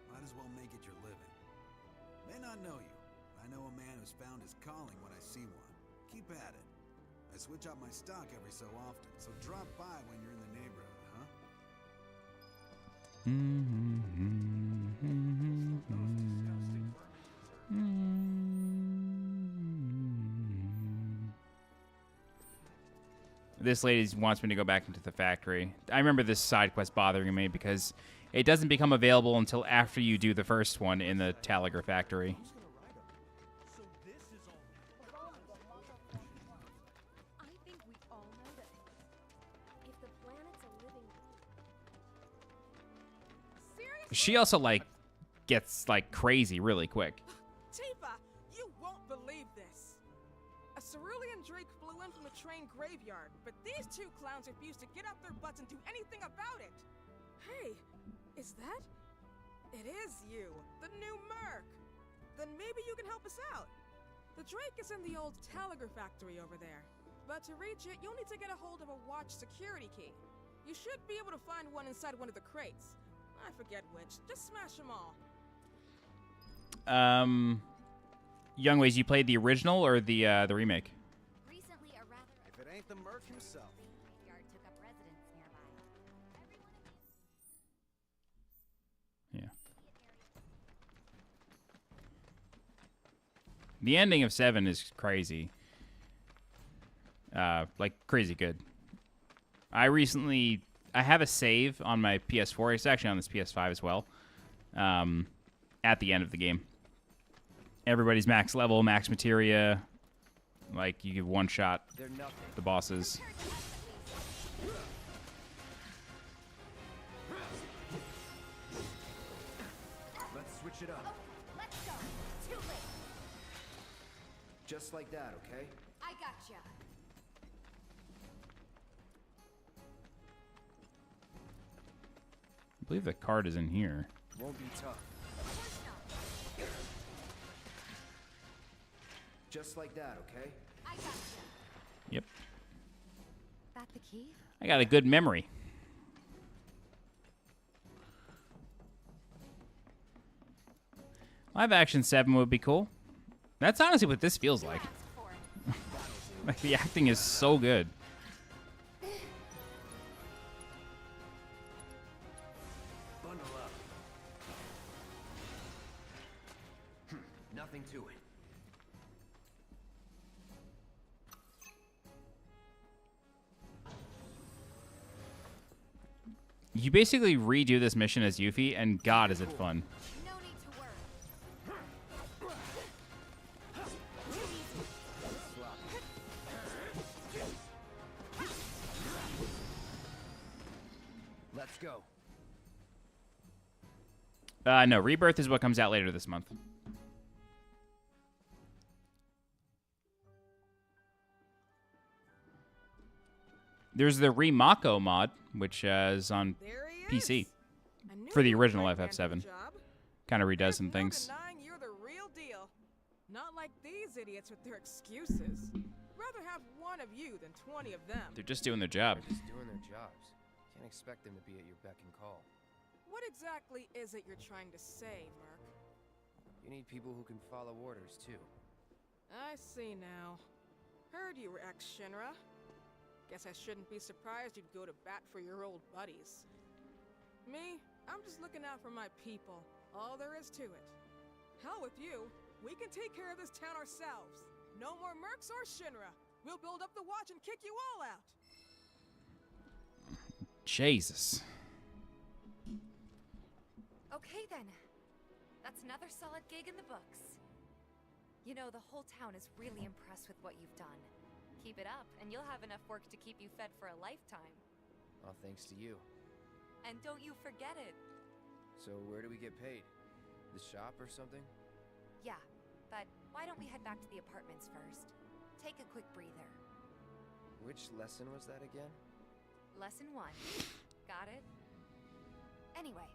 might as well make it your living. May not know you. I know a man who's found his calling when I see one. Keep at it. I switch out my stock every so often, so drop by when you're in the neighborhood, huh? This lady wants me to go back into the factory. I remember this side quest bothering me because it doesn't become available until after you do the first one in the Talagar factory. I think we all know that if the planet's a living... Seriously? She also, like, gets, like, crazy really quick. Tifa, you won't believe this. A cerulean Drake flew in from the train graveyard, but these two clowns refuse to get up their butts and do anything about it. Hey, is that? It is you, the new Merc. Then maybe you can help us out. The Drake is in the old Talagar factory over there. But to reach it, you'll need to get a hold of a watch security key. You should be able to find one inside one of the crates. I forget which. Just smash them all. Youngways, you played the original or the remake? Recently, a rather If it ain't the Merc himself. yard took up residence nearby. Yeah. The ending of 7 is crazy. Like, crazy good. I have a save on my PS4. It's actually on this PS5 as well. At the end of the game. Everybody's max level, max materia. Like, you give one shot the bosses. Let's switch it up. Let's go. Too late. Just like that, okay? I gotcha. I believe the card is in here. Won't be tough. Just like that, okay? I gotcha. Yep. That the key? I got a good memory. Live action 7 would be cool. That's honestly what this feels like. Like, the acting is so good. Bundle up. Nothing to it. You basically redo this mission as Yuffie, and God, is it fun. No need to worry. Let's go. No, Rebirth is what comes out later this month. There's the Remako mod, which is on PC for the original FF7. Kind of redoes some things. Denying you're the real deal. Not like these idiots with their excuses. Rather have one of you than 20 of them. They're just doing their job. They're just doing their jobs. Can't expect them to be at your beck and call. What exactly is it you're trying to say, Merc? You need people who can follow orders, too. I see now. Heard you, ex-Shinra. Guess I shouldn't be surprised you'd go to bat for your old buddies. Me, I'm just looking out for my people. All there is to it. Hell with you. We can take care of this town ourselves. No more Mercs or Shinra. We'll build up the watch and kick you all out. Jesus. Okay then. That's another solid gig in the books. You know, the whole town is really impressed with what you've done. Keep it up, and you'll have enough work to keep you fed for a lifetime. All thanks to you. And don't you forget it. So where do we get paid? The shop or something? Yeah, but why don't we head back to the apartments first? Take a quick breather. Which lesson was that again? Lesson 1. Got it? Anyway,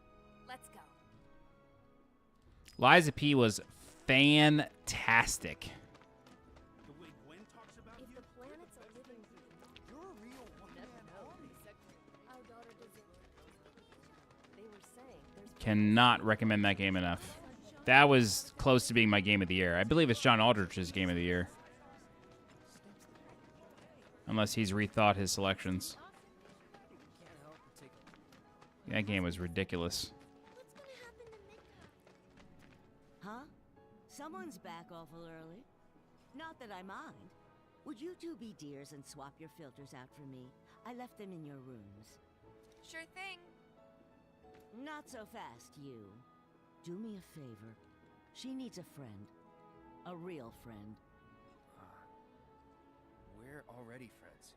let's go. Liza P was fantastic. If the planet's a living being, you're a real one-man army. Our daughter does it. They were saying there's Cannot recommend that game enough. That was close to being my game of the year. I believe it's John Aldrich's game of the year. Unless he's rethought his selections. That game was ridiculous. Huh? Someone's back awful early. Not that I mind. Would you two be dears and swap your filters out for me? I left them in your rooms. Sure thing. Not so fast, you. Do me a favor. She needs a friend. A real friend. We're already friends.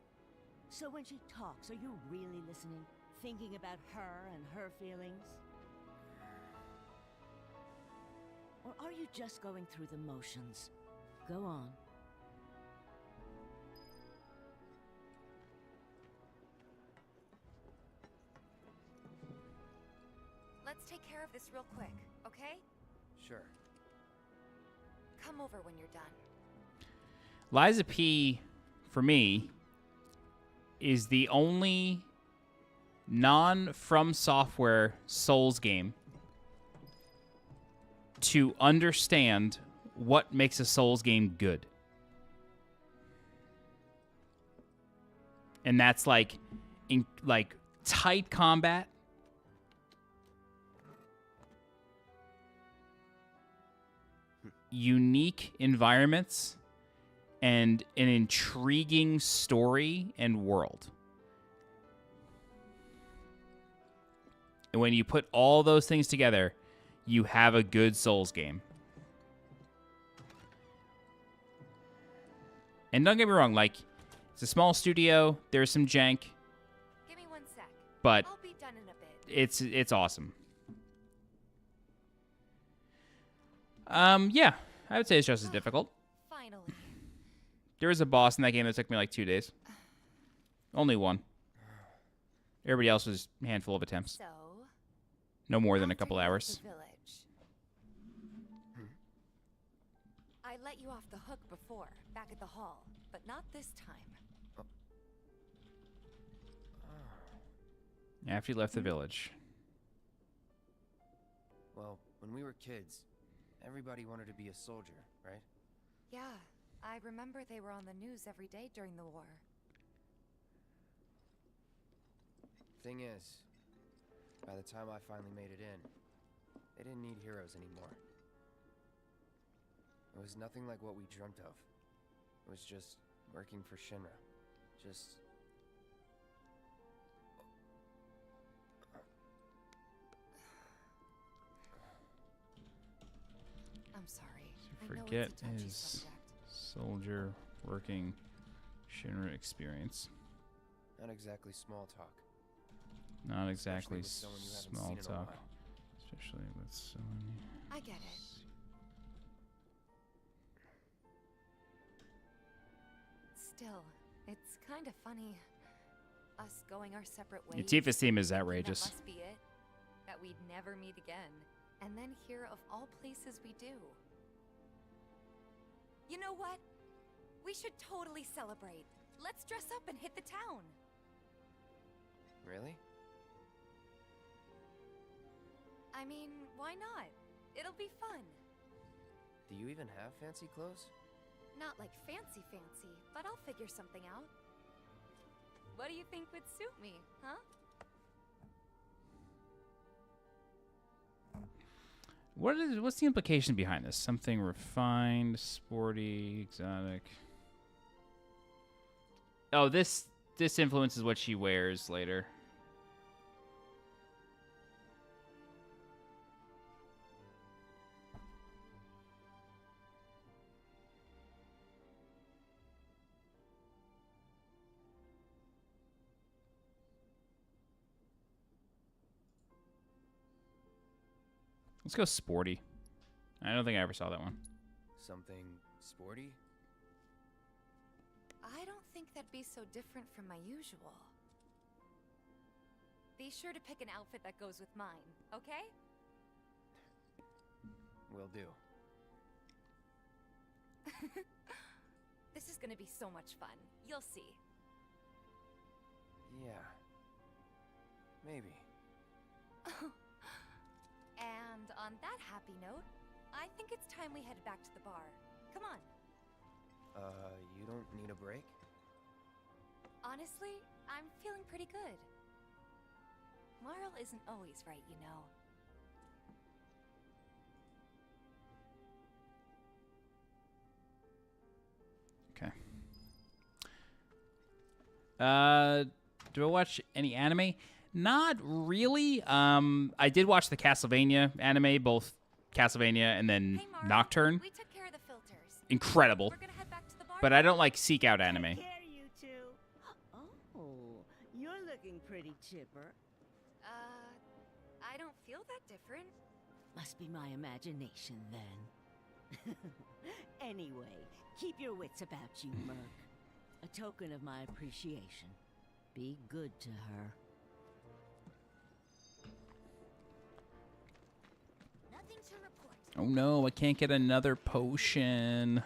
So when she talks, are you really listening? Thinking about her and her feelings? Or are you just going through the motions? Go on. Let's take care of this real quick, okay? Sure. Come over when you're done. Liza P, for me, is the only non-From Software Souls game to understand what makes a Souls game good. And that's like tight combat, unique environments, and an intriguing story and world. And when you put all those things together, you have a good Souls game. And don't get me wrong, like, it's a small studio, there's some jank. Give me 1 sec. But I'll be done in a bit. it's awesome. Yeah, I would say it's just as difficult. Finally. There was a boss in that game that took me like 2 days. Only one. Everybody else was a handful of attempts. So, no more than a couple hours. the village. I let you off the hook before, back at the hall, but not this time. After you left the village. Well, when we were kids, everybody wanted to be a soldier, right? Yeah, I remember they were on the news every day during the war. Thing is, by the time I finally made it in, they didn't need heroes anymore. It was nothing like what we dreamt of. It was just working for Shinra. Just... I'm sorry. Forget his soldier working Shinra experience. Not exactly small talk. Not exactly Especially with someone you haven't small seen in a talk. while. Especially with someone. I get it. Still, it's kind of funny. Us going our separate ways. Tifa's theme is thinking outrageous. That must be it. That we'd never meet again. And then here, of all places, we do. You know what? We should totally celebrate. Let's dress up and hit the town. Really? I mean, why not? It'll be fun. Do you even have fancy clothes? Not like fancy, but I'll figure something out. What do you think would suit me, huh? What's the implication behind this? Something refined, sporty, exotic. Oh, this influences what she wears later. Let's go sporty. I don't think I ever saw that one. Something sporty? I don't think that'd be so different from my usual. Be sure to pick an outfit that goes with mine, okay? Will do. This is gonna be so much fun. You'll see. Yeah. Maybe. And on that happy note, I think it's time we head back to the bar. Come on. You don't need a break? Honestly, I'm feeling pretty good. Marl isn't always right, you know. Okay. Do I watch any anime? Not really. I did watch the Castlevania anime, both Castlevania and then Nocturne. We took care of the filters. Incredible. We're gonna head back to the bar. But I don't like seek out anime. Care, you two. Oh, you're looking pretty chipper. I don't feel that different. Must be my imagination then. Anyway, keep your wits about you, Merc. A token of my appreciation. Be good to her. Nothing to report. Oh no, I can't get another potion.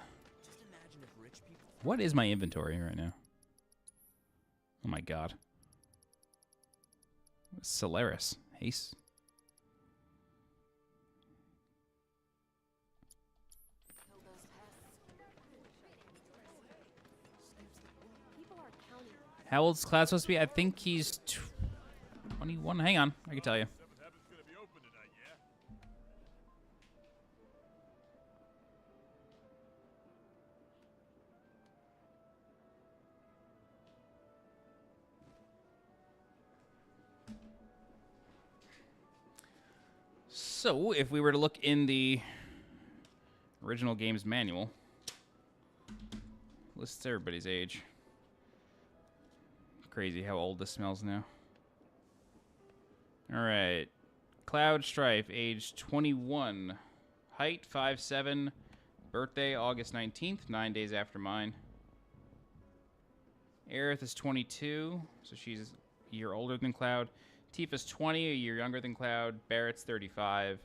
What is my inventory right now? Oh my god. Solaris. Haste. How old's Cloud supposed to be? I think he's 21. Hang on, I can tell you. So, if we were to look in the original game's manual, lists everybody's age. Crazy how old this smells now. All right. Cloud Strife, age 21. Height, 5'7". Birthday, August 19th, 9 days after mine. Aerith is 22, so she's a year older than Cloud. Tifa's 20, a year younger than Cloud. Barrett's 35.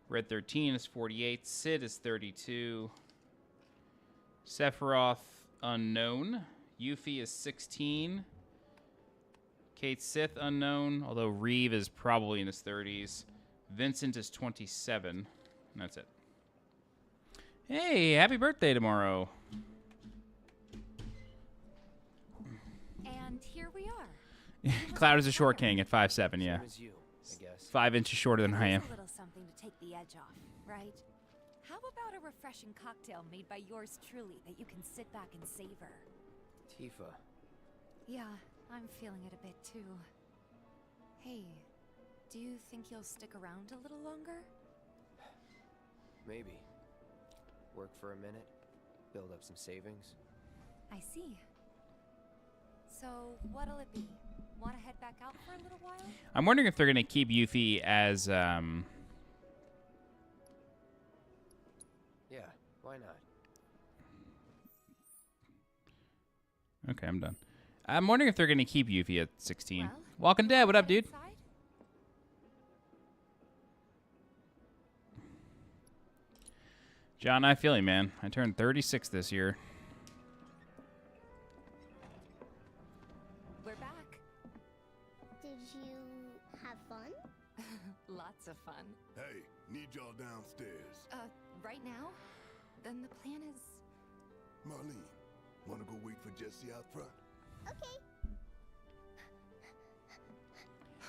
Red 13 is 48. Sid is 32. Sephiroth, unknown. Yuffie is 16. Kate Sith, unknown, although Reeve is probably in his 30s. Vincent is 27. And that's it. Hey, happy birthday tomorrow. And here we are. Cloud is a short king at 5'7", yeah. 5 inches shorter than I am. A little something to take the edge off, right? How about a refreshing cocktail made by yours truly that you can sit back and savor? Tifa. Yeah, I'm feeling it a bit too. Hey, do you think you'll stick around a little longer? Maybe. Work for a minute, build up some savings. I see. So, what'll it be? Want to head back out for a little while? I'm wondering if they're going to keep Yuffie as, Yeah, why not? Okay, I'm done. I'm wondering if they're going to keep Yuffie at 16. Walking Dead, what up, dude? John, I feel you, man. I turned 36 this year. We're back. Did you have fun? Lots of fun. Hey, need y'all downstairs. Right now? Then the plan is... Marlene, wanna go wait for Jesse out front? Okay.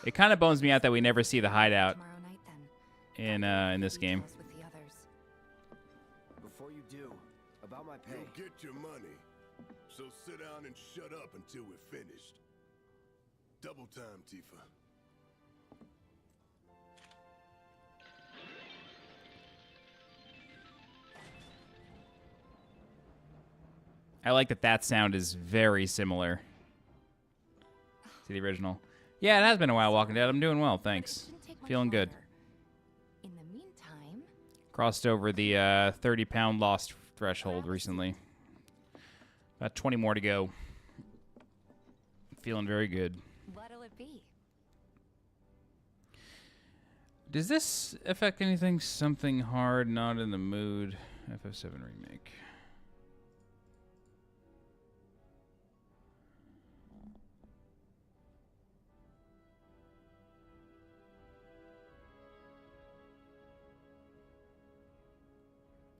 It kind of bones me out that we never see the hideout Tomorrow night, then. in this game. With the others. Before you do, about my pay. You'll get your money. So sit down and shut up until we're finished. Double time, Tifa. I like that sound is very similar to the original. Yeah, it has been a while, Walking Dead. I'm doing well, thanks. Feeling good. In the meantime... Crossed over the 30-pound lost threshold recently. About 20 more to go. Feeling very good. What'll it be? Does this affect anything? Something hard, not in the mood. FF7 Remake.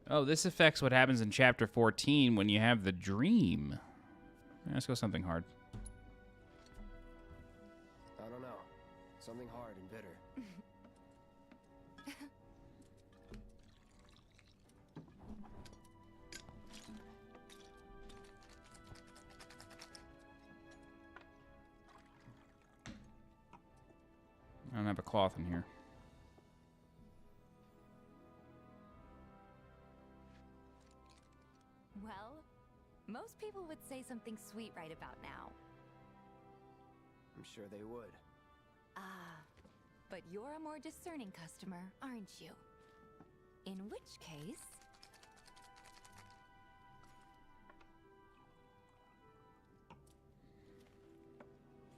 Oh, this affects what happens in Chapter 14 when you have the dream. Let's go something hard. I don't know. Something hard and bitter. I don't have a cloth in here. Well, most people would say something sweet right about now. I'm sure they would. But you're a more discerning customer, aren't you? In which case...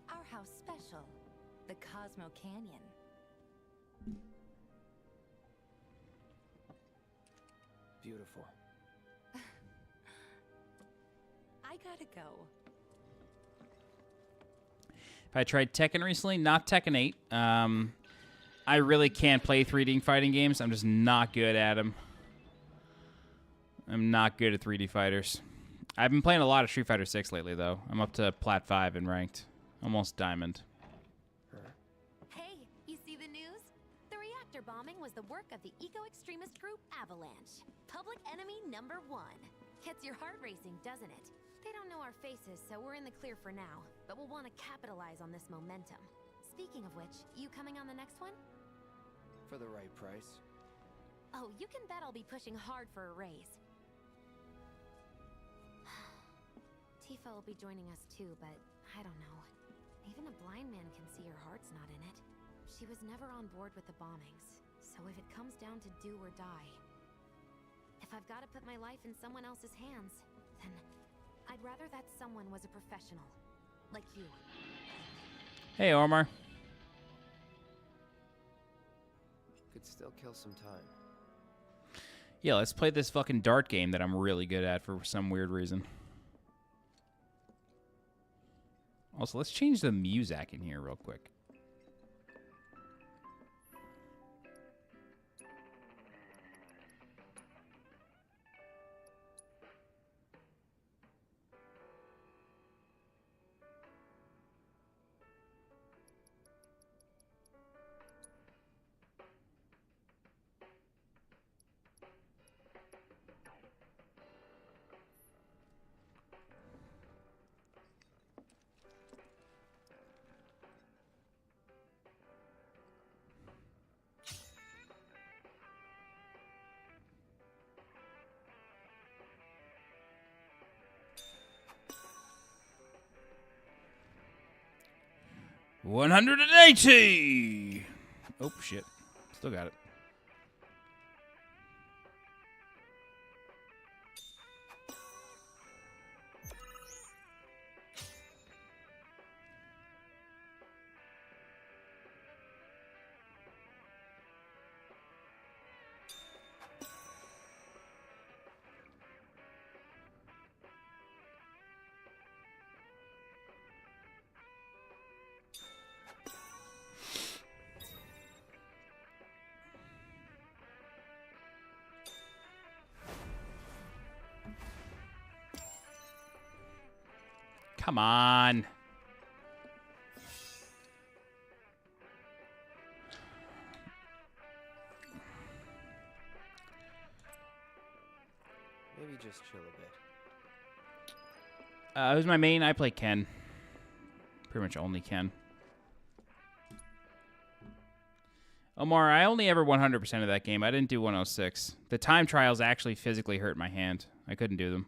Our house special, the Cosmo Canyon. Beautiful. I gotta go. If I tried Tekken recently, not Tekken 8. I really can't play 3D fighting games. I'm just not good at them. I'm not good at 3D fighters. I've been playing a lot of Street Fighter 6 lately, though. I'm up to Plat 5 in ranked. Almost Diamond. Hey, you see the news? The reactor bombing was the work of the eco-extremist group Avalanche. Public enemy number 1. Gets your heart racing, doesn't it? They don't know our faces, so we're in the clear for now. But we'll want to capitalize on this momentum. Speaking of which, you coming on the next one? For the right price. Oh, you can bet I'll be pushing hard for a raise. Tifa will be joining us too, but I don't know. Even a blind man can see her heart's not in it. She was never on board with the bombings, so if it comes down to do or die, if I've got to put my life in someone else's hands, then I'd rather that someone was a professional, like you. Hey, Omar. Could still kill some time. Yeah, let's play this fucking dart game that I'm really good at for some weird reason. Also, let's change the music in here real quick. $180. Oh shit! Still got it. Come on. Maybe just chill a bit. Who's my main? I play Ken. Pretty much only Ken. Omar, I only ever 100% of that game. I didn't do 106. The time trials actually physically hurt my hand. I couldn't do them.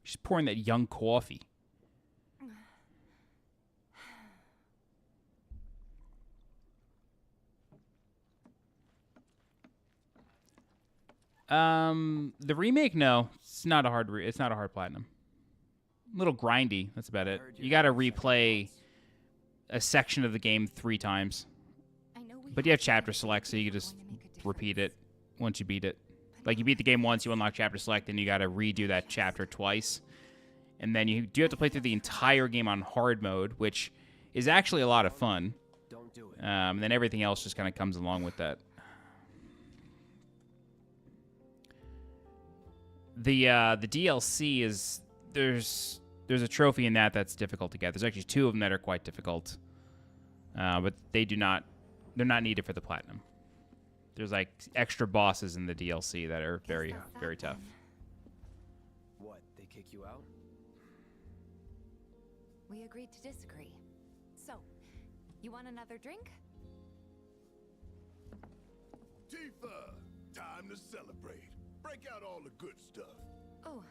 She's pouring that young coffee. The remake, no, it's not a hard. It's not a hard platinum. A little grindy. That's about it. You got to replay a section of the game 3 times. But you have chapter select, so you can just repeat it once you beat it. Like, you beat the game once, you unlock chapter select, and you got to redo that chapter twice. And then you do have to play through the entire game on hard mode, which is actually a lot of fun. Don't do it. And then everything else just kind of comes along with that. The DLC is there's a trophy in that's difficult to get. There's actually 2 of them that are quite difficult, but they're not needed for the platinum. There's like extra bosses in the DLC that are very tough. What? They kick you out? We agreed to disagree. So, you want another drink? Tifa, time to celebrate. Break out all the good stuff. Oh,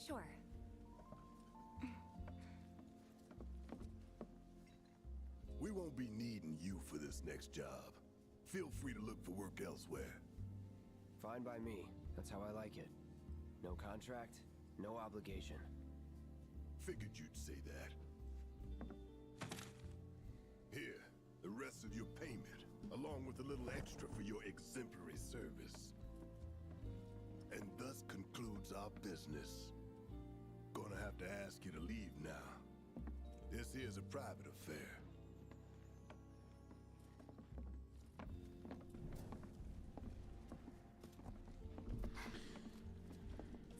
sure. We won't be needing you for this next job. Feel free to look for work elsewhere. Fine by me. That's how I like it. No contract, no obligation. Figured you'd say that. Here, the rest of your payment, along with a little extra for your exemplary service. And thus concludes our business. Gonna have to ask you to leave now. This here's a private affair.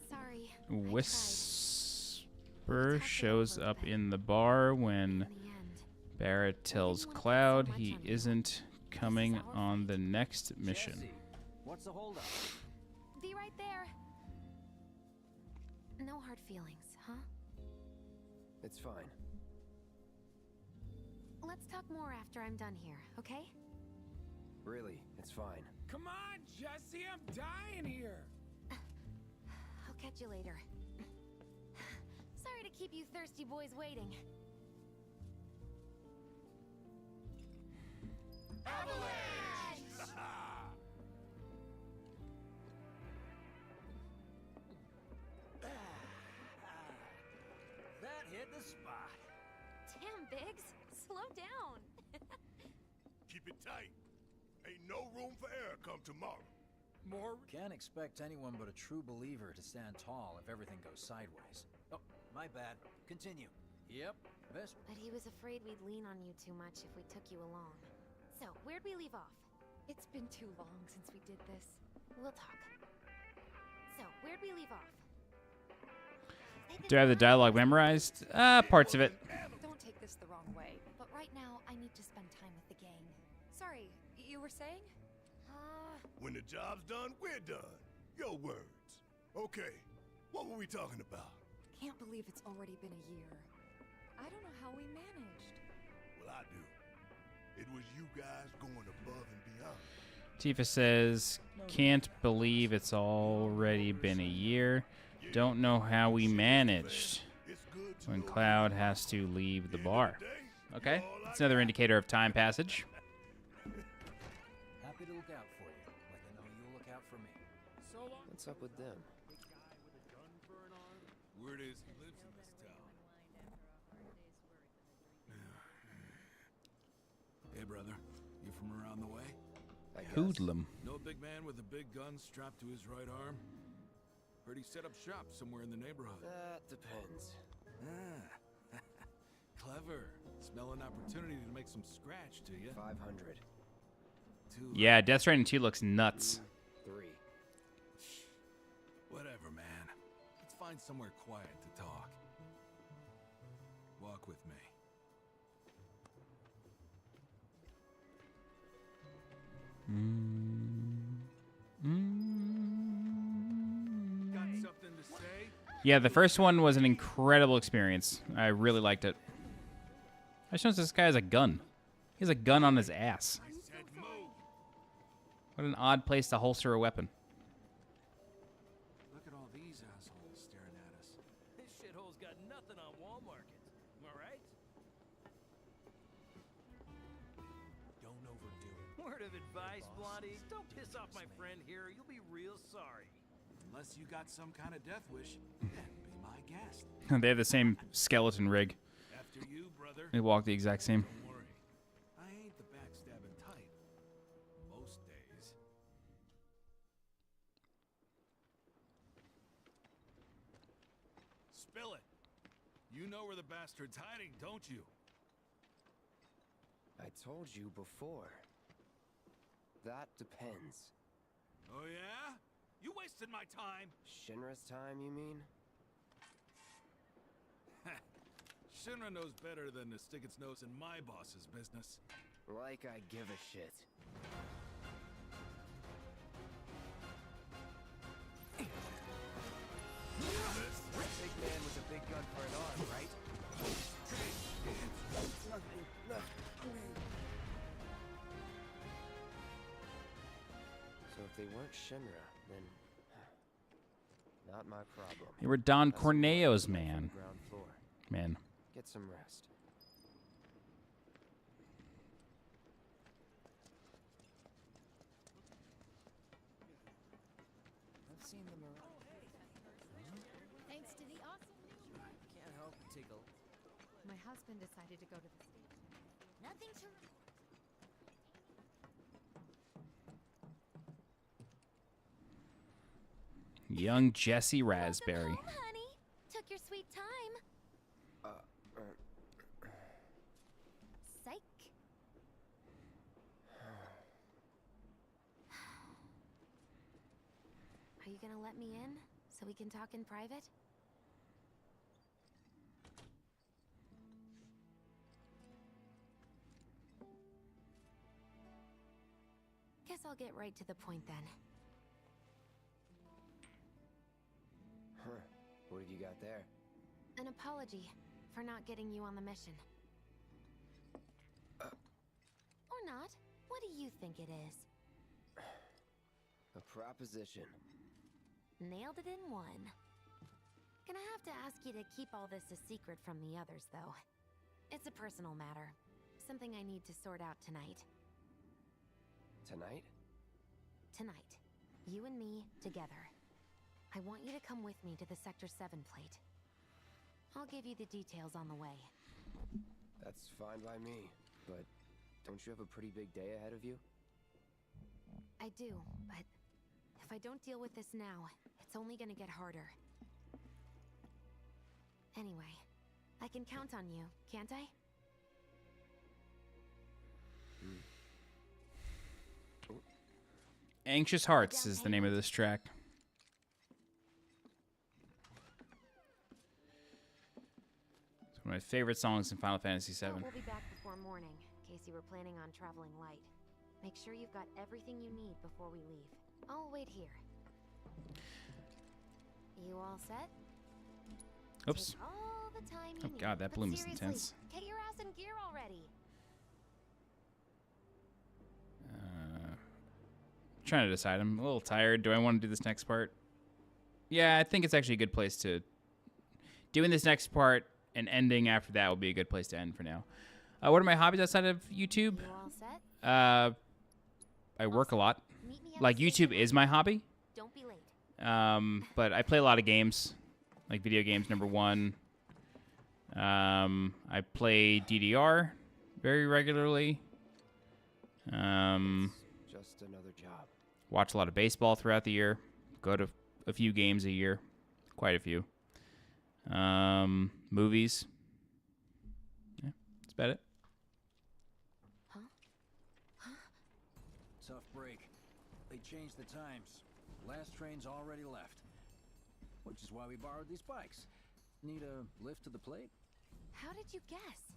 Sorry. Whisper shows up in the bar when Barrett tells Cloud he isn't coming on the next mission. Jesse, what's the holdup? Be right there. No hard feelings, huh? It's fine. Let's talk more after I'm done here, okay? Really, it's fine. Come on, Jesse, I'm dying here. I'll catch you later. Sorry to keep you thirsty boys waiting. That hit the spot. Damn, Biggs. Slow down. Keep it tight. Ain't no room for error come tomorrow. More can't expect anyone but a true believer to stand tall if everything goes sideways. Oh, my bad. Continue. Yep, best. But he was afraid we'd lean on you too much if we took you along. So, where'd we leave off? It's been too long since we did this. We'll talk. So, where'd we leave off? Do I have the dialogue memorized? Parts of it. Don't take this the wrong way, but right now I need to spend time with the gang. Sorry, you were saying? When the job's done, we're done. Your words. Okay, what were we talking about? Can't believe it's already been a year. I don't know how we managed. Well, I do. It was you guys going above and beyond. Tifa says, can't believe it's already been a year. Don't know how we managed. When Cloud has to leave the bar. Okay, that's another indicator of time passage. Happy to look out for you, like I know you'll look out for me. What's up with them? Word is he lives in this town. Hey, brother. You from around the way? Hoodlum. No big man with a big gun strapped to his right arm? Heard he set up shop somewhere in the neighborhood. That depends. Ah. Clever. Smell an opportunity to make some scratch, do you? 500. Yeah, Death Stranding 2 looks nuts. 3. Whatever, man. Let's find somewhere quiet to talk. Walk with me. Got something to say? Yeah, the first one was an incredible experience. I really liked it. I just noticed this guy has a gun. He has a gun on his ass. I said move. What an odd place to holster a weapon. Look at all these assholes staring at us. This shithole's got nothing on Walmart. Am I right? Don't overdo it. Word of advice, Blondie. Don't piss off my friend here. You'll be real sorry. Unless you got some kind of death wish, then be my guest. They have the same skeleton rig. After you, brother. They walk the exact same. Don't worry. I ain't the backstabbing type. Most days. Spill it. You know where the bastard's hiding, don't you? I told you before. That depends. Oh yeah? You wasted my time. Shinra's time, you mean? Shinra knows better than to stick its nose in my boss's business. Like I give a shit. Big man with a big gun for an arm, right? So if they weren't Shinra, then not my problem. They were Don Corneo's man. Ground floor. Man. Get some rest. I've seen them around. Thanks to the awesome Can't help but take a. My husband decided to go to the States. nothing to Young Jesse Raspberry. Home, honey. Took your sweet time. Are you gonna let me in so we can talk in private? Guess I'll get right to the point then. Huh. What have you got there? An apology for not getting you on the mission. Or not. What do you think it is? A proposition. Nailed it in one. Gonna have to ask you to keep all this a secret from the others, though. It's a personal matter. Something I need to sort out tonight. Tonight? Tonight. You and me, together. I want you to come with me to the Sector 7 plate. I'll give you the details on the way. That's fine by me, but don't you have a pretty big day ahead of you? I do, but if I don't deal with this now, it's only gonna get harder. Anyway, I can count on you, can't I? Anxious Hearts is the name of this track. It's one of my favorite songs in Final Fantasy VII. We'll be back before morning, in case you were planning on traveling light. Make sure you've got everything you need before we leave. I'll wait here. You all set? Oops. Take all the time you need. God, that But bloom is seriously, intense. Get your ass in gear already. Trying to decide. I'm a little tired. Do I want to do this next part? Yeah, I think it's actually a good place to... Doing this next part and ending after that will be a good place to end for now. What are my hobbies outside of YouTube? You all set? I work a lot. Like, YouTube is my hobby. Don't be late. But I play a lot of games. Like video games, number one. I play DDR very regularly. Just another job. Watch a lot of baseball throughout the year. Go to a few games a year. Quite a few. Movies. Yeah, that's about it. Tough break. They changed the times. Last train's already left. Which is why we borrowed these bikes. Need a lift to the plate? How did you guess?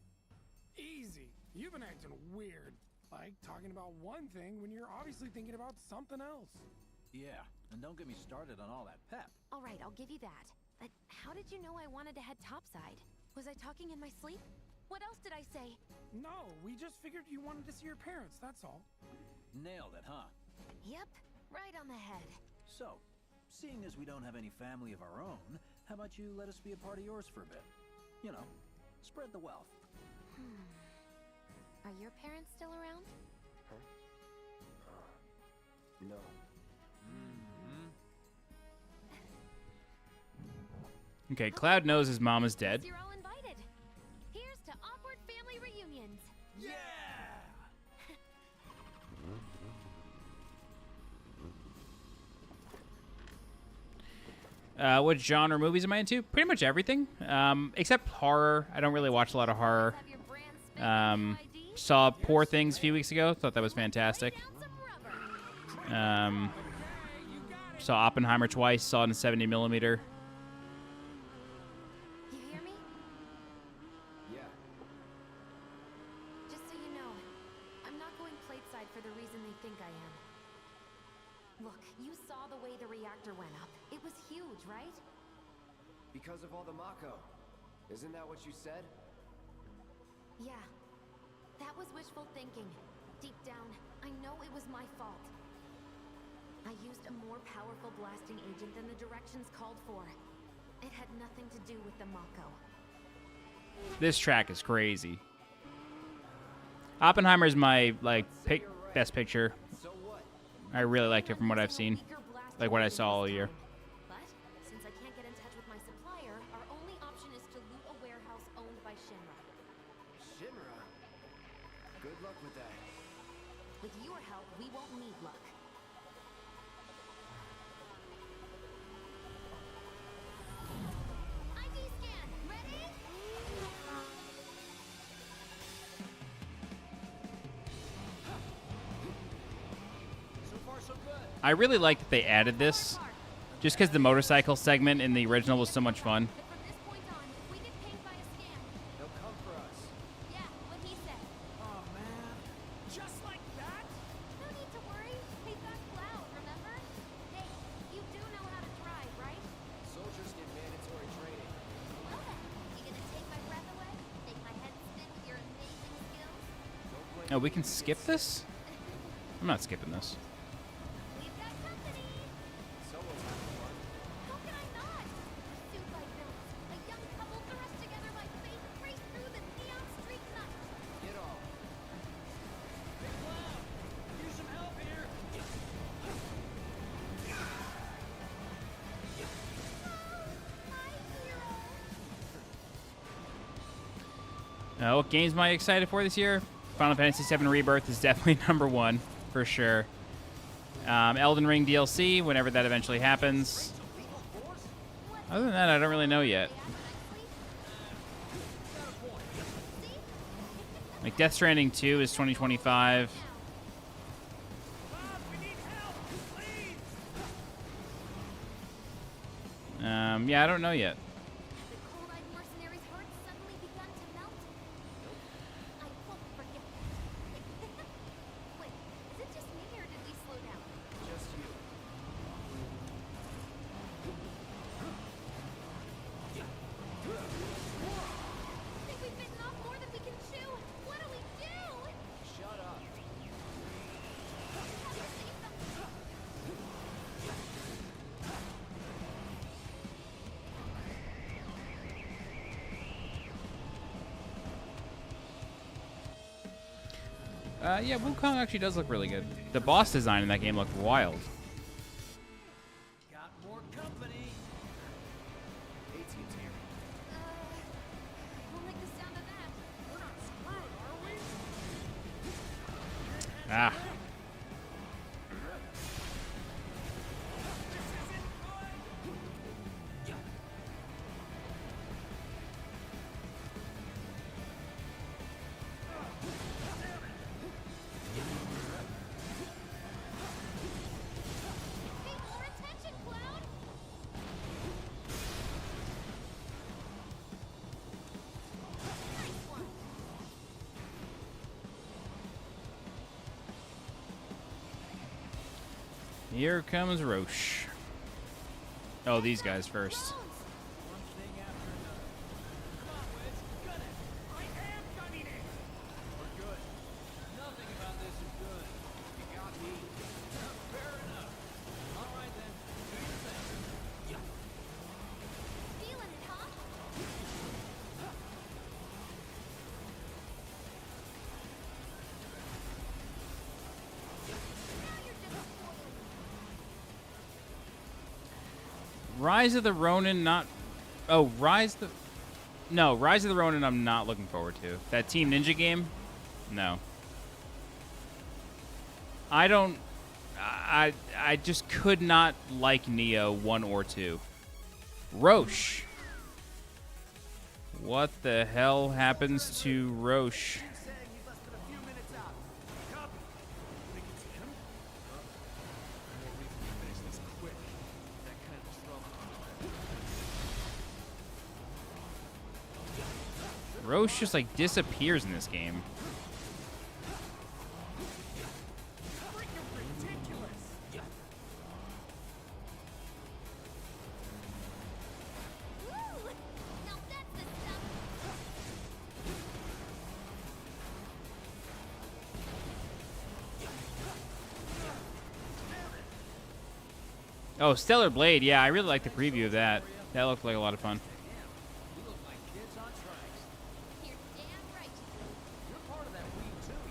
Easy. You've been acting weird. Like talking about one thing when you're obviously thinking about something else. Yeah, and don't get me started on all that pep. All right, I'll give you that. But how did you know I wanted to head topside? Was I talking in my sleep? What else did I say? No, we just figured you wanted to see your parents, that's all. Nailed it, huh? Yep, right on the head. So, seeing as we don't have any family of our own, how about you let us be a part of yours for a bit? You know, spread the wealth. Are your parents still around? No. Okay, Cloud knows his mom is dead. You're all invited. Here's to awkward family reunions. Yeah! What genre movies am I into? Pretty much everything, except horror. I don't really watch a lot of horror. Saw Poor Things a few weeks ago. Thought that was fantastic. Saw Oppenheimer twice. Saw it in 70mm. You hear me? Yeah. Just so you know, I'm not going plateside for the reason they think I am. Look, you saw the way the reactor went up. It was huge, right? Because of all the Mako. Isn't that what you said? Yeah. That was wishful thinking. Deep down, I know it was my fault. I used a more powerful blasting agent than the directions called for. It had nothing to do with the Mako. This track is crazy. Oppenheimer's my best picture. I really liked it from what I've seen, like what I saw all year. But since I can't get in touch with my supplier, our only option is to loot a warehouse owned by Shinra. Shinra? Good luck with that. With your help, we won't need luck. ID scan, ready? So far, so good. I really like that they added this Just because the motorcycle segment in the original was so much fun. They'll come for us. Yeah, what he said. Oh man, just like that? No need to worry. They've got Cloud, remember? Hey, you do know how to drive, right? Soldiers get mandatory training. Well then, you gonna take my breath away? Make my head spin with your amazing skills? Oh, we can skip this? I'm not skipping this. We've got company! Someone's having fun. How can I not? Suit like villains, a young couple thrust together by fate, race through the neon street night. Get off. Big Cloud, use some help here. What games am I excited for this year? Final Fantasy VII Rebirth is definitely #1 for sure. Elden Ring DLC, whenever that eventually happens. Other than that, I don't really know yet. Like Death Stranding 2 is 2025. Yeah, I don't know yet. The cold-eyed mercenary's heart suddenly begun to melt. I won't forget that. Wait, is it just me or did we slow down? Just you. I think we've bitten off more than we can chew. What do we do? Shut up. Yeah, Wukong actually does look really good. The boss design in that game looked wild. Got more company. 18's here. Don't like the sound of that. We're not screwed, are we? Ah. Pay more attention, Cloud! Nice one. Here comes Roche. Oh, these guys first. One thing after another. Come on, Wiz, gun it. I am gunning it. We're good. Nothing about this is good. You got me. Fair enough. All right then. Do your thing. Feeling it, huh? Now you're just spoiling. Rise of the Ronin, not... Oh, Rise of the Ronin I'm not looking forward to. That Team Ninja game? No. I don't... I just could not like Neo 1 or 2. Roche. What the hell happens to Roche? Saying he's less than a few minutes out. Copy. Think it's him? No reason to finish this quick. That kind of trouble. Roche just like disappears in this game. Freaking ridiculous. Woo! Now that's the stuff. Oh, Stellar Blade. Yeah, I really like the preview of that. That looked like a lot of fun. We look like kids on tracks. You're damn right. You're part of that weed too, you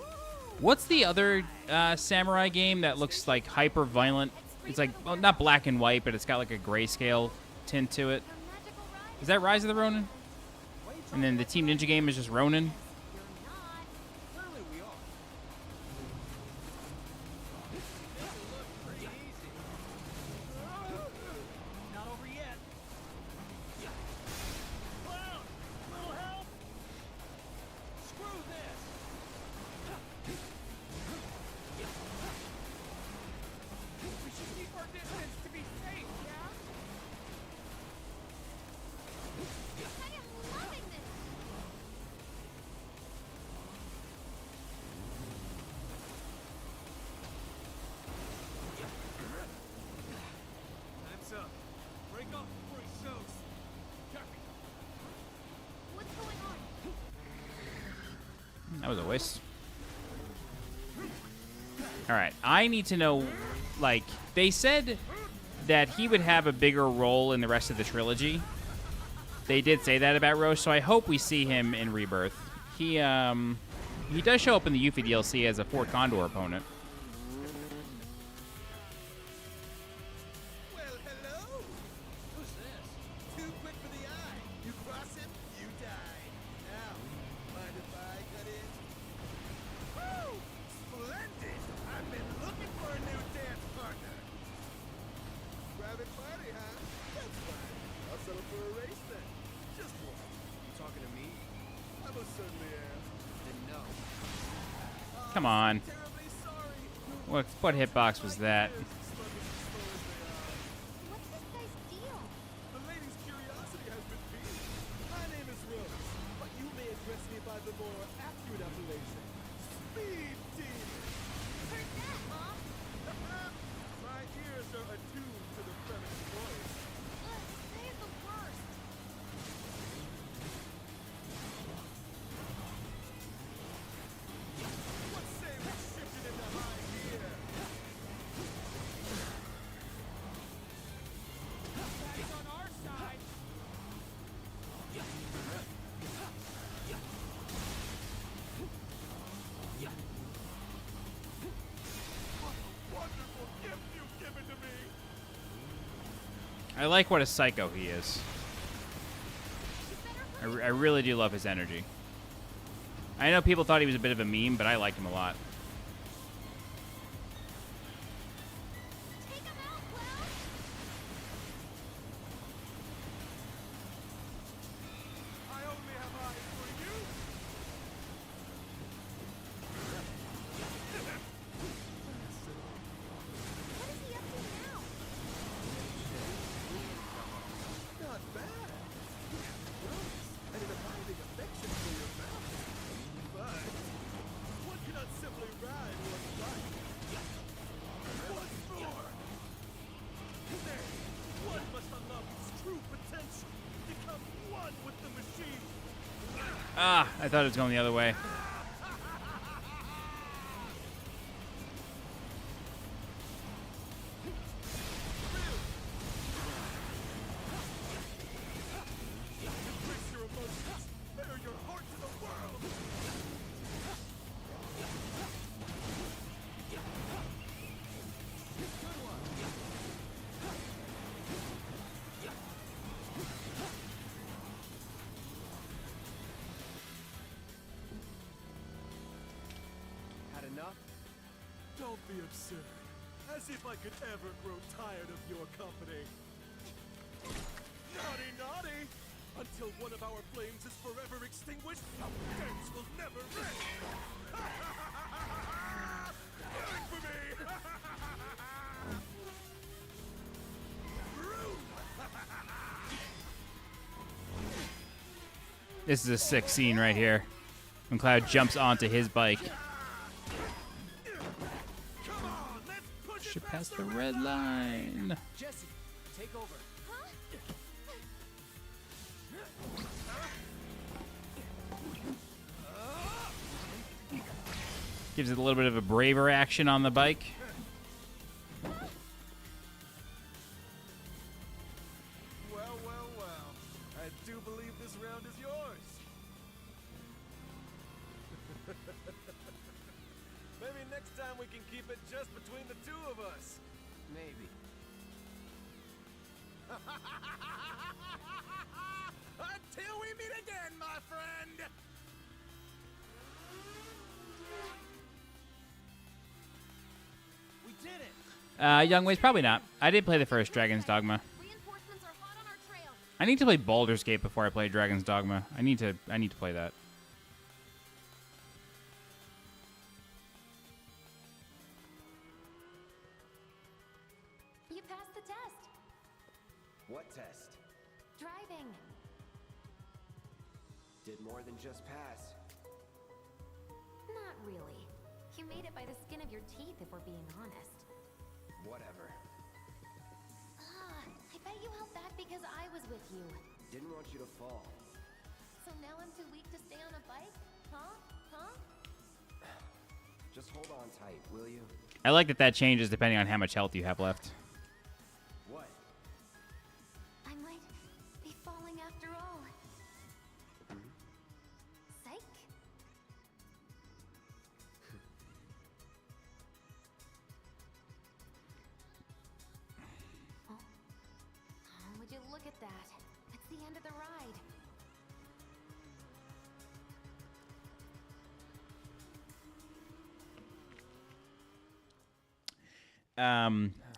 know. What's the other samurai game that looks like hyper violent? It's like, well, not black and white, but it's got like a grayscale tint to it. Is that Rise of the Ronin? And then the Team Ninja game is just Ronin? Clearly we are. This will look pretty easy. Not over yet. Cloud, little help? That was a waste. All right, I need to know, like, they said that he would have a bigger role in the rest of the trilogy. They did say that about Roche, so I hope we see him in Rebirth. He does show up in the Yuffie DLC as a Fort Condor opponent. Well, hello. Who's this? Too quick for the eye. You cross him, you die. Now, mind if I cut in? Woo! Splendid! I've been looking for a new dance partner. Private party, huh? That's fine. I'll settle for a race then. Just one. You talking to me? I most certainly am. Then no. Come on. What hitbox was that? What's this guy's deal? The lady's curiosity has been piqued. My name is Rose, but you may address me by the more accurate appellation, Speed Demon. Heard that, Mom? My ears are attuned to the feminine voice. They are the worst. What say we shift it into high gear? That's on our side. What a wonderful gift you've given to me. I like what a psycho he is. I really do love his energy. I know people thought he was a bit of a meme, but I liked him a lot. Take him out, Cloud. I only have eyes for you. What is he up to now? Not bad. Rose, and an abiding affection for your mouth. But one cannot simply ride one's bike. What's more? Nay, one must unlock its true potential. Become one with the machine. Ah, I thought it was going the other way. Embrace your emotions. Bare your heart to the world. Good one. Had enough? Don't be absurd. As if I could ever grow tired of your company. Naughty, naughty! Until one of our flames is forever extinguished, our dance will never end! Wait for me! This is a sick scene right here. When Cloud jumps onto his bike. Should pass the red line. Jesse, take over. Gives it a little bit of a braver action on the bike. Well, well, well. I do believe this round is yours. Maybe next time we can keep it just between the two of us. Maybe. Until we meet again, my friend! We did it. Young Ways, probably not. I did play the first Dragon's Dogma. Reinforcements are hot on our trail. I need to play Baldur's Gate before I play Dragon's Dogma. I need to play that. You passed the test. What test? Driving. Did more than just pass. Not really. You made it by the skin of your teeth, if we're being honest. Whatever. I bet you held back because I was with you. Didn't want you to fall. So now I'm too weak to stay on a bike? Huh? Hold on tight, will you? I like that that changes depending on how much health you have left. What? I might be falling after all. Psych. Oh. Would you look at that? It's the end of the ride.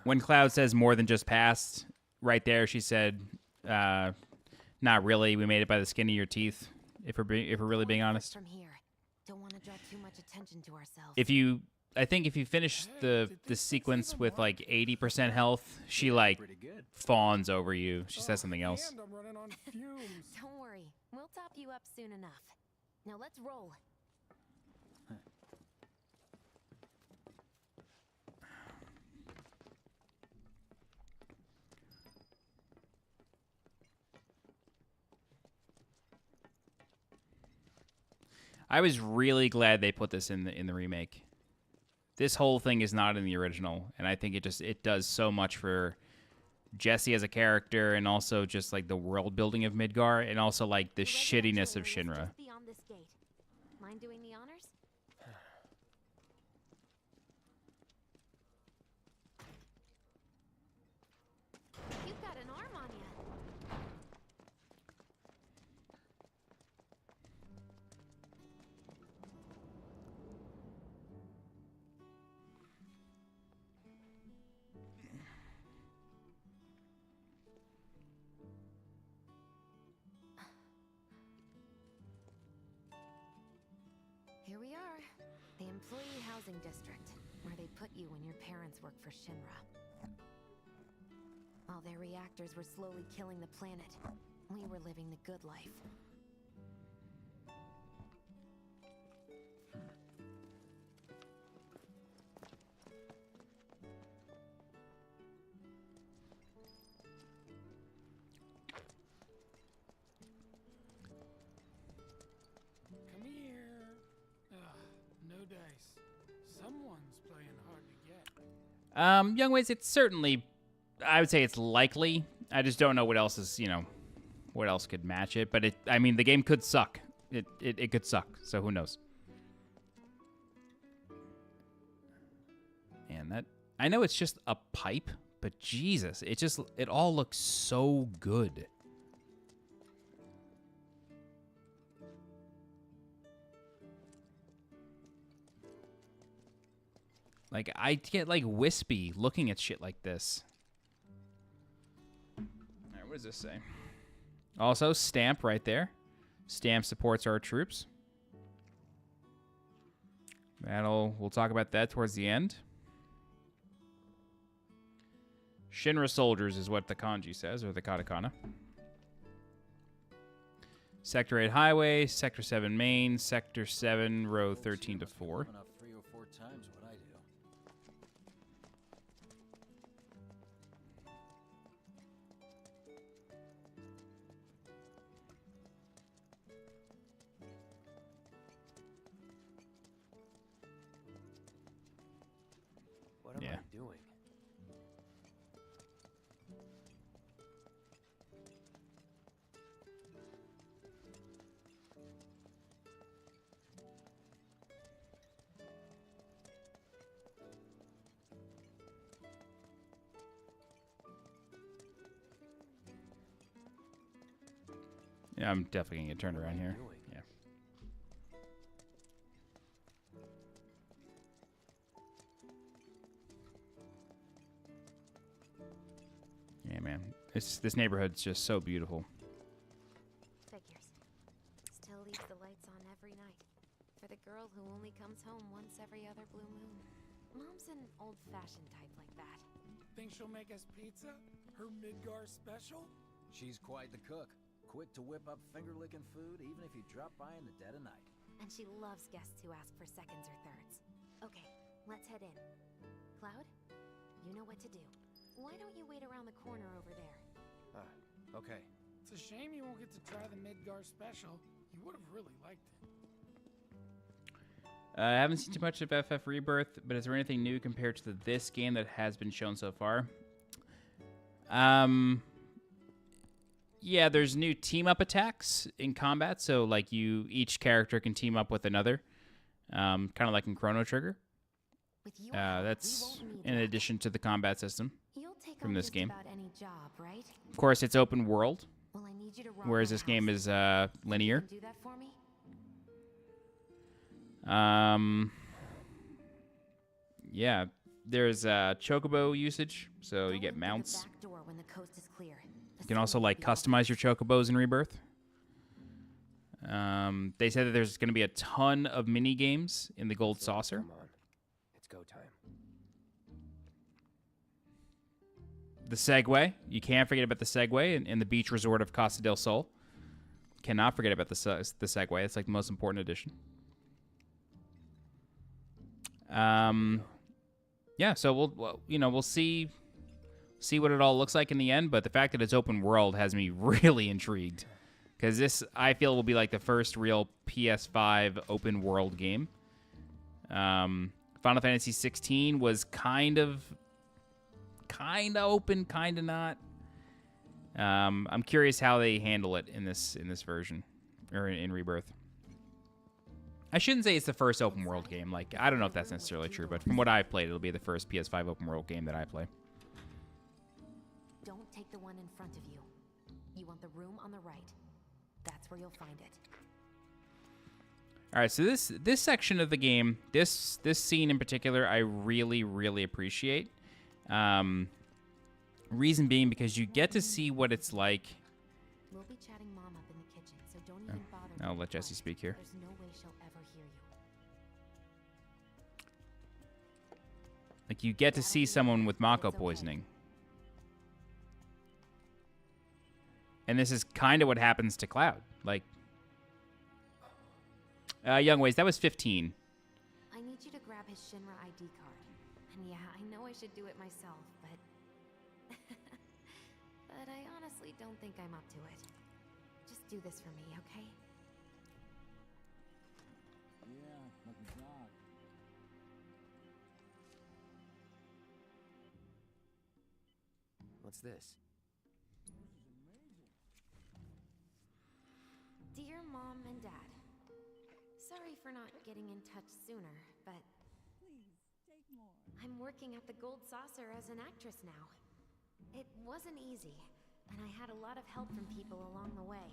When Cloud says more than just passed, right there she said, not really. We made it by the skin of your teeth. If we're really being honest. From here, don't want to draw too much attention to ourselves. I think if you finish the sequence with like 80% health, she like fawns over you. She says something else. And I'm running on fumes. Don't worry, we'll top you up soon enough. Now let's roll. I was really glad they put this in the remake. This whole thing is not in the original, and I think it does so much for Jessie as a character, and also just like the world building of Midgar, and also like the shittiness of Shinra. Beyond this gate. Mind doing the honors? You've got an arm on you. Here we are, the employee housing district, where they put you when your parents work for Shinra. While their reactors were slowly killing the planet, we were living the good life. Come here. No dice. Someone's playing hard to get. Young Ways, it's certainly, I would say it's likely. I just don't know what else is, what else could match it. But I mean, the game could suck. It could suck. So who knows? And I know it's just a pipe, but Jesus, it all looks so good. Like, I get, like, wispy looking at shit like this. Alright, what does this say? Also, Stamp right there. Stamp supports our troops. We'll talk about that towards the end. Shinra soldiers is what the kanji says, or the katakana. Sector 8 highway, Sector 7 main, Sector 7 row 13 to 4. 3 or 4 times what I do. What am I doing? Yeah, I'm definitely gonna get turned around here. Yeah. Yeah, man. This neighborhood's just so beautiful. Figures. Still leaves the lights on every night. For the girl who only comes home once every other blue moon. Mom's an old-fashioned type like that. Think she'll make us pizza? Her Midgar special? She's quite the cook. Quick to whip up finger-licking food, even if you drop by in the dead of night. And she loves guests who ask for seconds or thirds. Okay, let's head in. Cloud, you know what to do. Why don't you wait around the corner over there? Okay. It's a shame you won't get to try the Midgar special. You would have really liked it. I haven't seen too much of FF Rebirth, but is there anything new compared to this game that has been shown so far? Yeah, there's new team-up attacks in combat, so like each character can team up with another, kind of like in Chrono Trigger. That's in addition to the combat system from this game. Job, right? Of course, it's open world, Well, I need you to run whereas my this game house. is linear. Do that for me? Yeah, there's chocobo usage, so you get mounts. Back door when the coast is clear. You can also like customize your chocobos in Rebirth. They said that there's going to be a ton of mini games in the Gold Saucer. Come on. It's go time. The Segway. You can't forget about the Segway in the beach resort of Costa del Sol. Cannot forget about the Segway. It's like the most important addition. Yeah, so we'll see what it all looks like in the end, but the fact that it's open world has me really intrigued, because this, I feel, will be like the first real PS5 open world game. Final Fantasy 16 was kind of open, kind of not. I'm curious how they handle it in this version, or in Rebirth. I shouldn't say it's the first open world game. Like, I don't know if that's necessarily true, but from what I've played, it'll be the first PS5 open world game that I play. Don't take the one in front of you. You want the room on the right. That's where you'll find it. All right, so this section of the game, this scene in particular, I really, really appreciate. Reason being because you get to see what it's like. We'll be chatting Mom up in the kitchen, so don't even bother. I'll let Jessie speak here. There's no way she'll ever hear you. Like, you get to see someone with Mako poisoning. And this is kind of what happens to Cloud. Like, Young Ways, that was 15. I need you to grab his Shinra ID card. And yeah, I know I should do it myself, but... but I honestly don't think I'm up to it. Just do this for me, okay? Yeah, lucky dog. What's this? Dear Mom and Dad, sorry for not getting in touch sooner, but... Please, take more. I'm working at the Gold Saucer as an actress now. It wasn't easy, and I had a lot of help from people along the way.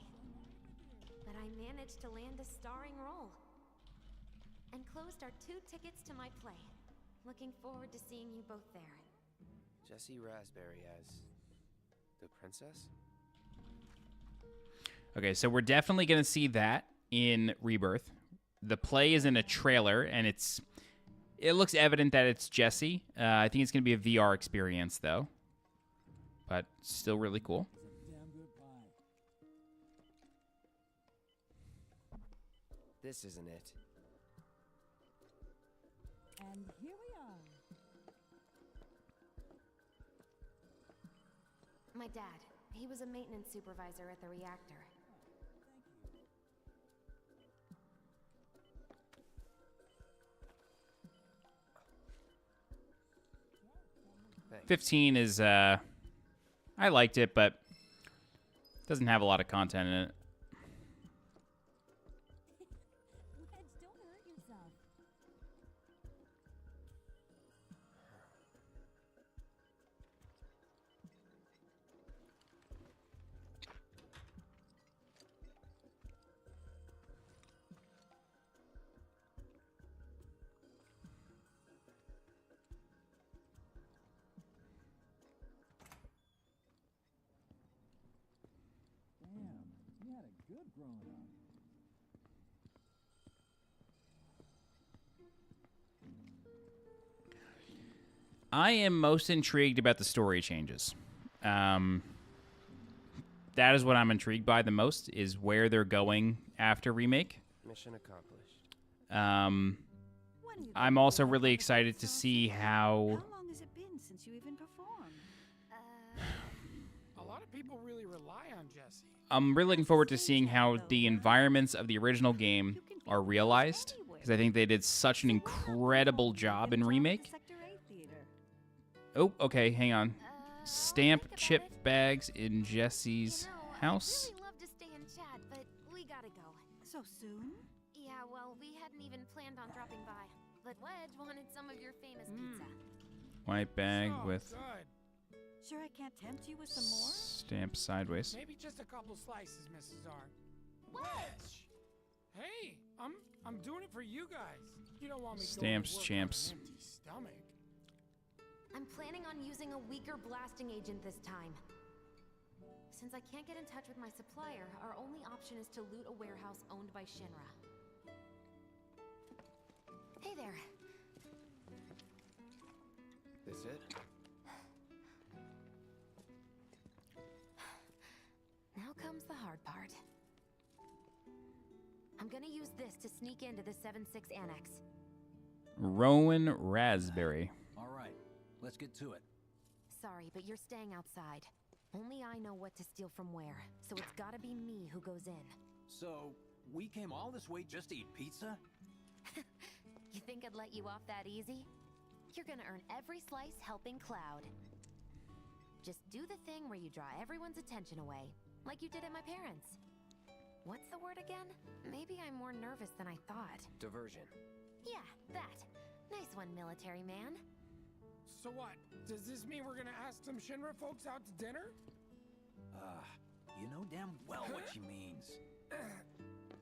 But I managed to land a starring role. Enclosed are 2 tickets to my play. Looking forward to seeing you both there. Jessie Raspberry as the princess? Okay, so we're definitely going to see that in Rebirth. The play is in a trailer, and it looks evident that it's Jessie. I think it's going to be a VR experience, though. But still really cool. This isn't it. And here we are. My dad, he was a maintenance supervisor at the reactor. 15 is, I liked it, but doesn't have a lot of content in it. Wedge, don't hurt yourself. Damn, you had a good growing up. I am most intrigued about the story changes. That is what I'm intrigued by the most, is where they're going after Remake. Mission accomplished. I'm also really excited to see how... How long has it been since you even performed? A lot of people really rely on Jessie. I'm really looking forward to seeing how the environments of the original game are realized because I think they did such an incredible job in Remake. Oh, okay, hang on. Stamp chip bags in Jesse's house. I'd love to stay and chat, but we gotta go. So soon? Yeah, well, we hadn't even planned on dropping by. But Wedge wanted some of your famous pizza. White bag with Good. Sure I can't tempt you with some more? stamp sideways. Maybe just a couple slices, Mrs. R. Wedge! Hey, I'm doing it for you guys. You don't want me Stamps, going to work champs. on an empty stomach. I'm planning on using a weaker blasting agent this time. Since I can't get in touch with my supplier, our only option is to loot a warehouse owned by Shinra. Hey there. This it? Now comes the hard part. I'm gonna use this to sneak into the 7-6 annex. Rowan Raspberry. All right, let's get to it. Sorry, but you're staying outside. Only I know what to steal from where, so it's gotta be me who goes in. So, we came all this way just to eat pizza? You think I'd let you off that easy? You're gonna earn every slice helping Cloud. Just do the thing where you draw everyone's attention away, like you did at my parents'. What's the word again? Maybe I'm more nervous than I thought. Diversion. Yeah, that. Nice one, military man. So what? Does this mean we're gonna ask some Shinra folks out to dinner? You know damn well what she means.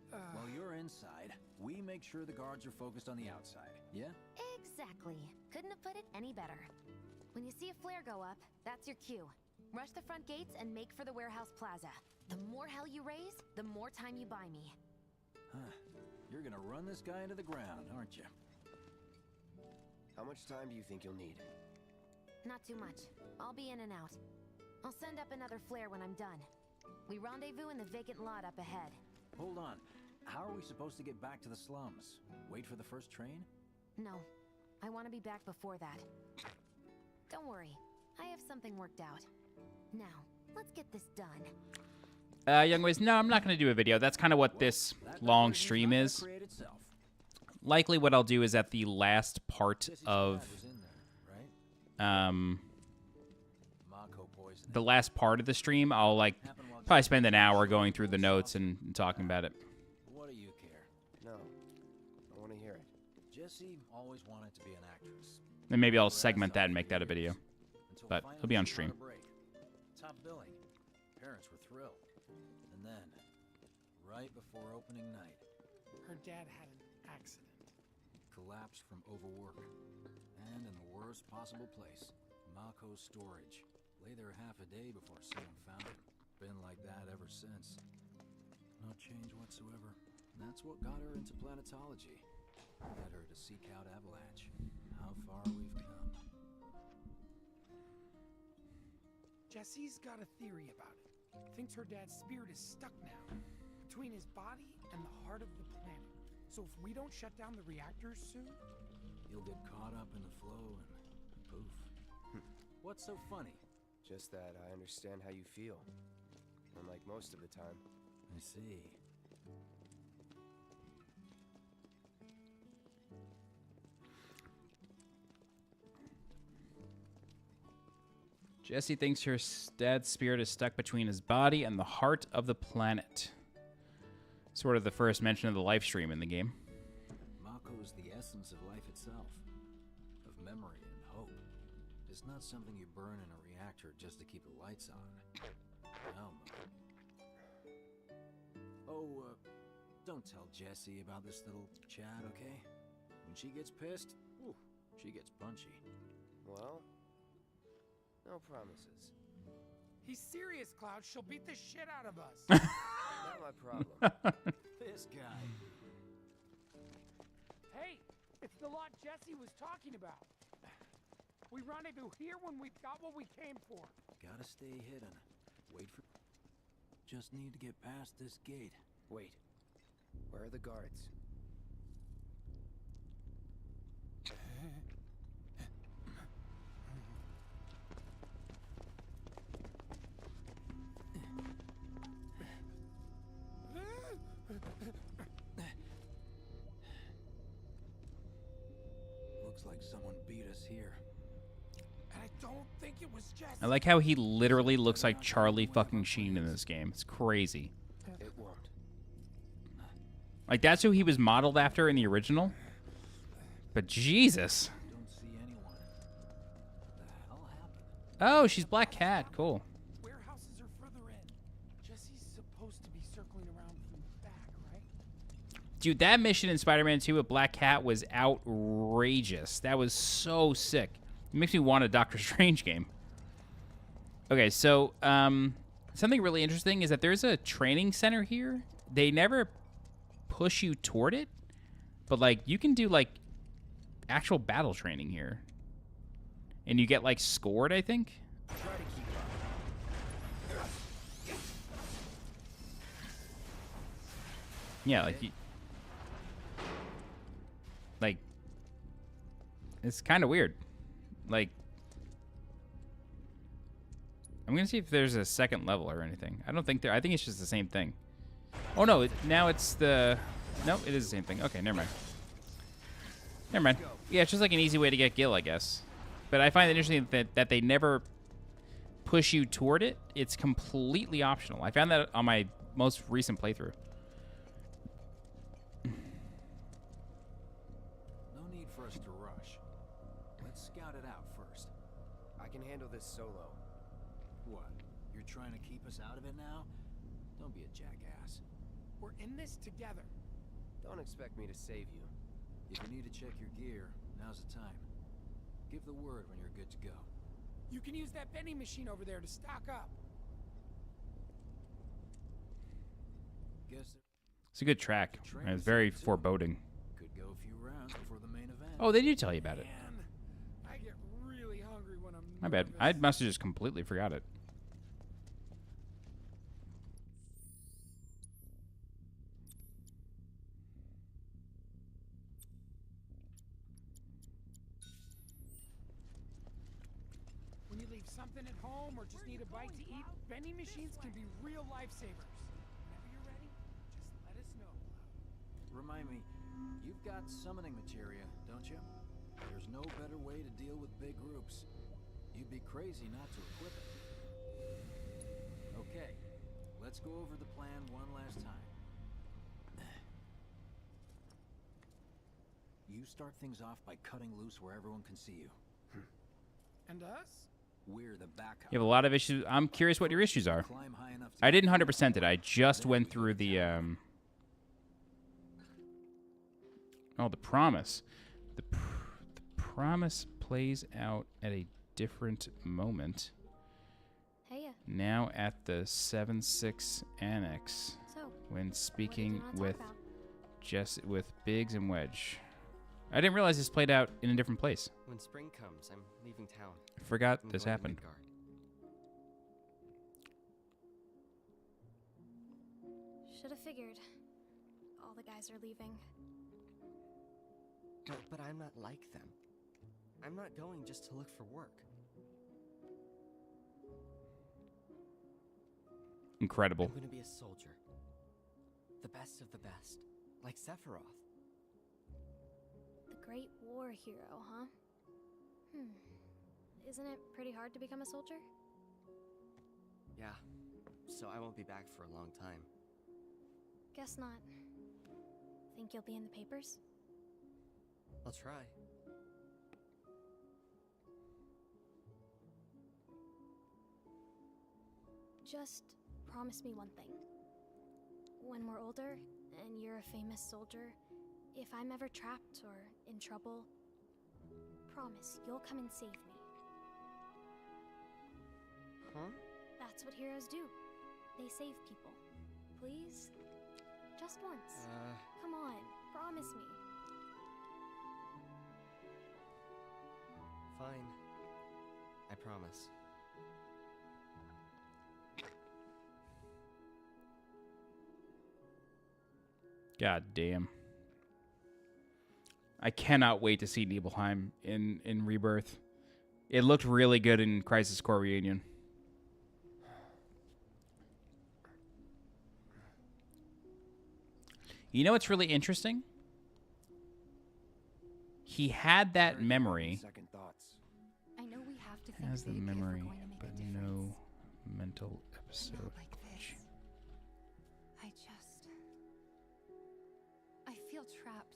While you're inside, we make sure the guards are focused on the outside, yeah? Exactly. Couldn't have put it any better. When you see a flare go up, that's your cue. Rush the front gates and make for the warehouse plaza. The more hell you raise, the more time you buy me. Huh. You're gonna run this guy into the ground, aren't you? How much time do you think you'll need? Not too much. I'll be in and out. I'll send up another flare when I'm done. We rendezvous in the vacant lot up ahead. Hold on. How are we supposed to get back to the slums? Wait for the first train? No. I want to be back before that. Don't worry. I have something worked out. Now, let's get this done. Young Ways, no, I'm not going to do a video. That's kind of what this long stream is. Likely what I'll do is at the last part of... the last part of the stream, I'll, like, probably spend an hour going through the notes and talking about it. What do you care? No. I want to hear it. Jessie always wanted to be an actress. Then maybe I'll segment that and make that a video. But it'll be on stream. Top billing. Parents were thrilled. And then, right before opening night, Her dad had an accident. Collapsed from overwork. And in the worst possible place, Mako's storage. Lay there half a day before someone found him. Been like that ever since. No change whatsoever. And that's what got her into planetology. Led her to seek out Avalanche. How far we've come. Jessie's got a theory about it. Thinks her dad's spirit is stuck now, between his body and the heart of the planet. So if we don't shut down the reactors soon... You'll get caught up in the flow and poof. What's so funny? Just that I understand how you feel. Unlike most of the time. I see. Jessie thinks her dad's spirit is stuck between his body and the heart of the planet. Sort of the first mention of the live stream in the game. Mako is the essence of life itself. Of memory and hope. It's not something you burn in a reactor just to keep the lights on. No. Oh, don't tell Jessie about this little chat, okay? When she gets pissed, ooh, she gets punchy. Well, no promises. He's serious, Cloud. She'll beat the shit out of us. Not my problem. This guy. Hey, it's the lot Jessie was talking about. We rendezvous here when we've got what we came for. Gotta stay hidden. Wait for... Just need to get past this gate. Wait. Where are the guards? Looks like someone beat us here. And I don't think it was Jesse. I like how he literally looks like Charlie fucking Sheen in this game. It's crazy. It won't. Like, that's who he was modeled after in the original? But Jesus. Don't see anyone. What the hell happened? Oh, she's Black Cat. Cool. Warehouses are further in. Jesse's supposed to be circling around from the back, right? Dude, that mission in Spider-Man 2 with Black Cat was outrageous. That was so sick. It makes me want a Doctor Strange game. Okay, so something really interesting is that there's a training center here. They never push you toward it, but like you can do like actual battle training here. And you get like scored, I think. Try to keep up. Yeah, like it's kind of weird. Like, I'm gonna see if there's a second level or anything. I don't think there. I think it's just the same thing. Oh no! Now it's the. No, it is the same thing. Okay, never mind. Never mind. Yeah, it's just like an easy way to get Gil, I guess. But I find it interesting that they never push you toward it. It's completely optional. I found that on my most recent playthrough. No need for us to rush. Let's scout it out first. I can handle this solo. What? You're trying to keep us out of it now? Don't be a jackass. We're in this together. Don't expect me to save you. If you need to check your gear, now's the time. Give the word when you're good to go. You can use that vending machine over there to stock up. Guess It's a good track. And it's very foreboding. could go a few rounds before the main event. Oh, they do tell you about it. Man, I get really hungry when I'm My bad. I must have just completely forgot it. When you leave something at home or just need a bite to eat, vending machines can be real lifesavers. Whenever you're ready, just let us know. Remind me, you've got summoning materia, don't you? There's no better way to deal with big groups. You'd be crazy not to equip it. Okay, let's go over the plan one last time. You start things off by cutting loose where everyone can see you. And us? We're the backup. You have a lot of issues. I'm curious what your issues are. Climb high enough to I didn't 100% it. I just went through the oh, the promise. The promise plays out at a different moment. Hey. Now at the 7-6 annex. So, when speaking what did you wanna talk about? with Biggs and Wedge. I didn't realize this played out in a different place. When spring comes, I'm leaving town. I forgot I'm this going to happened. Midgard. Should have figured. All the guys are leaving. But I'm not like them. I'm not going just to look for work. Incredible. I'm going to be a soldier. The best of the best. Like Sephiroth. The Great War hero, huh? Isn't it pretty hard to become a soldier? Yeah. So I won't be back for a long time. Guess not. Think you'll be in the papers? I'll try. Just promise me one thing. When we're older, and you're a famous soldier, if I'm ever trapped or in trouble, promise you'll come and save me. Huh? That's what heroes do. They save people. Please? Just once. Come on, promise me. Fine. I promise. God damn. I cannot wait to see Nibelheim in Rebirth. It looked really good in Crisis Core Reunion. You know what's really interesting? he had that memory. Second thoughts. I know we have to think Has the big if we're memory, going to make but a difference. no mental episode. Not like this. I feel trapped.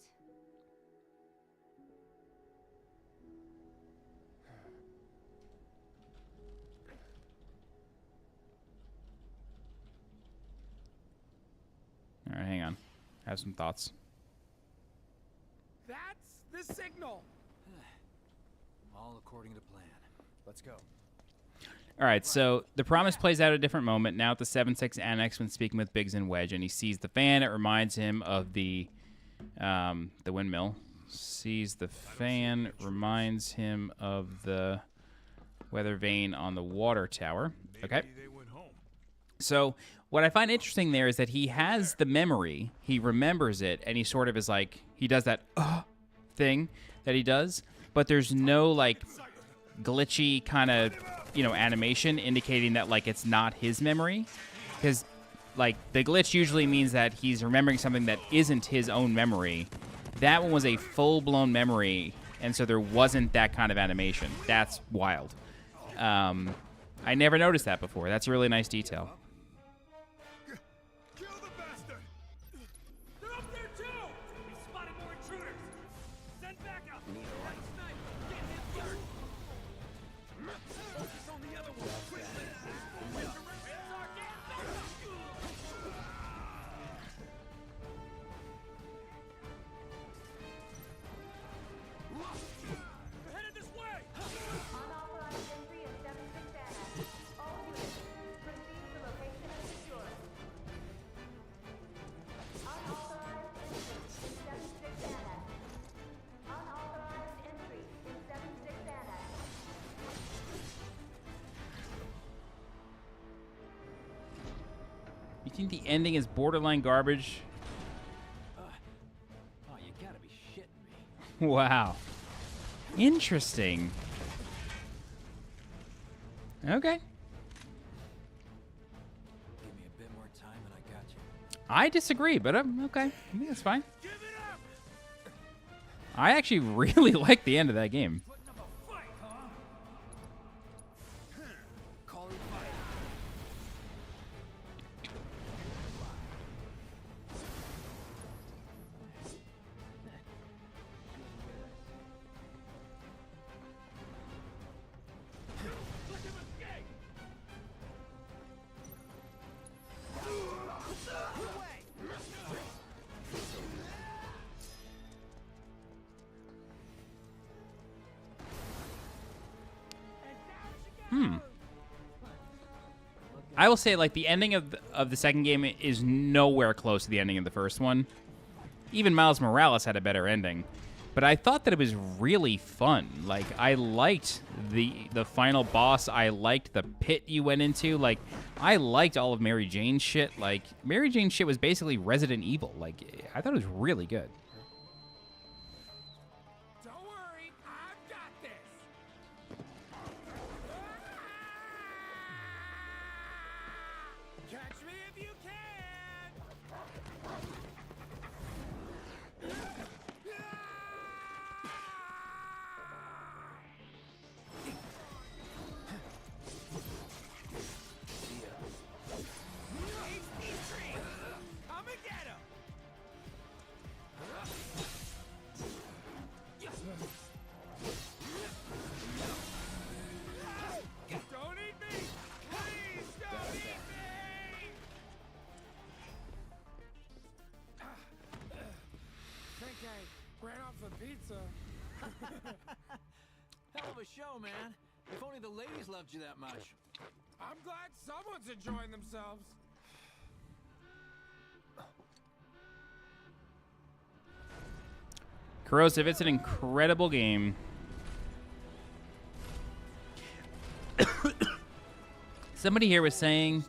All right, hang on. I have some thoughts. That's the signal. All according to plan. Let's go. All right, so the promise plays out at a different moment. Now at the 7-6 annex, when speaking with Biggs and Wedge, and he sees the fan. It reminds him of the windmill. Sees the fan, reminds him of the weather vane on the water tower. Okay. So what I find interesting there is that he has the memory. He remembers it, and he sort of is like, he does that thing that he does, but there's no like glitchy kind of, you know, animation indicating that like it's not his memory, because like the glitch usually means that he's remembering something that isn't his own memory. That one was a full-blown memory, and so there wasn't that kind of animation. That's wild. I never noticed that before. That's a really nice detail. You think the ending is borderline garbage? Oh, you gotta be shitting me. Wow. Interesting. Okay. Give me a bit more time and I got you. I disagree, but okay. I think that's fine. I actually really like the end of that game. I will say, like, the ending of the second game is nowhere close to the ending of the first one. Even Miles Morales had a better ending. But I thought that it was really fun. Like, I liked the final boss. I liked the pit you went into. Like, I liked all of Mary Jane's shit. Like, Mary Jane's shit was basically Resident Evil. Like, I thought it was really good. Hell of a show, man. If only the ladies loved you that much. I'm glad someone's enjoying themselves. Corrosive, it's an incredible game. Somebody here was saying...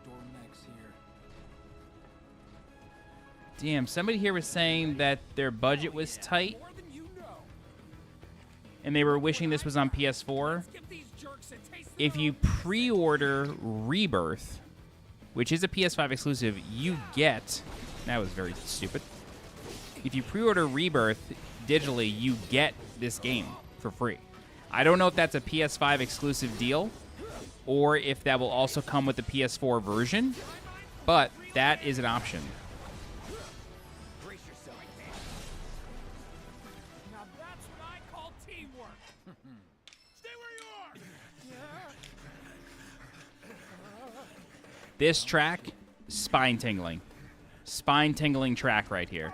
Damn, somebody here was saying that their budget was tight. And they were wishing this was on PS4. If you pre-order Rebirth, which is a PS5 exclusive, you get... That was very stupid. If you pre-order Rebirth digitally, you get this game for free. I don't know if that's a PS5 exclusive deal or if that will also come with the PS4 version, but that is an option. Brace yourself. Now that's what I call teamwork. Stay where you are. This track, spine tingling. Spine tingling track right here.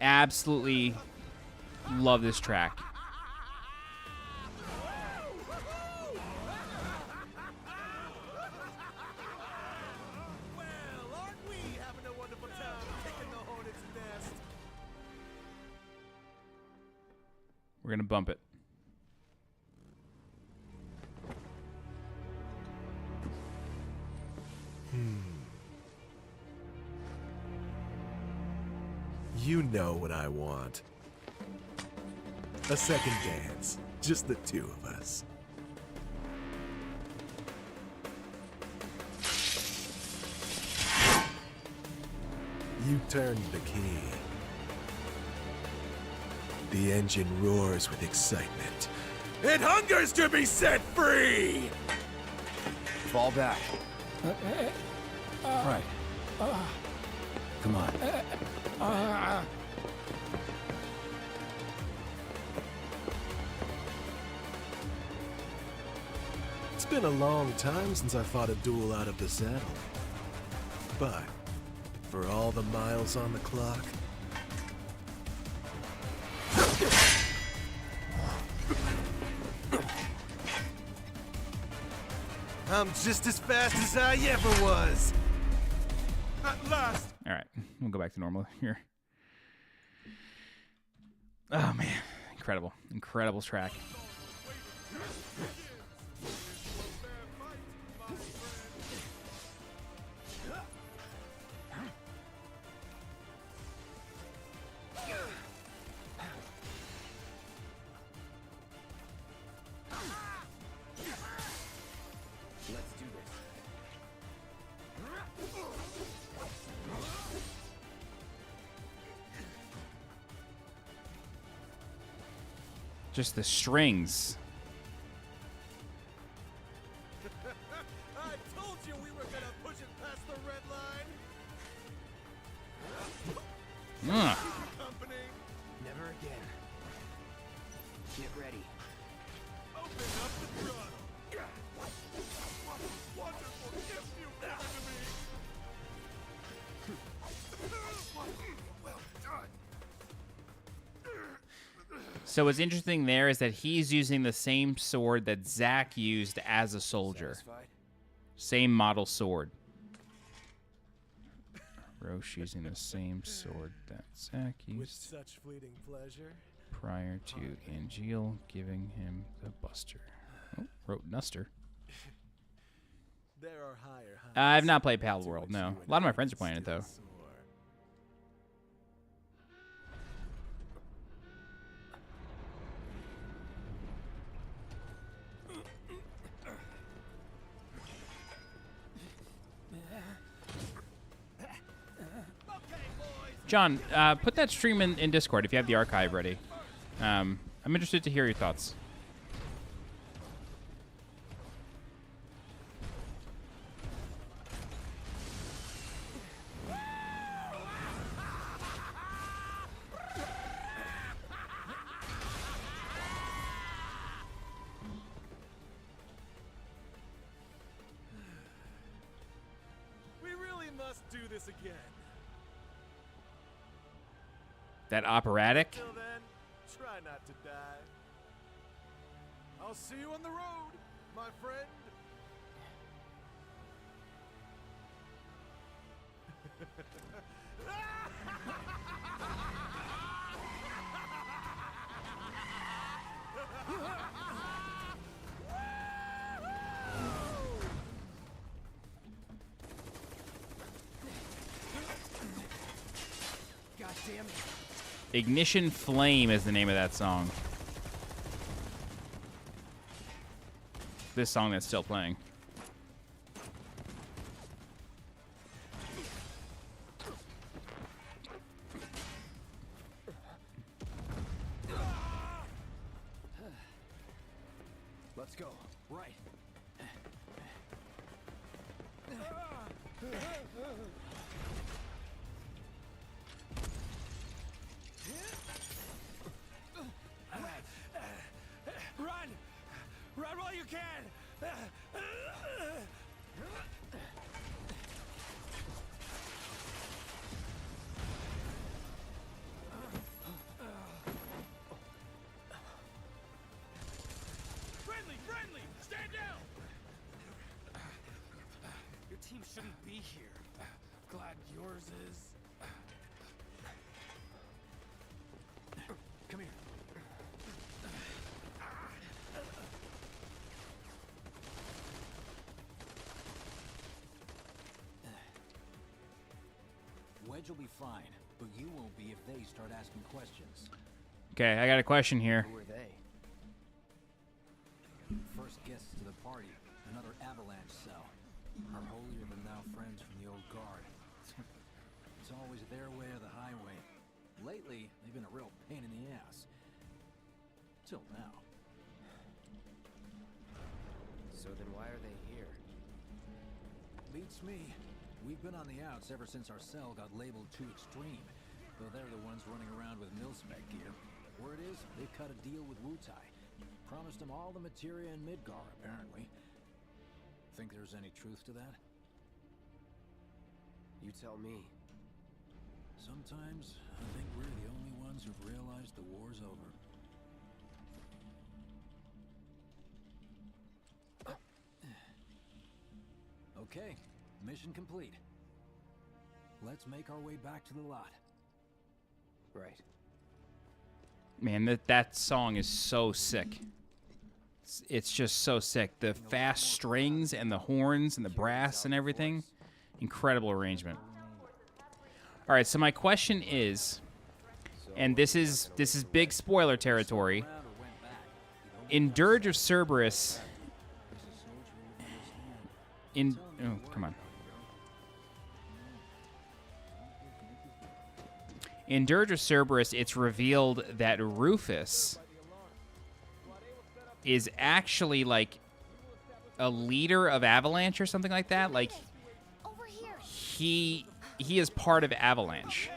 Absolutely love this track. We're gonna bump it. You know what I want. A second dance. Just the two of us. You turned the key. The engine roars with excitement. It hungers to be set free! Fall back. Right. Come on. It's been a long time since I fought a duel out of the saddle. But, for all the miles on the clock, I'm just as fast as I ever was. At last. All right, we'll go back to normal here. Oh man, incredible, incredible track. Just the strings. I told you we were gonna push it past the red line. Company. Never again. Get ready. Open up the throttle. Wonderful gift you've given to me. Well done. So what's interesting there is that he's using the same sword that Zack used as a soldier. Same model sword. Roche using the same sword that Zack With used such fleeting pleasure. prior to Angeal giving him the Buster. Oh, wrote Nuster. There are higher heights. I've not played Pal World, no. A lot of my friends are playing it, though. John, put that stream in Discord if you have the archive ready. I'm interested to hear your thoughts. We really must do this again. That operatic? Till then, try not to die. I'll see you on the road, my friend. God damn it. Ignition Flame is the name of that song. This song that's still playing. Let's go. Right. Run! Run while you can! Friendly! Friendly! Stand down! Your team shouldn't be here. Glad yours is. Come here. Wedge will be fine, but you won't be if they start asking questions. Okay, I got a question here. Who are they? First guests to the party, another avalanche cell. Our holier-than-thou friends from the old guard. It's always their way or the highway. Lately, they've been a real pain in the ass. Till now. So then why are they here? Beats me. We've been on the outs ever since our cell got labeled too extreme. Though they're the ones running around with mil-spec gear. Word is, they've cut a deal with Wutai. Promised them all the materia in Midgar, apparently. Think there's any truth to that? You tell me. Sometimes, I think we're the only ones who've realized the war's over. Okay, mission complete. Let's make our way back to the lot. Right. Man, that song is so sick. It's just so sick. The fast strings and the horns and the brass and everything. Incredible arrangement. All right, so my question is, and this is big spoiler territory. In Dirge of Cerberus, oh, come on. In Dirge of Cerberus, it's revealed that Rufus is actually like a leader of Avalanche or something like that. Like he is part of Avalanche.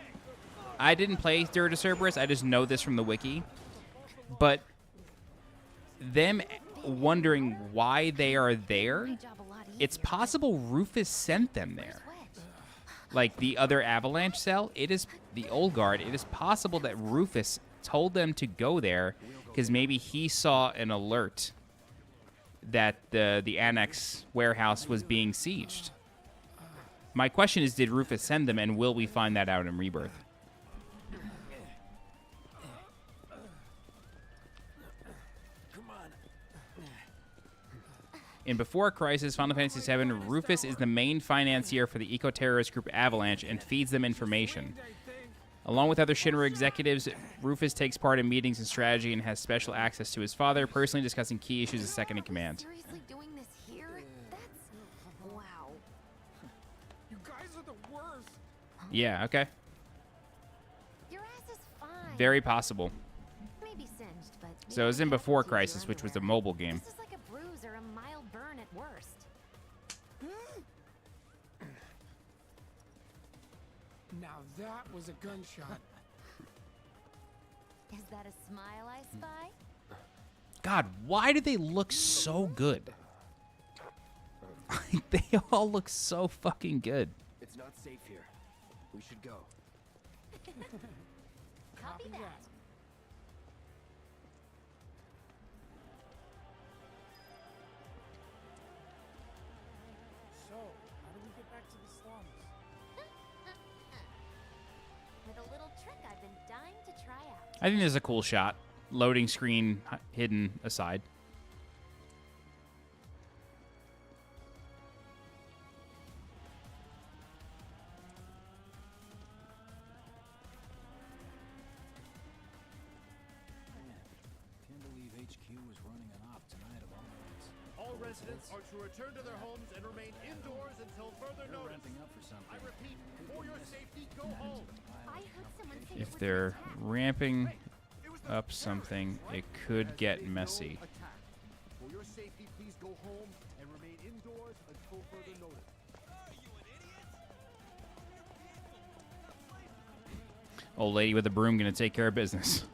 I didn't play Dirge of Cerberus. I just know this from the wiki. But them wondering why they are there, it's possible Rufus sent them there. Like the other Avalanche cell, it is the old guard. It is possible that Rufus told them to go there because maybe he saw an alert that the Annex warehouse was being sieged. My question is, did Rufus send them, and will we find that out in Rebirth? In Before Crisis, Final Fantasy VII, Rufus is the main financier for the eco-terrorist group Avalanche and feeds them information. Along with other Shinra executives, Rufus takes part in meetings and strategy and has special access to his father, personally discussing key issues as second in command. Seriously doing this here? That's... wow. You guys are the worst. Yeah, okay. Your ass is fine. Very possible. Maybe singed, but... So it was in Before Crisis, which was a mobile game. This is like a bruise or a mild burn at worst. Now that was a gunshot. Is that a smile I spy? God, why do they look so good? They all look so fucking good. It's not safe here. We should go. Copy that. So, how do we get back to the slums? With a little trick I've been dying to try out. I think this is a cool shot. Loading screen hidden aside. Can't believe HQ was running an op tonight of all nights. All residents are to return to their homes and remain indoors until further They're notice. ramping up for something. I repeat, for your safety, go home. I heard someone say If they're ramping up something, it could get messy. For your safety, Old lady with a broom gonna take care of business.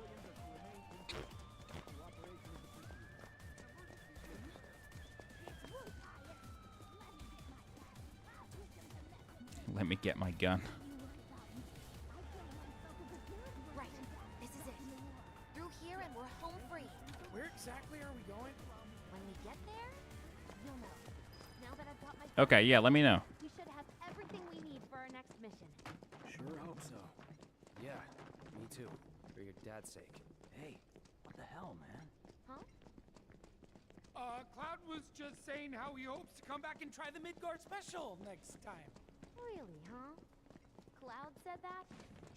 Let me get my gun. Right. This is it. Through here and we're home free. Where exactly are we going? When we get there, you'll know. Now that I've got my Okay, yeah, let me know. We should have everything we need for our next mission. Sure hope so. Yeah, me too. For your dad's sake. Hey, what the hell, man? Huh? Cloud was just saying how he hopes to come back and try the Midgard special next time. Really, huh? Cloud said that?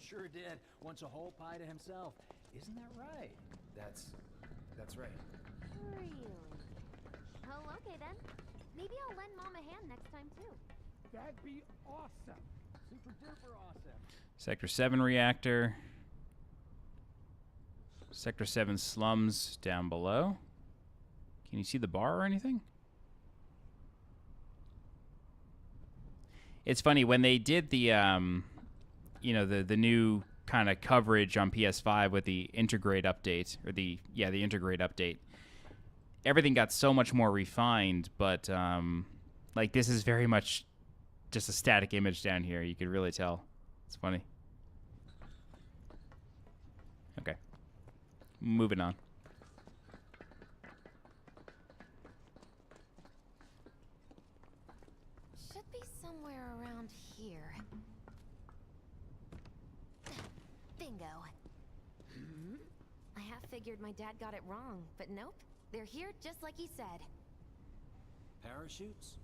Sure did. Wants a whole pie to himself. Isn't that right? That's right. Really? Oh, okay then. Maybe I'll lend Mom a hand next time too. That'd be awesome. Super duper awesome. Sector 7 reactor. Sector 7 slums down below. Can you see the bar or anything? It's funny when they did the you know, the new kind of coverage on PS5 with the Integrate update, or the Integrate update. Everything got so much more refined, but like this is very much just a static image down here. You could really tell. It's funny. Okay. Moving on. Should be somewhere around here. Bingo. I half figured my dad got it wrong, but nope. They're here just like he said. Parachutes?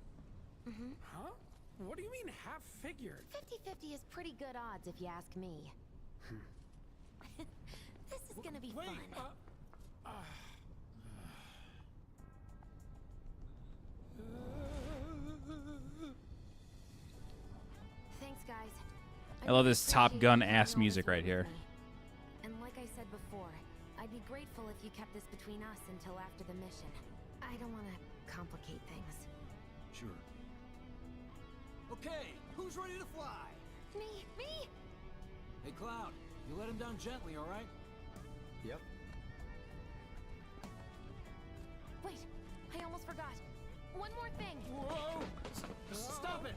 Mm-hmm. Huh? What do you mean half figured? 50-50 is pretty good odds if you ask me. This is gonna be fun. Thanks, guys. I love this Top Gun ass music right here. And like I said before, I'd be grateful if you kept this between us until after the mission. I don't want to complicate things. Sure. Okay, who's ready to fly? Me! Hey, Cloud, you let him down gently, all right? Yep. Wait, I almost forgot. One more thing. Whoa! Stop it!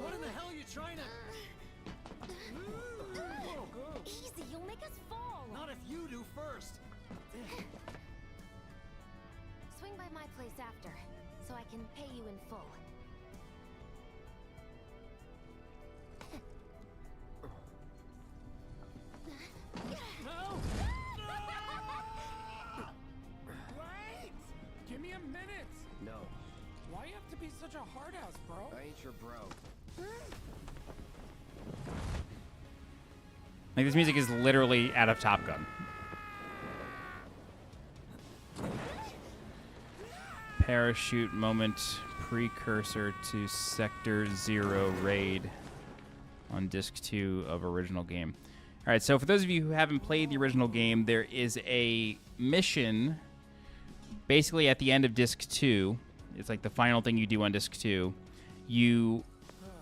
What in the hell are you trying to... Easy, you'll make us fall. Not if you do first. Swing by my place after, so I can pay you in full. No! Wait! Give me a minute! No. Why you have to be such a hard ass, bro? I ain't your bro. Like, this music is literally out of Top Gun. Parachute moment, precursor to Sector 0 raid on disc 2 of original game. All right, so for those of you who haven't played the original game, there is a mission basically at the end of disc 2. It's like the final thing you do on disc 2. You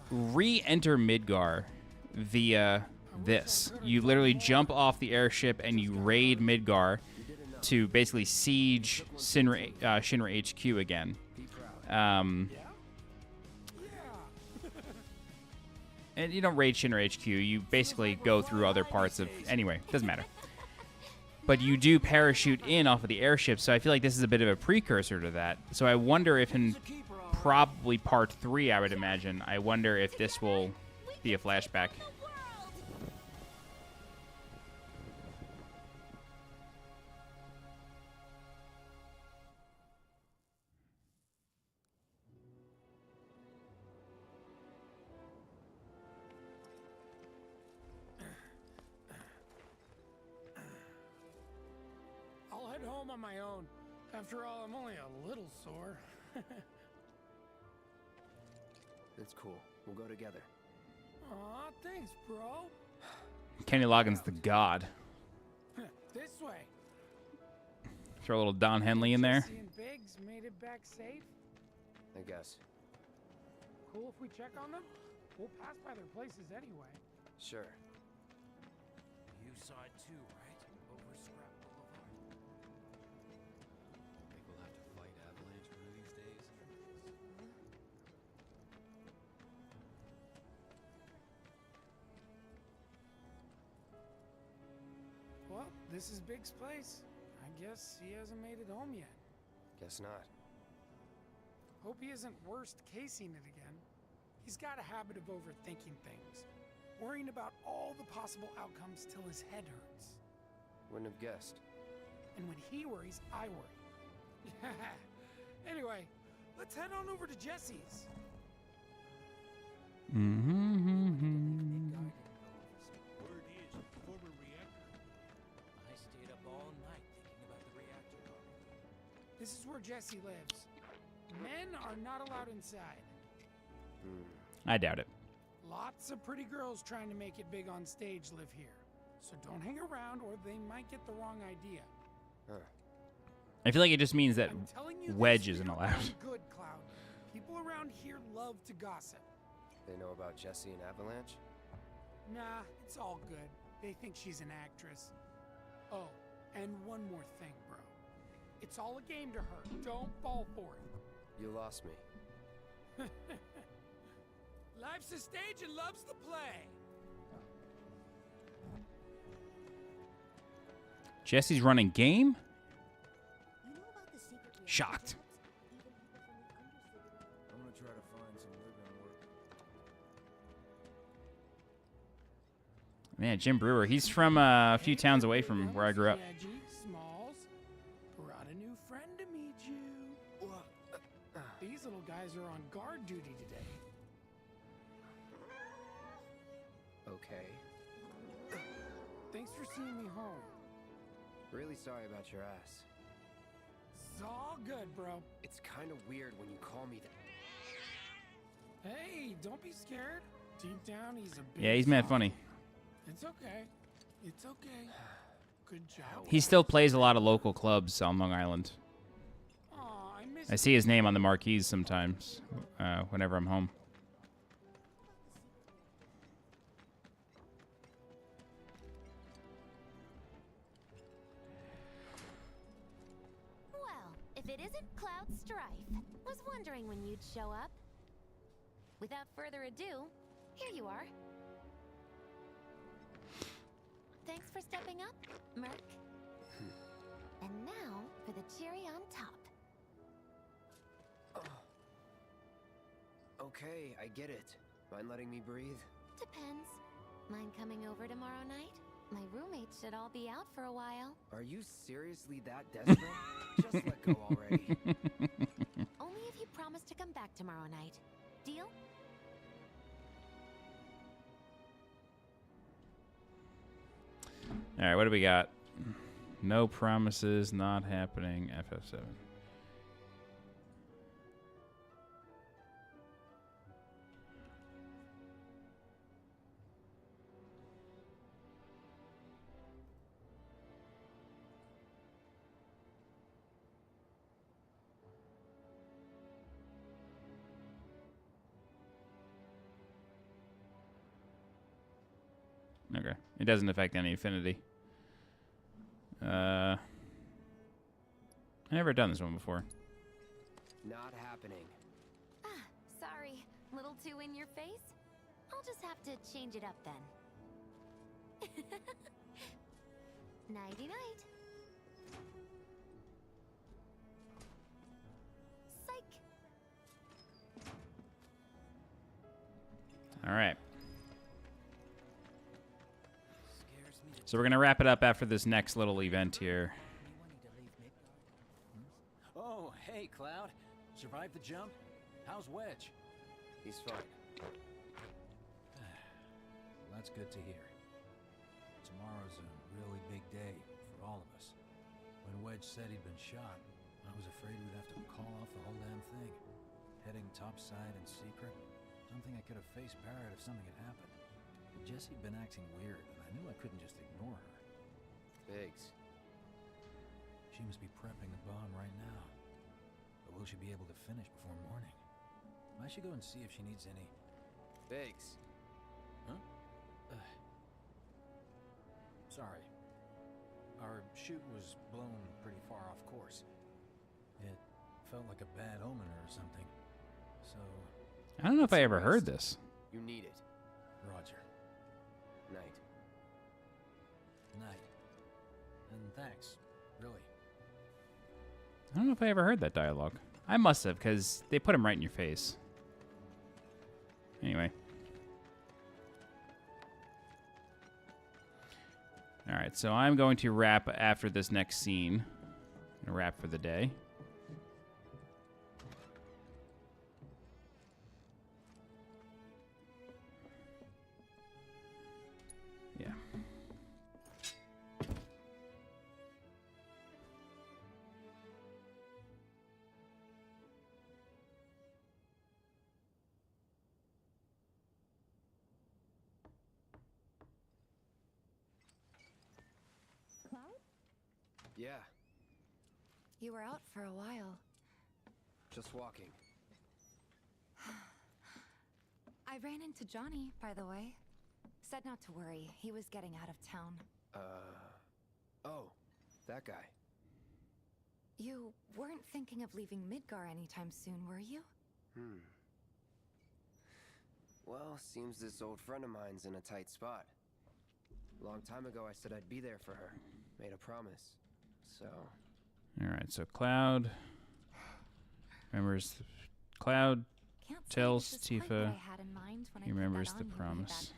re-enter Midgar via this. You literally jump off the airship and you raid Midgar to basically siege Shinra HQ again. And you don't raid Shinra HQ. You basically go through other parts of... Anyway, doesn't matter. But you do parachute in off of the airship, so I feel like this is a bit of a precursor to that. So I wonder if in probably part 3, I would imagine, I wonder if this will be a flashback. I'll head home on my own. After all, I'm only a little sore. It's cool. We'll go together. Aw, thanks, bro. Kenny Loggins, the god. This way. Throw a little Don Henley in there. Jesse and Biggs made it back safe. I guess. Cool if we check on them? We'll pass by their places anyway. Sure. You side too, right? Over Scrap Boulevard. Think we'll have to fight Avalanche one of these days? Well, this is Big's place. I guess he hasn't made it home yet. Guess not. Hope he isn't worst casing it again. He's got a habit of overthinking things, worrying about all the possible outcomes till his head hurts. Wouldn't have guessed. And when he worries, I worry. Anyway, let's head on over to Jesse's. Word is, former Reactor. I stayed up all night thinking about the Reactor bombing. This is where Jesse lives. Men are not allowed inside. I doubt it. Lots of pretty girls trying to make it big on stage live here. So don't hang around or they might get the wrong idea. I feel like it just means that I'm telling you Wedge this, isn't you're allowed. on Good, Cloud. People around here love to gossip. They know about Jessie and Avalanche? Nah, it's all good. They think she's an actress. Oh, and one more thing, bro. It's all a game to her. Don't fall for it. You lost me. Life's a stage and love's the play. Jesse's running game? Shocked. I'm gonna try to find some living work. Man, Jim Brewer, he's from a few towns away from where I grew up. Smalls, brought a new friend to meet you. These little guys are on guard duty today. Okay. Thanks for seeing me home. Really sorry about your ass. It's all good, bro. It's kind of weird when you call me that. Hey, don't be scared. Deep down, he's a big Yeah, he's mad soft. funny. It's okay. It's okay. Good job. He still plays a lot of local clubs on Long Island. Aw, I miss I see his name on the marquees sometimes whenever I'm home. Well, if it isn't Cloud Strife, was wondering when you'd show up. Without further ado, here you are. Thanks for stepping up, Merc. And now for the cherry on top. Okay, I get it. Mind letting me breathe? Depends. Mind coming over tomorrow night? My roommates should all be out for a while. Are you seriously that desperate? Just let go already. Only if you promise to come back tomorrow night. Deal? All right, what do we got? No promises, not happening. FF7. Okay. It doesn't affect any affinity. I've never done this one before. Not happening. Ah, sorry. Little too in your face? I'll just have to change it up then. Nighty-night. Psych. All right. So we're going to wrap it up after this next little event here. Oh, hey, Cloud. Survived the jump? How's Wedge? He's fine. Well, that's good to hear. Tomorrow's a really big day for all of us. When Wedge said he'd been shot, I was afraid we'd have to call off the whole damn thing. Heading topside in secret. Don't think I could have faced Barrett if something had happened. But Jessie'd been acting weird, and I knew I couldn't just ignore her. Biggs. She must be prepping the bomb right now. But will she be able to finish before morning? I should go and see if she needs any... Biggs. Huh? Sorry. Our shoot was blown pretty far off course. It felt like a bad omen or something. So... I don't know if I ever heard this. You need it. Roger. Night. Night. And thanks, really. I don't know if I ever heard that dialogue. I must have, because they put him right in your face. Anyway. Alright, so I'm going to wrap after this next scene. I'm going to wrap for the day. Yeah. Yeah, You were out for a while. just walking. I ran into Johnny, by the way. Said not to worry. He was getting out of town. Oh, that guy. You weren't thinking of leaving Midgar anytime soon, were you? Well, seems this old friend of mine's in a tight spot. Long time ago, I said I'd be there for her. Made a promise. So... Alright, so Cloud remembers... Cloud tells Tifa he remembers the promise.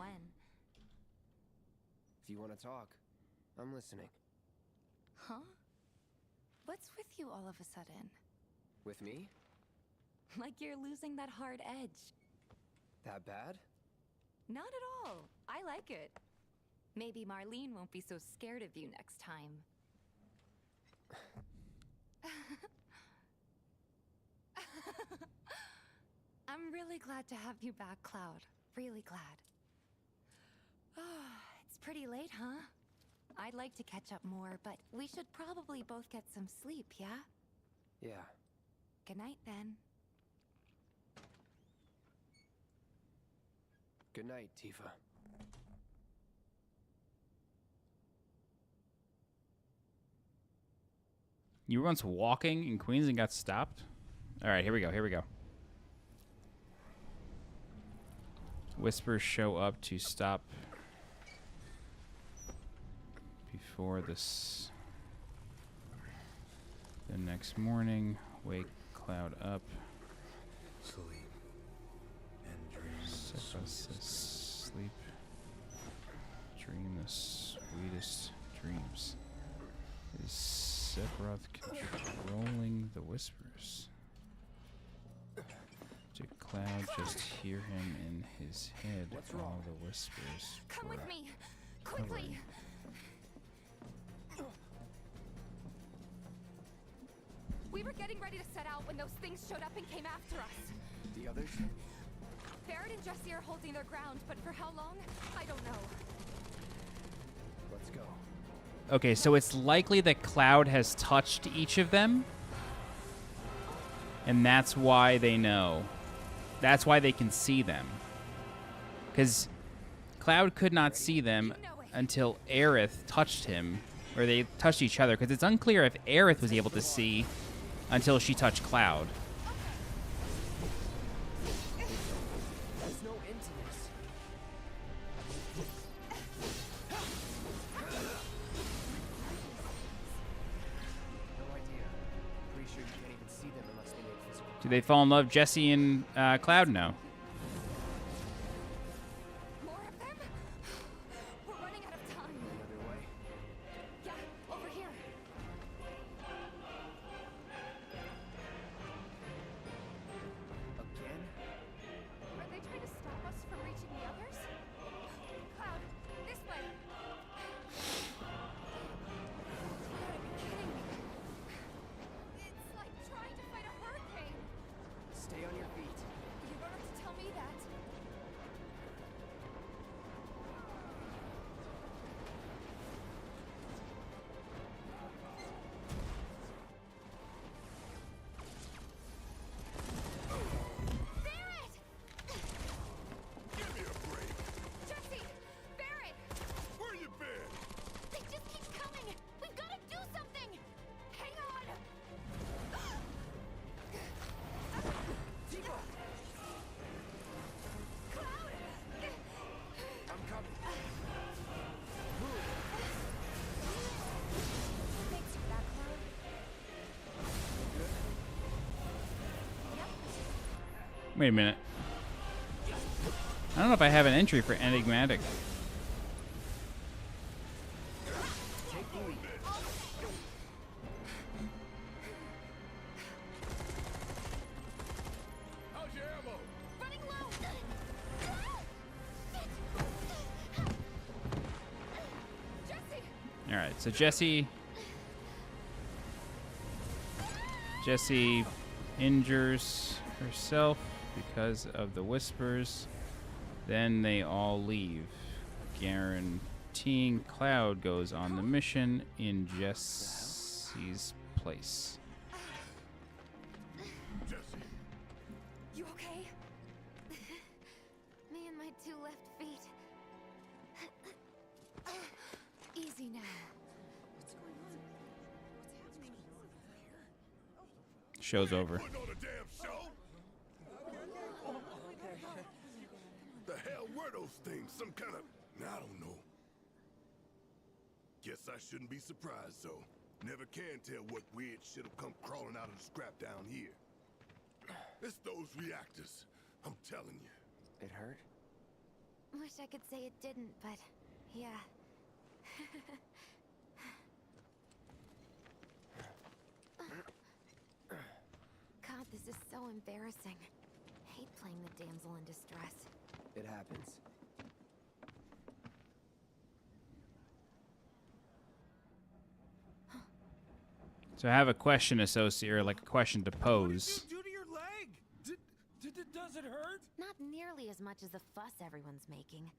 If you want to talk, I'm listening. Huh? What's with you all of a sudden? With me? Like you're losing that hard edge. That bad? Not at all. I like it. Maybe Marlene won't be so scared of you next time. I'm really glad to have you back, Cloud. Really glad. It's pretty late, huh? I'd like to catch up more, but we should probably both get some sleep, yeah? Yeah. Good night, then. Good night, Tifa. You were once walking in Queens and got stopped? Alright, here we go, here we go. Whispers show up to stop before this. The next morning, wake Cloud up. Sleep and dream. Sleep. Dream the sweetest dreams. Is Sephiroth controlling the whispers? Did Cloud just hear him in his head? All the whispers. Come with me, quickly. We were getting ready to set out when those things showed up and came after us. The others? Barrett and Jesse are holding their ground, but for how long? I don't know. Let's go. Okay, so it's likely that Cloud has touched each of them. And that's why they know. That's why they can see them. Because Cloud could not see them until Aerith touched him. Or they touched each other. Because it's unclear if Aerith was able to see until she touched Cloud. There's no end to this. No idea. Pretty sure you can't even see them unless they make physical. Do they fall in love, Jesse and Cloud? No. More of them? We're running out of time. Another way? Yeah, over here. Again? Are they trying to stop us from reaching the others? Cloud, this way. You gotta be kidding me. It's like trying to fight a hurricane. Stay on your feet. You don't have to Wait a minute. I don't know if I have an entry for enigmatic. All right, so Jessie injures herself because of the whispers. Then they all leave, guaranteeing Cloud goes on the mission in Jessie's place. You okay? Me and my 2 left feet. Easy now. Show's over. The hell were those things? Some kind of... I don't know. Guess I shouldn't be surprised, though. Never can tell what weird shit'll come crawling out of the scrap down here. It's those reactors. I'm telling you. It hurt? Wish I could say it didn't, but yeah. God, this is so embarrassing. Hate playing the damsel in distress. It happens. So I have a question associated, or like a question to pose. Do to your leg? Does it hurt? Not nearly as much as the fuss everyone's making.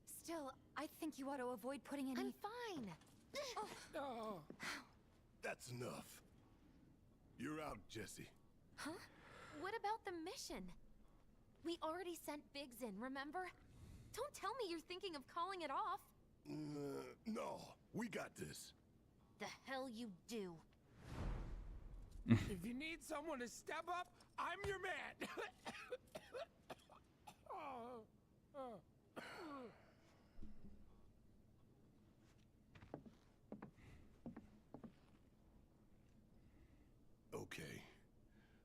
Still, I think you ought to avoid putting any... I'm fine. Oh. That's enough. You're out, Jessie. Huh? What about the mission? We already sent Biggs in, remember? Don't tell me you're thinking of calling it off. No, we got this. The hell you do. If you need someone to step up, I'm your man. Okay,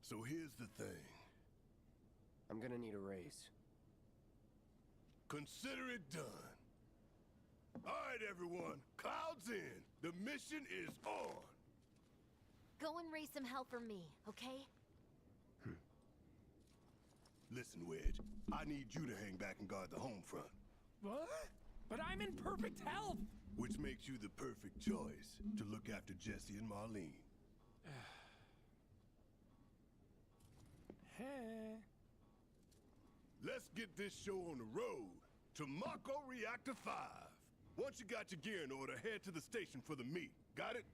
so here's the thing. I'm gonna need a raise. Consider it done. All right, everyone, Cloud's in. The mission is on. Go and raise some hell for me, okay? Listen, Wedge, I need you to hang back and guard the home front. What? But I'm in perfect health. Which makes you the perfect choice to look after Jessie and Marlene. Hey. Let's get this show on the road to Mako Reactor 5. Once you got your gear in order, head to the station for the meet. Got it?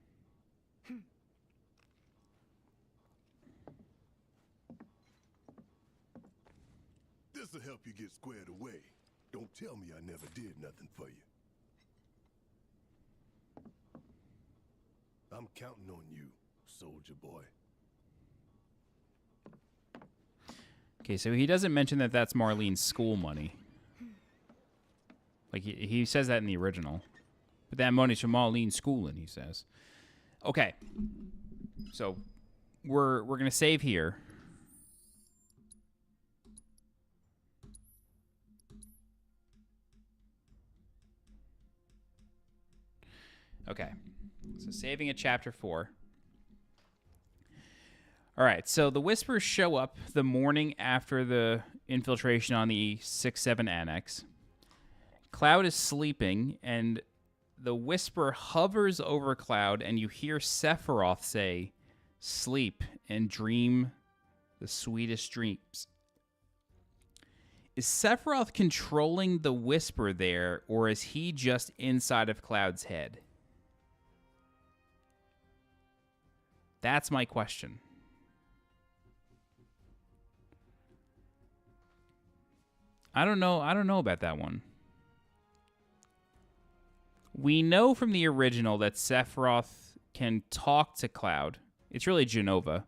This'll help you get squared away. Don't tell me I never did nothing for you. I'm counting on you, soldier boy. Okay, so he doesn't mention that that's Marlene's school money. Like, he says that in the original. But that money's from Marlene's schooling, he says. Okay. So, we're going to save here. Okay. So, saving at Chapter 4. All right, so the Whispers show up the morning after the infiltration on the 6-7 annex. Cloud is sleeping, and the Whisper hovers over Cloud, and you hear Sephiroth say, "Sleep and dream the sweetest dreams." Is Sephiroth controlling the Whisper there, or is he just inside of Cloud's head? That's my question. I don't know about that one. We know from the original that Sephiroth can talk to Cloud. It's really Genova.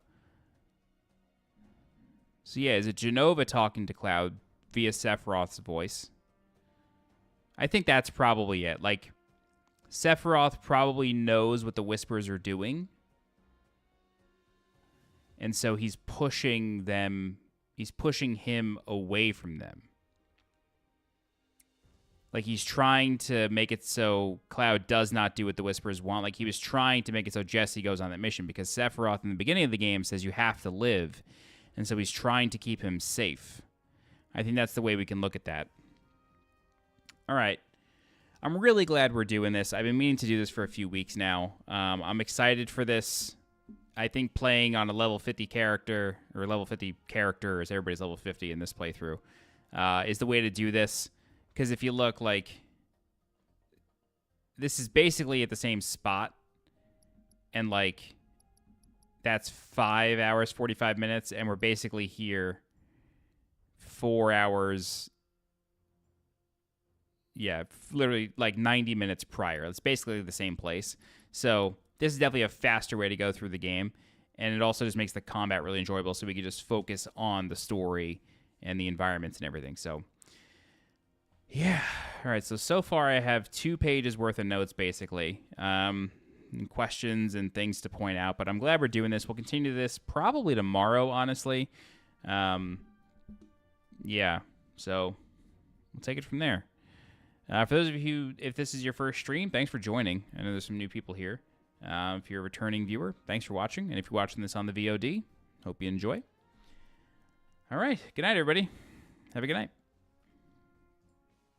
So yeah, is it Genova talking to Cloud via Sephiroth's voice? I think that's probably it. Like, Sephiroth probably knows what the Whispers are doing. And so he's pushing them he's pushing him away from them. Like, he's trying to make it so Cloud does not do what the Whisperers want. Like, he was trying to make it so Jesse goes on that mission, because Sephiroth in the beginning of the game says you have to live. And so he's trying to keep him safe. I think that's the way we can look at that. All right. I'm really glad we're doing this. I've been meaning to do this for a few weeks now. I'm excited for this. I think playing on a level 50 character, or level 50 characters, everybody's level 50 in this playthrough, is the way to do this. Because if you look, like, this is basically at the same spot. And, like, that's 5 hours, 45 minutes. And we're basically here 4 hours. Yeah, literally, like, 90 minutes prior. It's basically the same place. So this is definitely a faster way to go through the game. And it also just makes the combat really enjoyable. So we can just focus on the story and the environments and everything. So... yeah. All right. So far I have 2 pages worth of notes, basically. And questions and things to point out. But I'm glad we're doing this. We'll continue this probably tomorrow, honestly. Yeah. So we'll take it from there. For those of you, if this is your first stream, thanks for joining. I know there's some new people here. If you're a returning viewer, thanks for watching. And if you're watching this on the VOD, hope you enjoy. All right. Good night, everybody. Have a good night.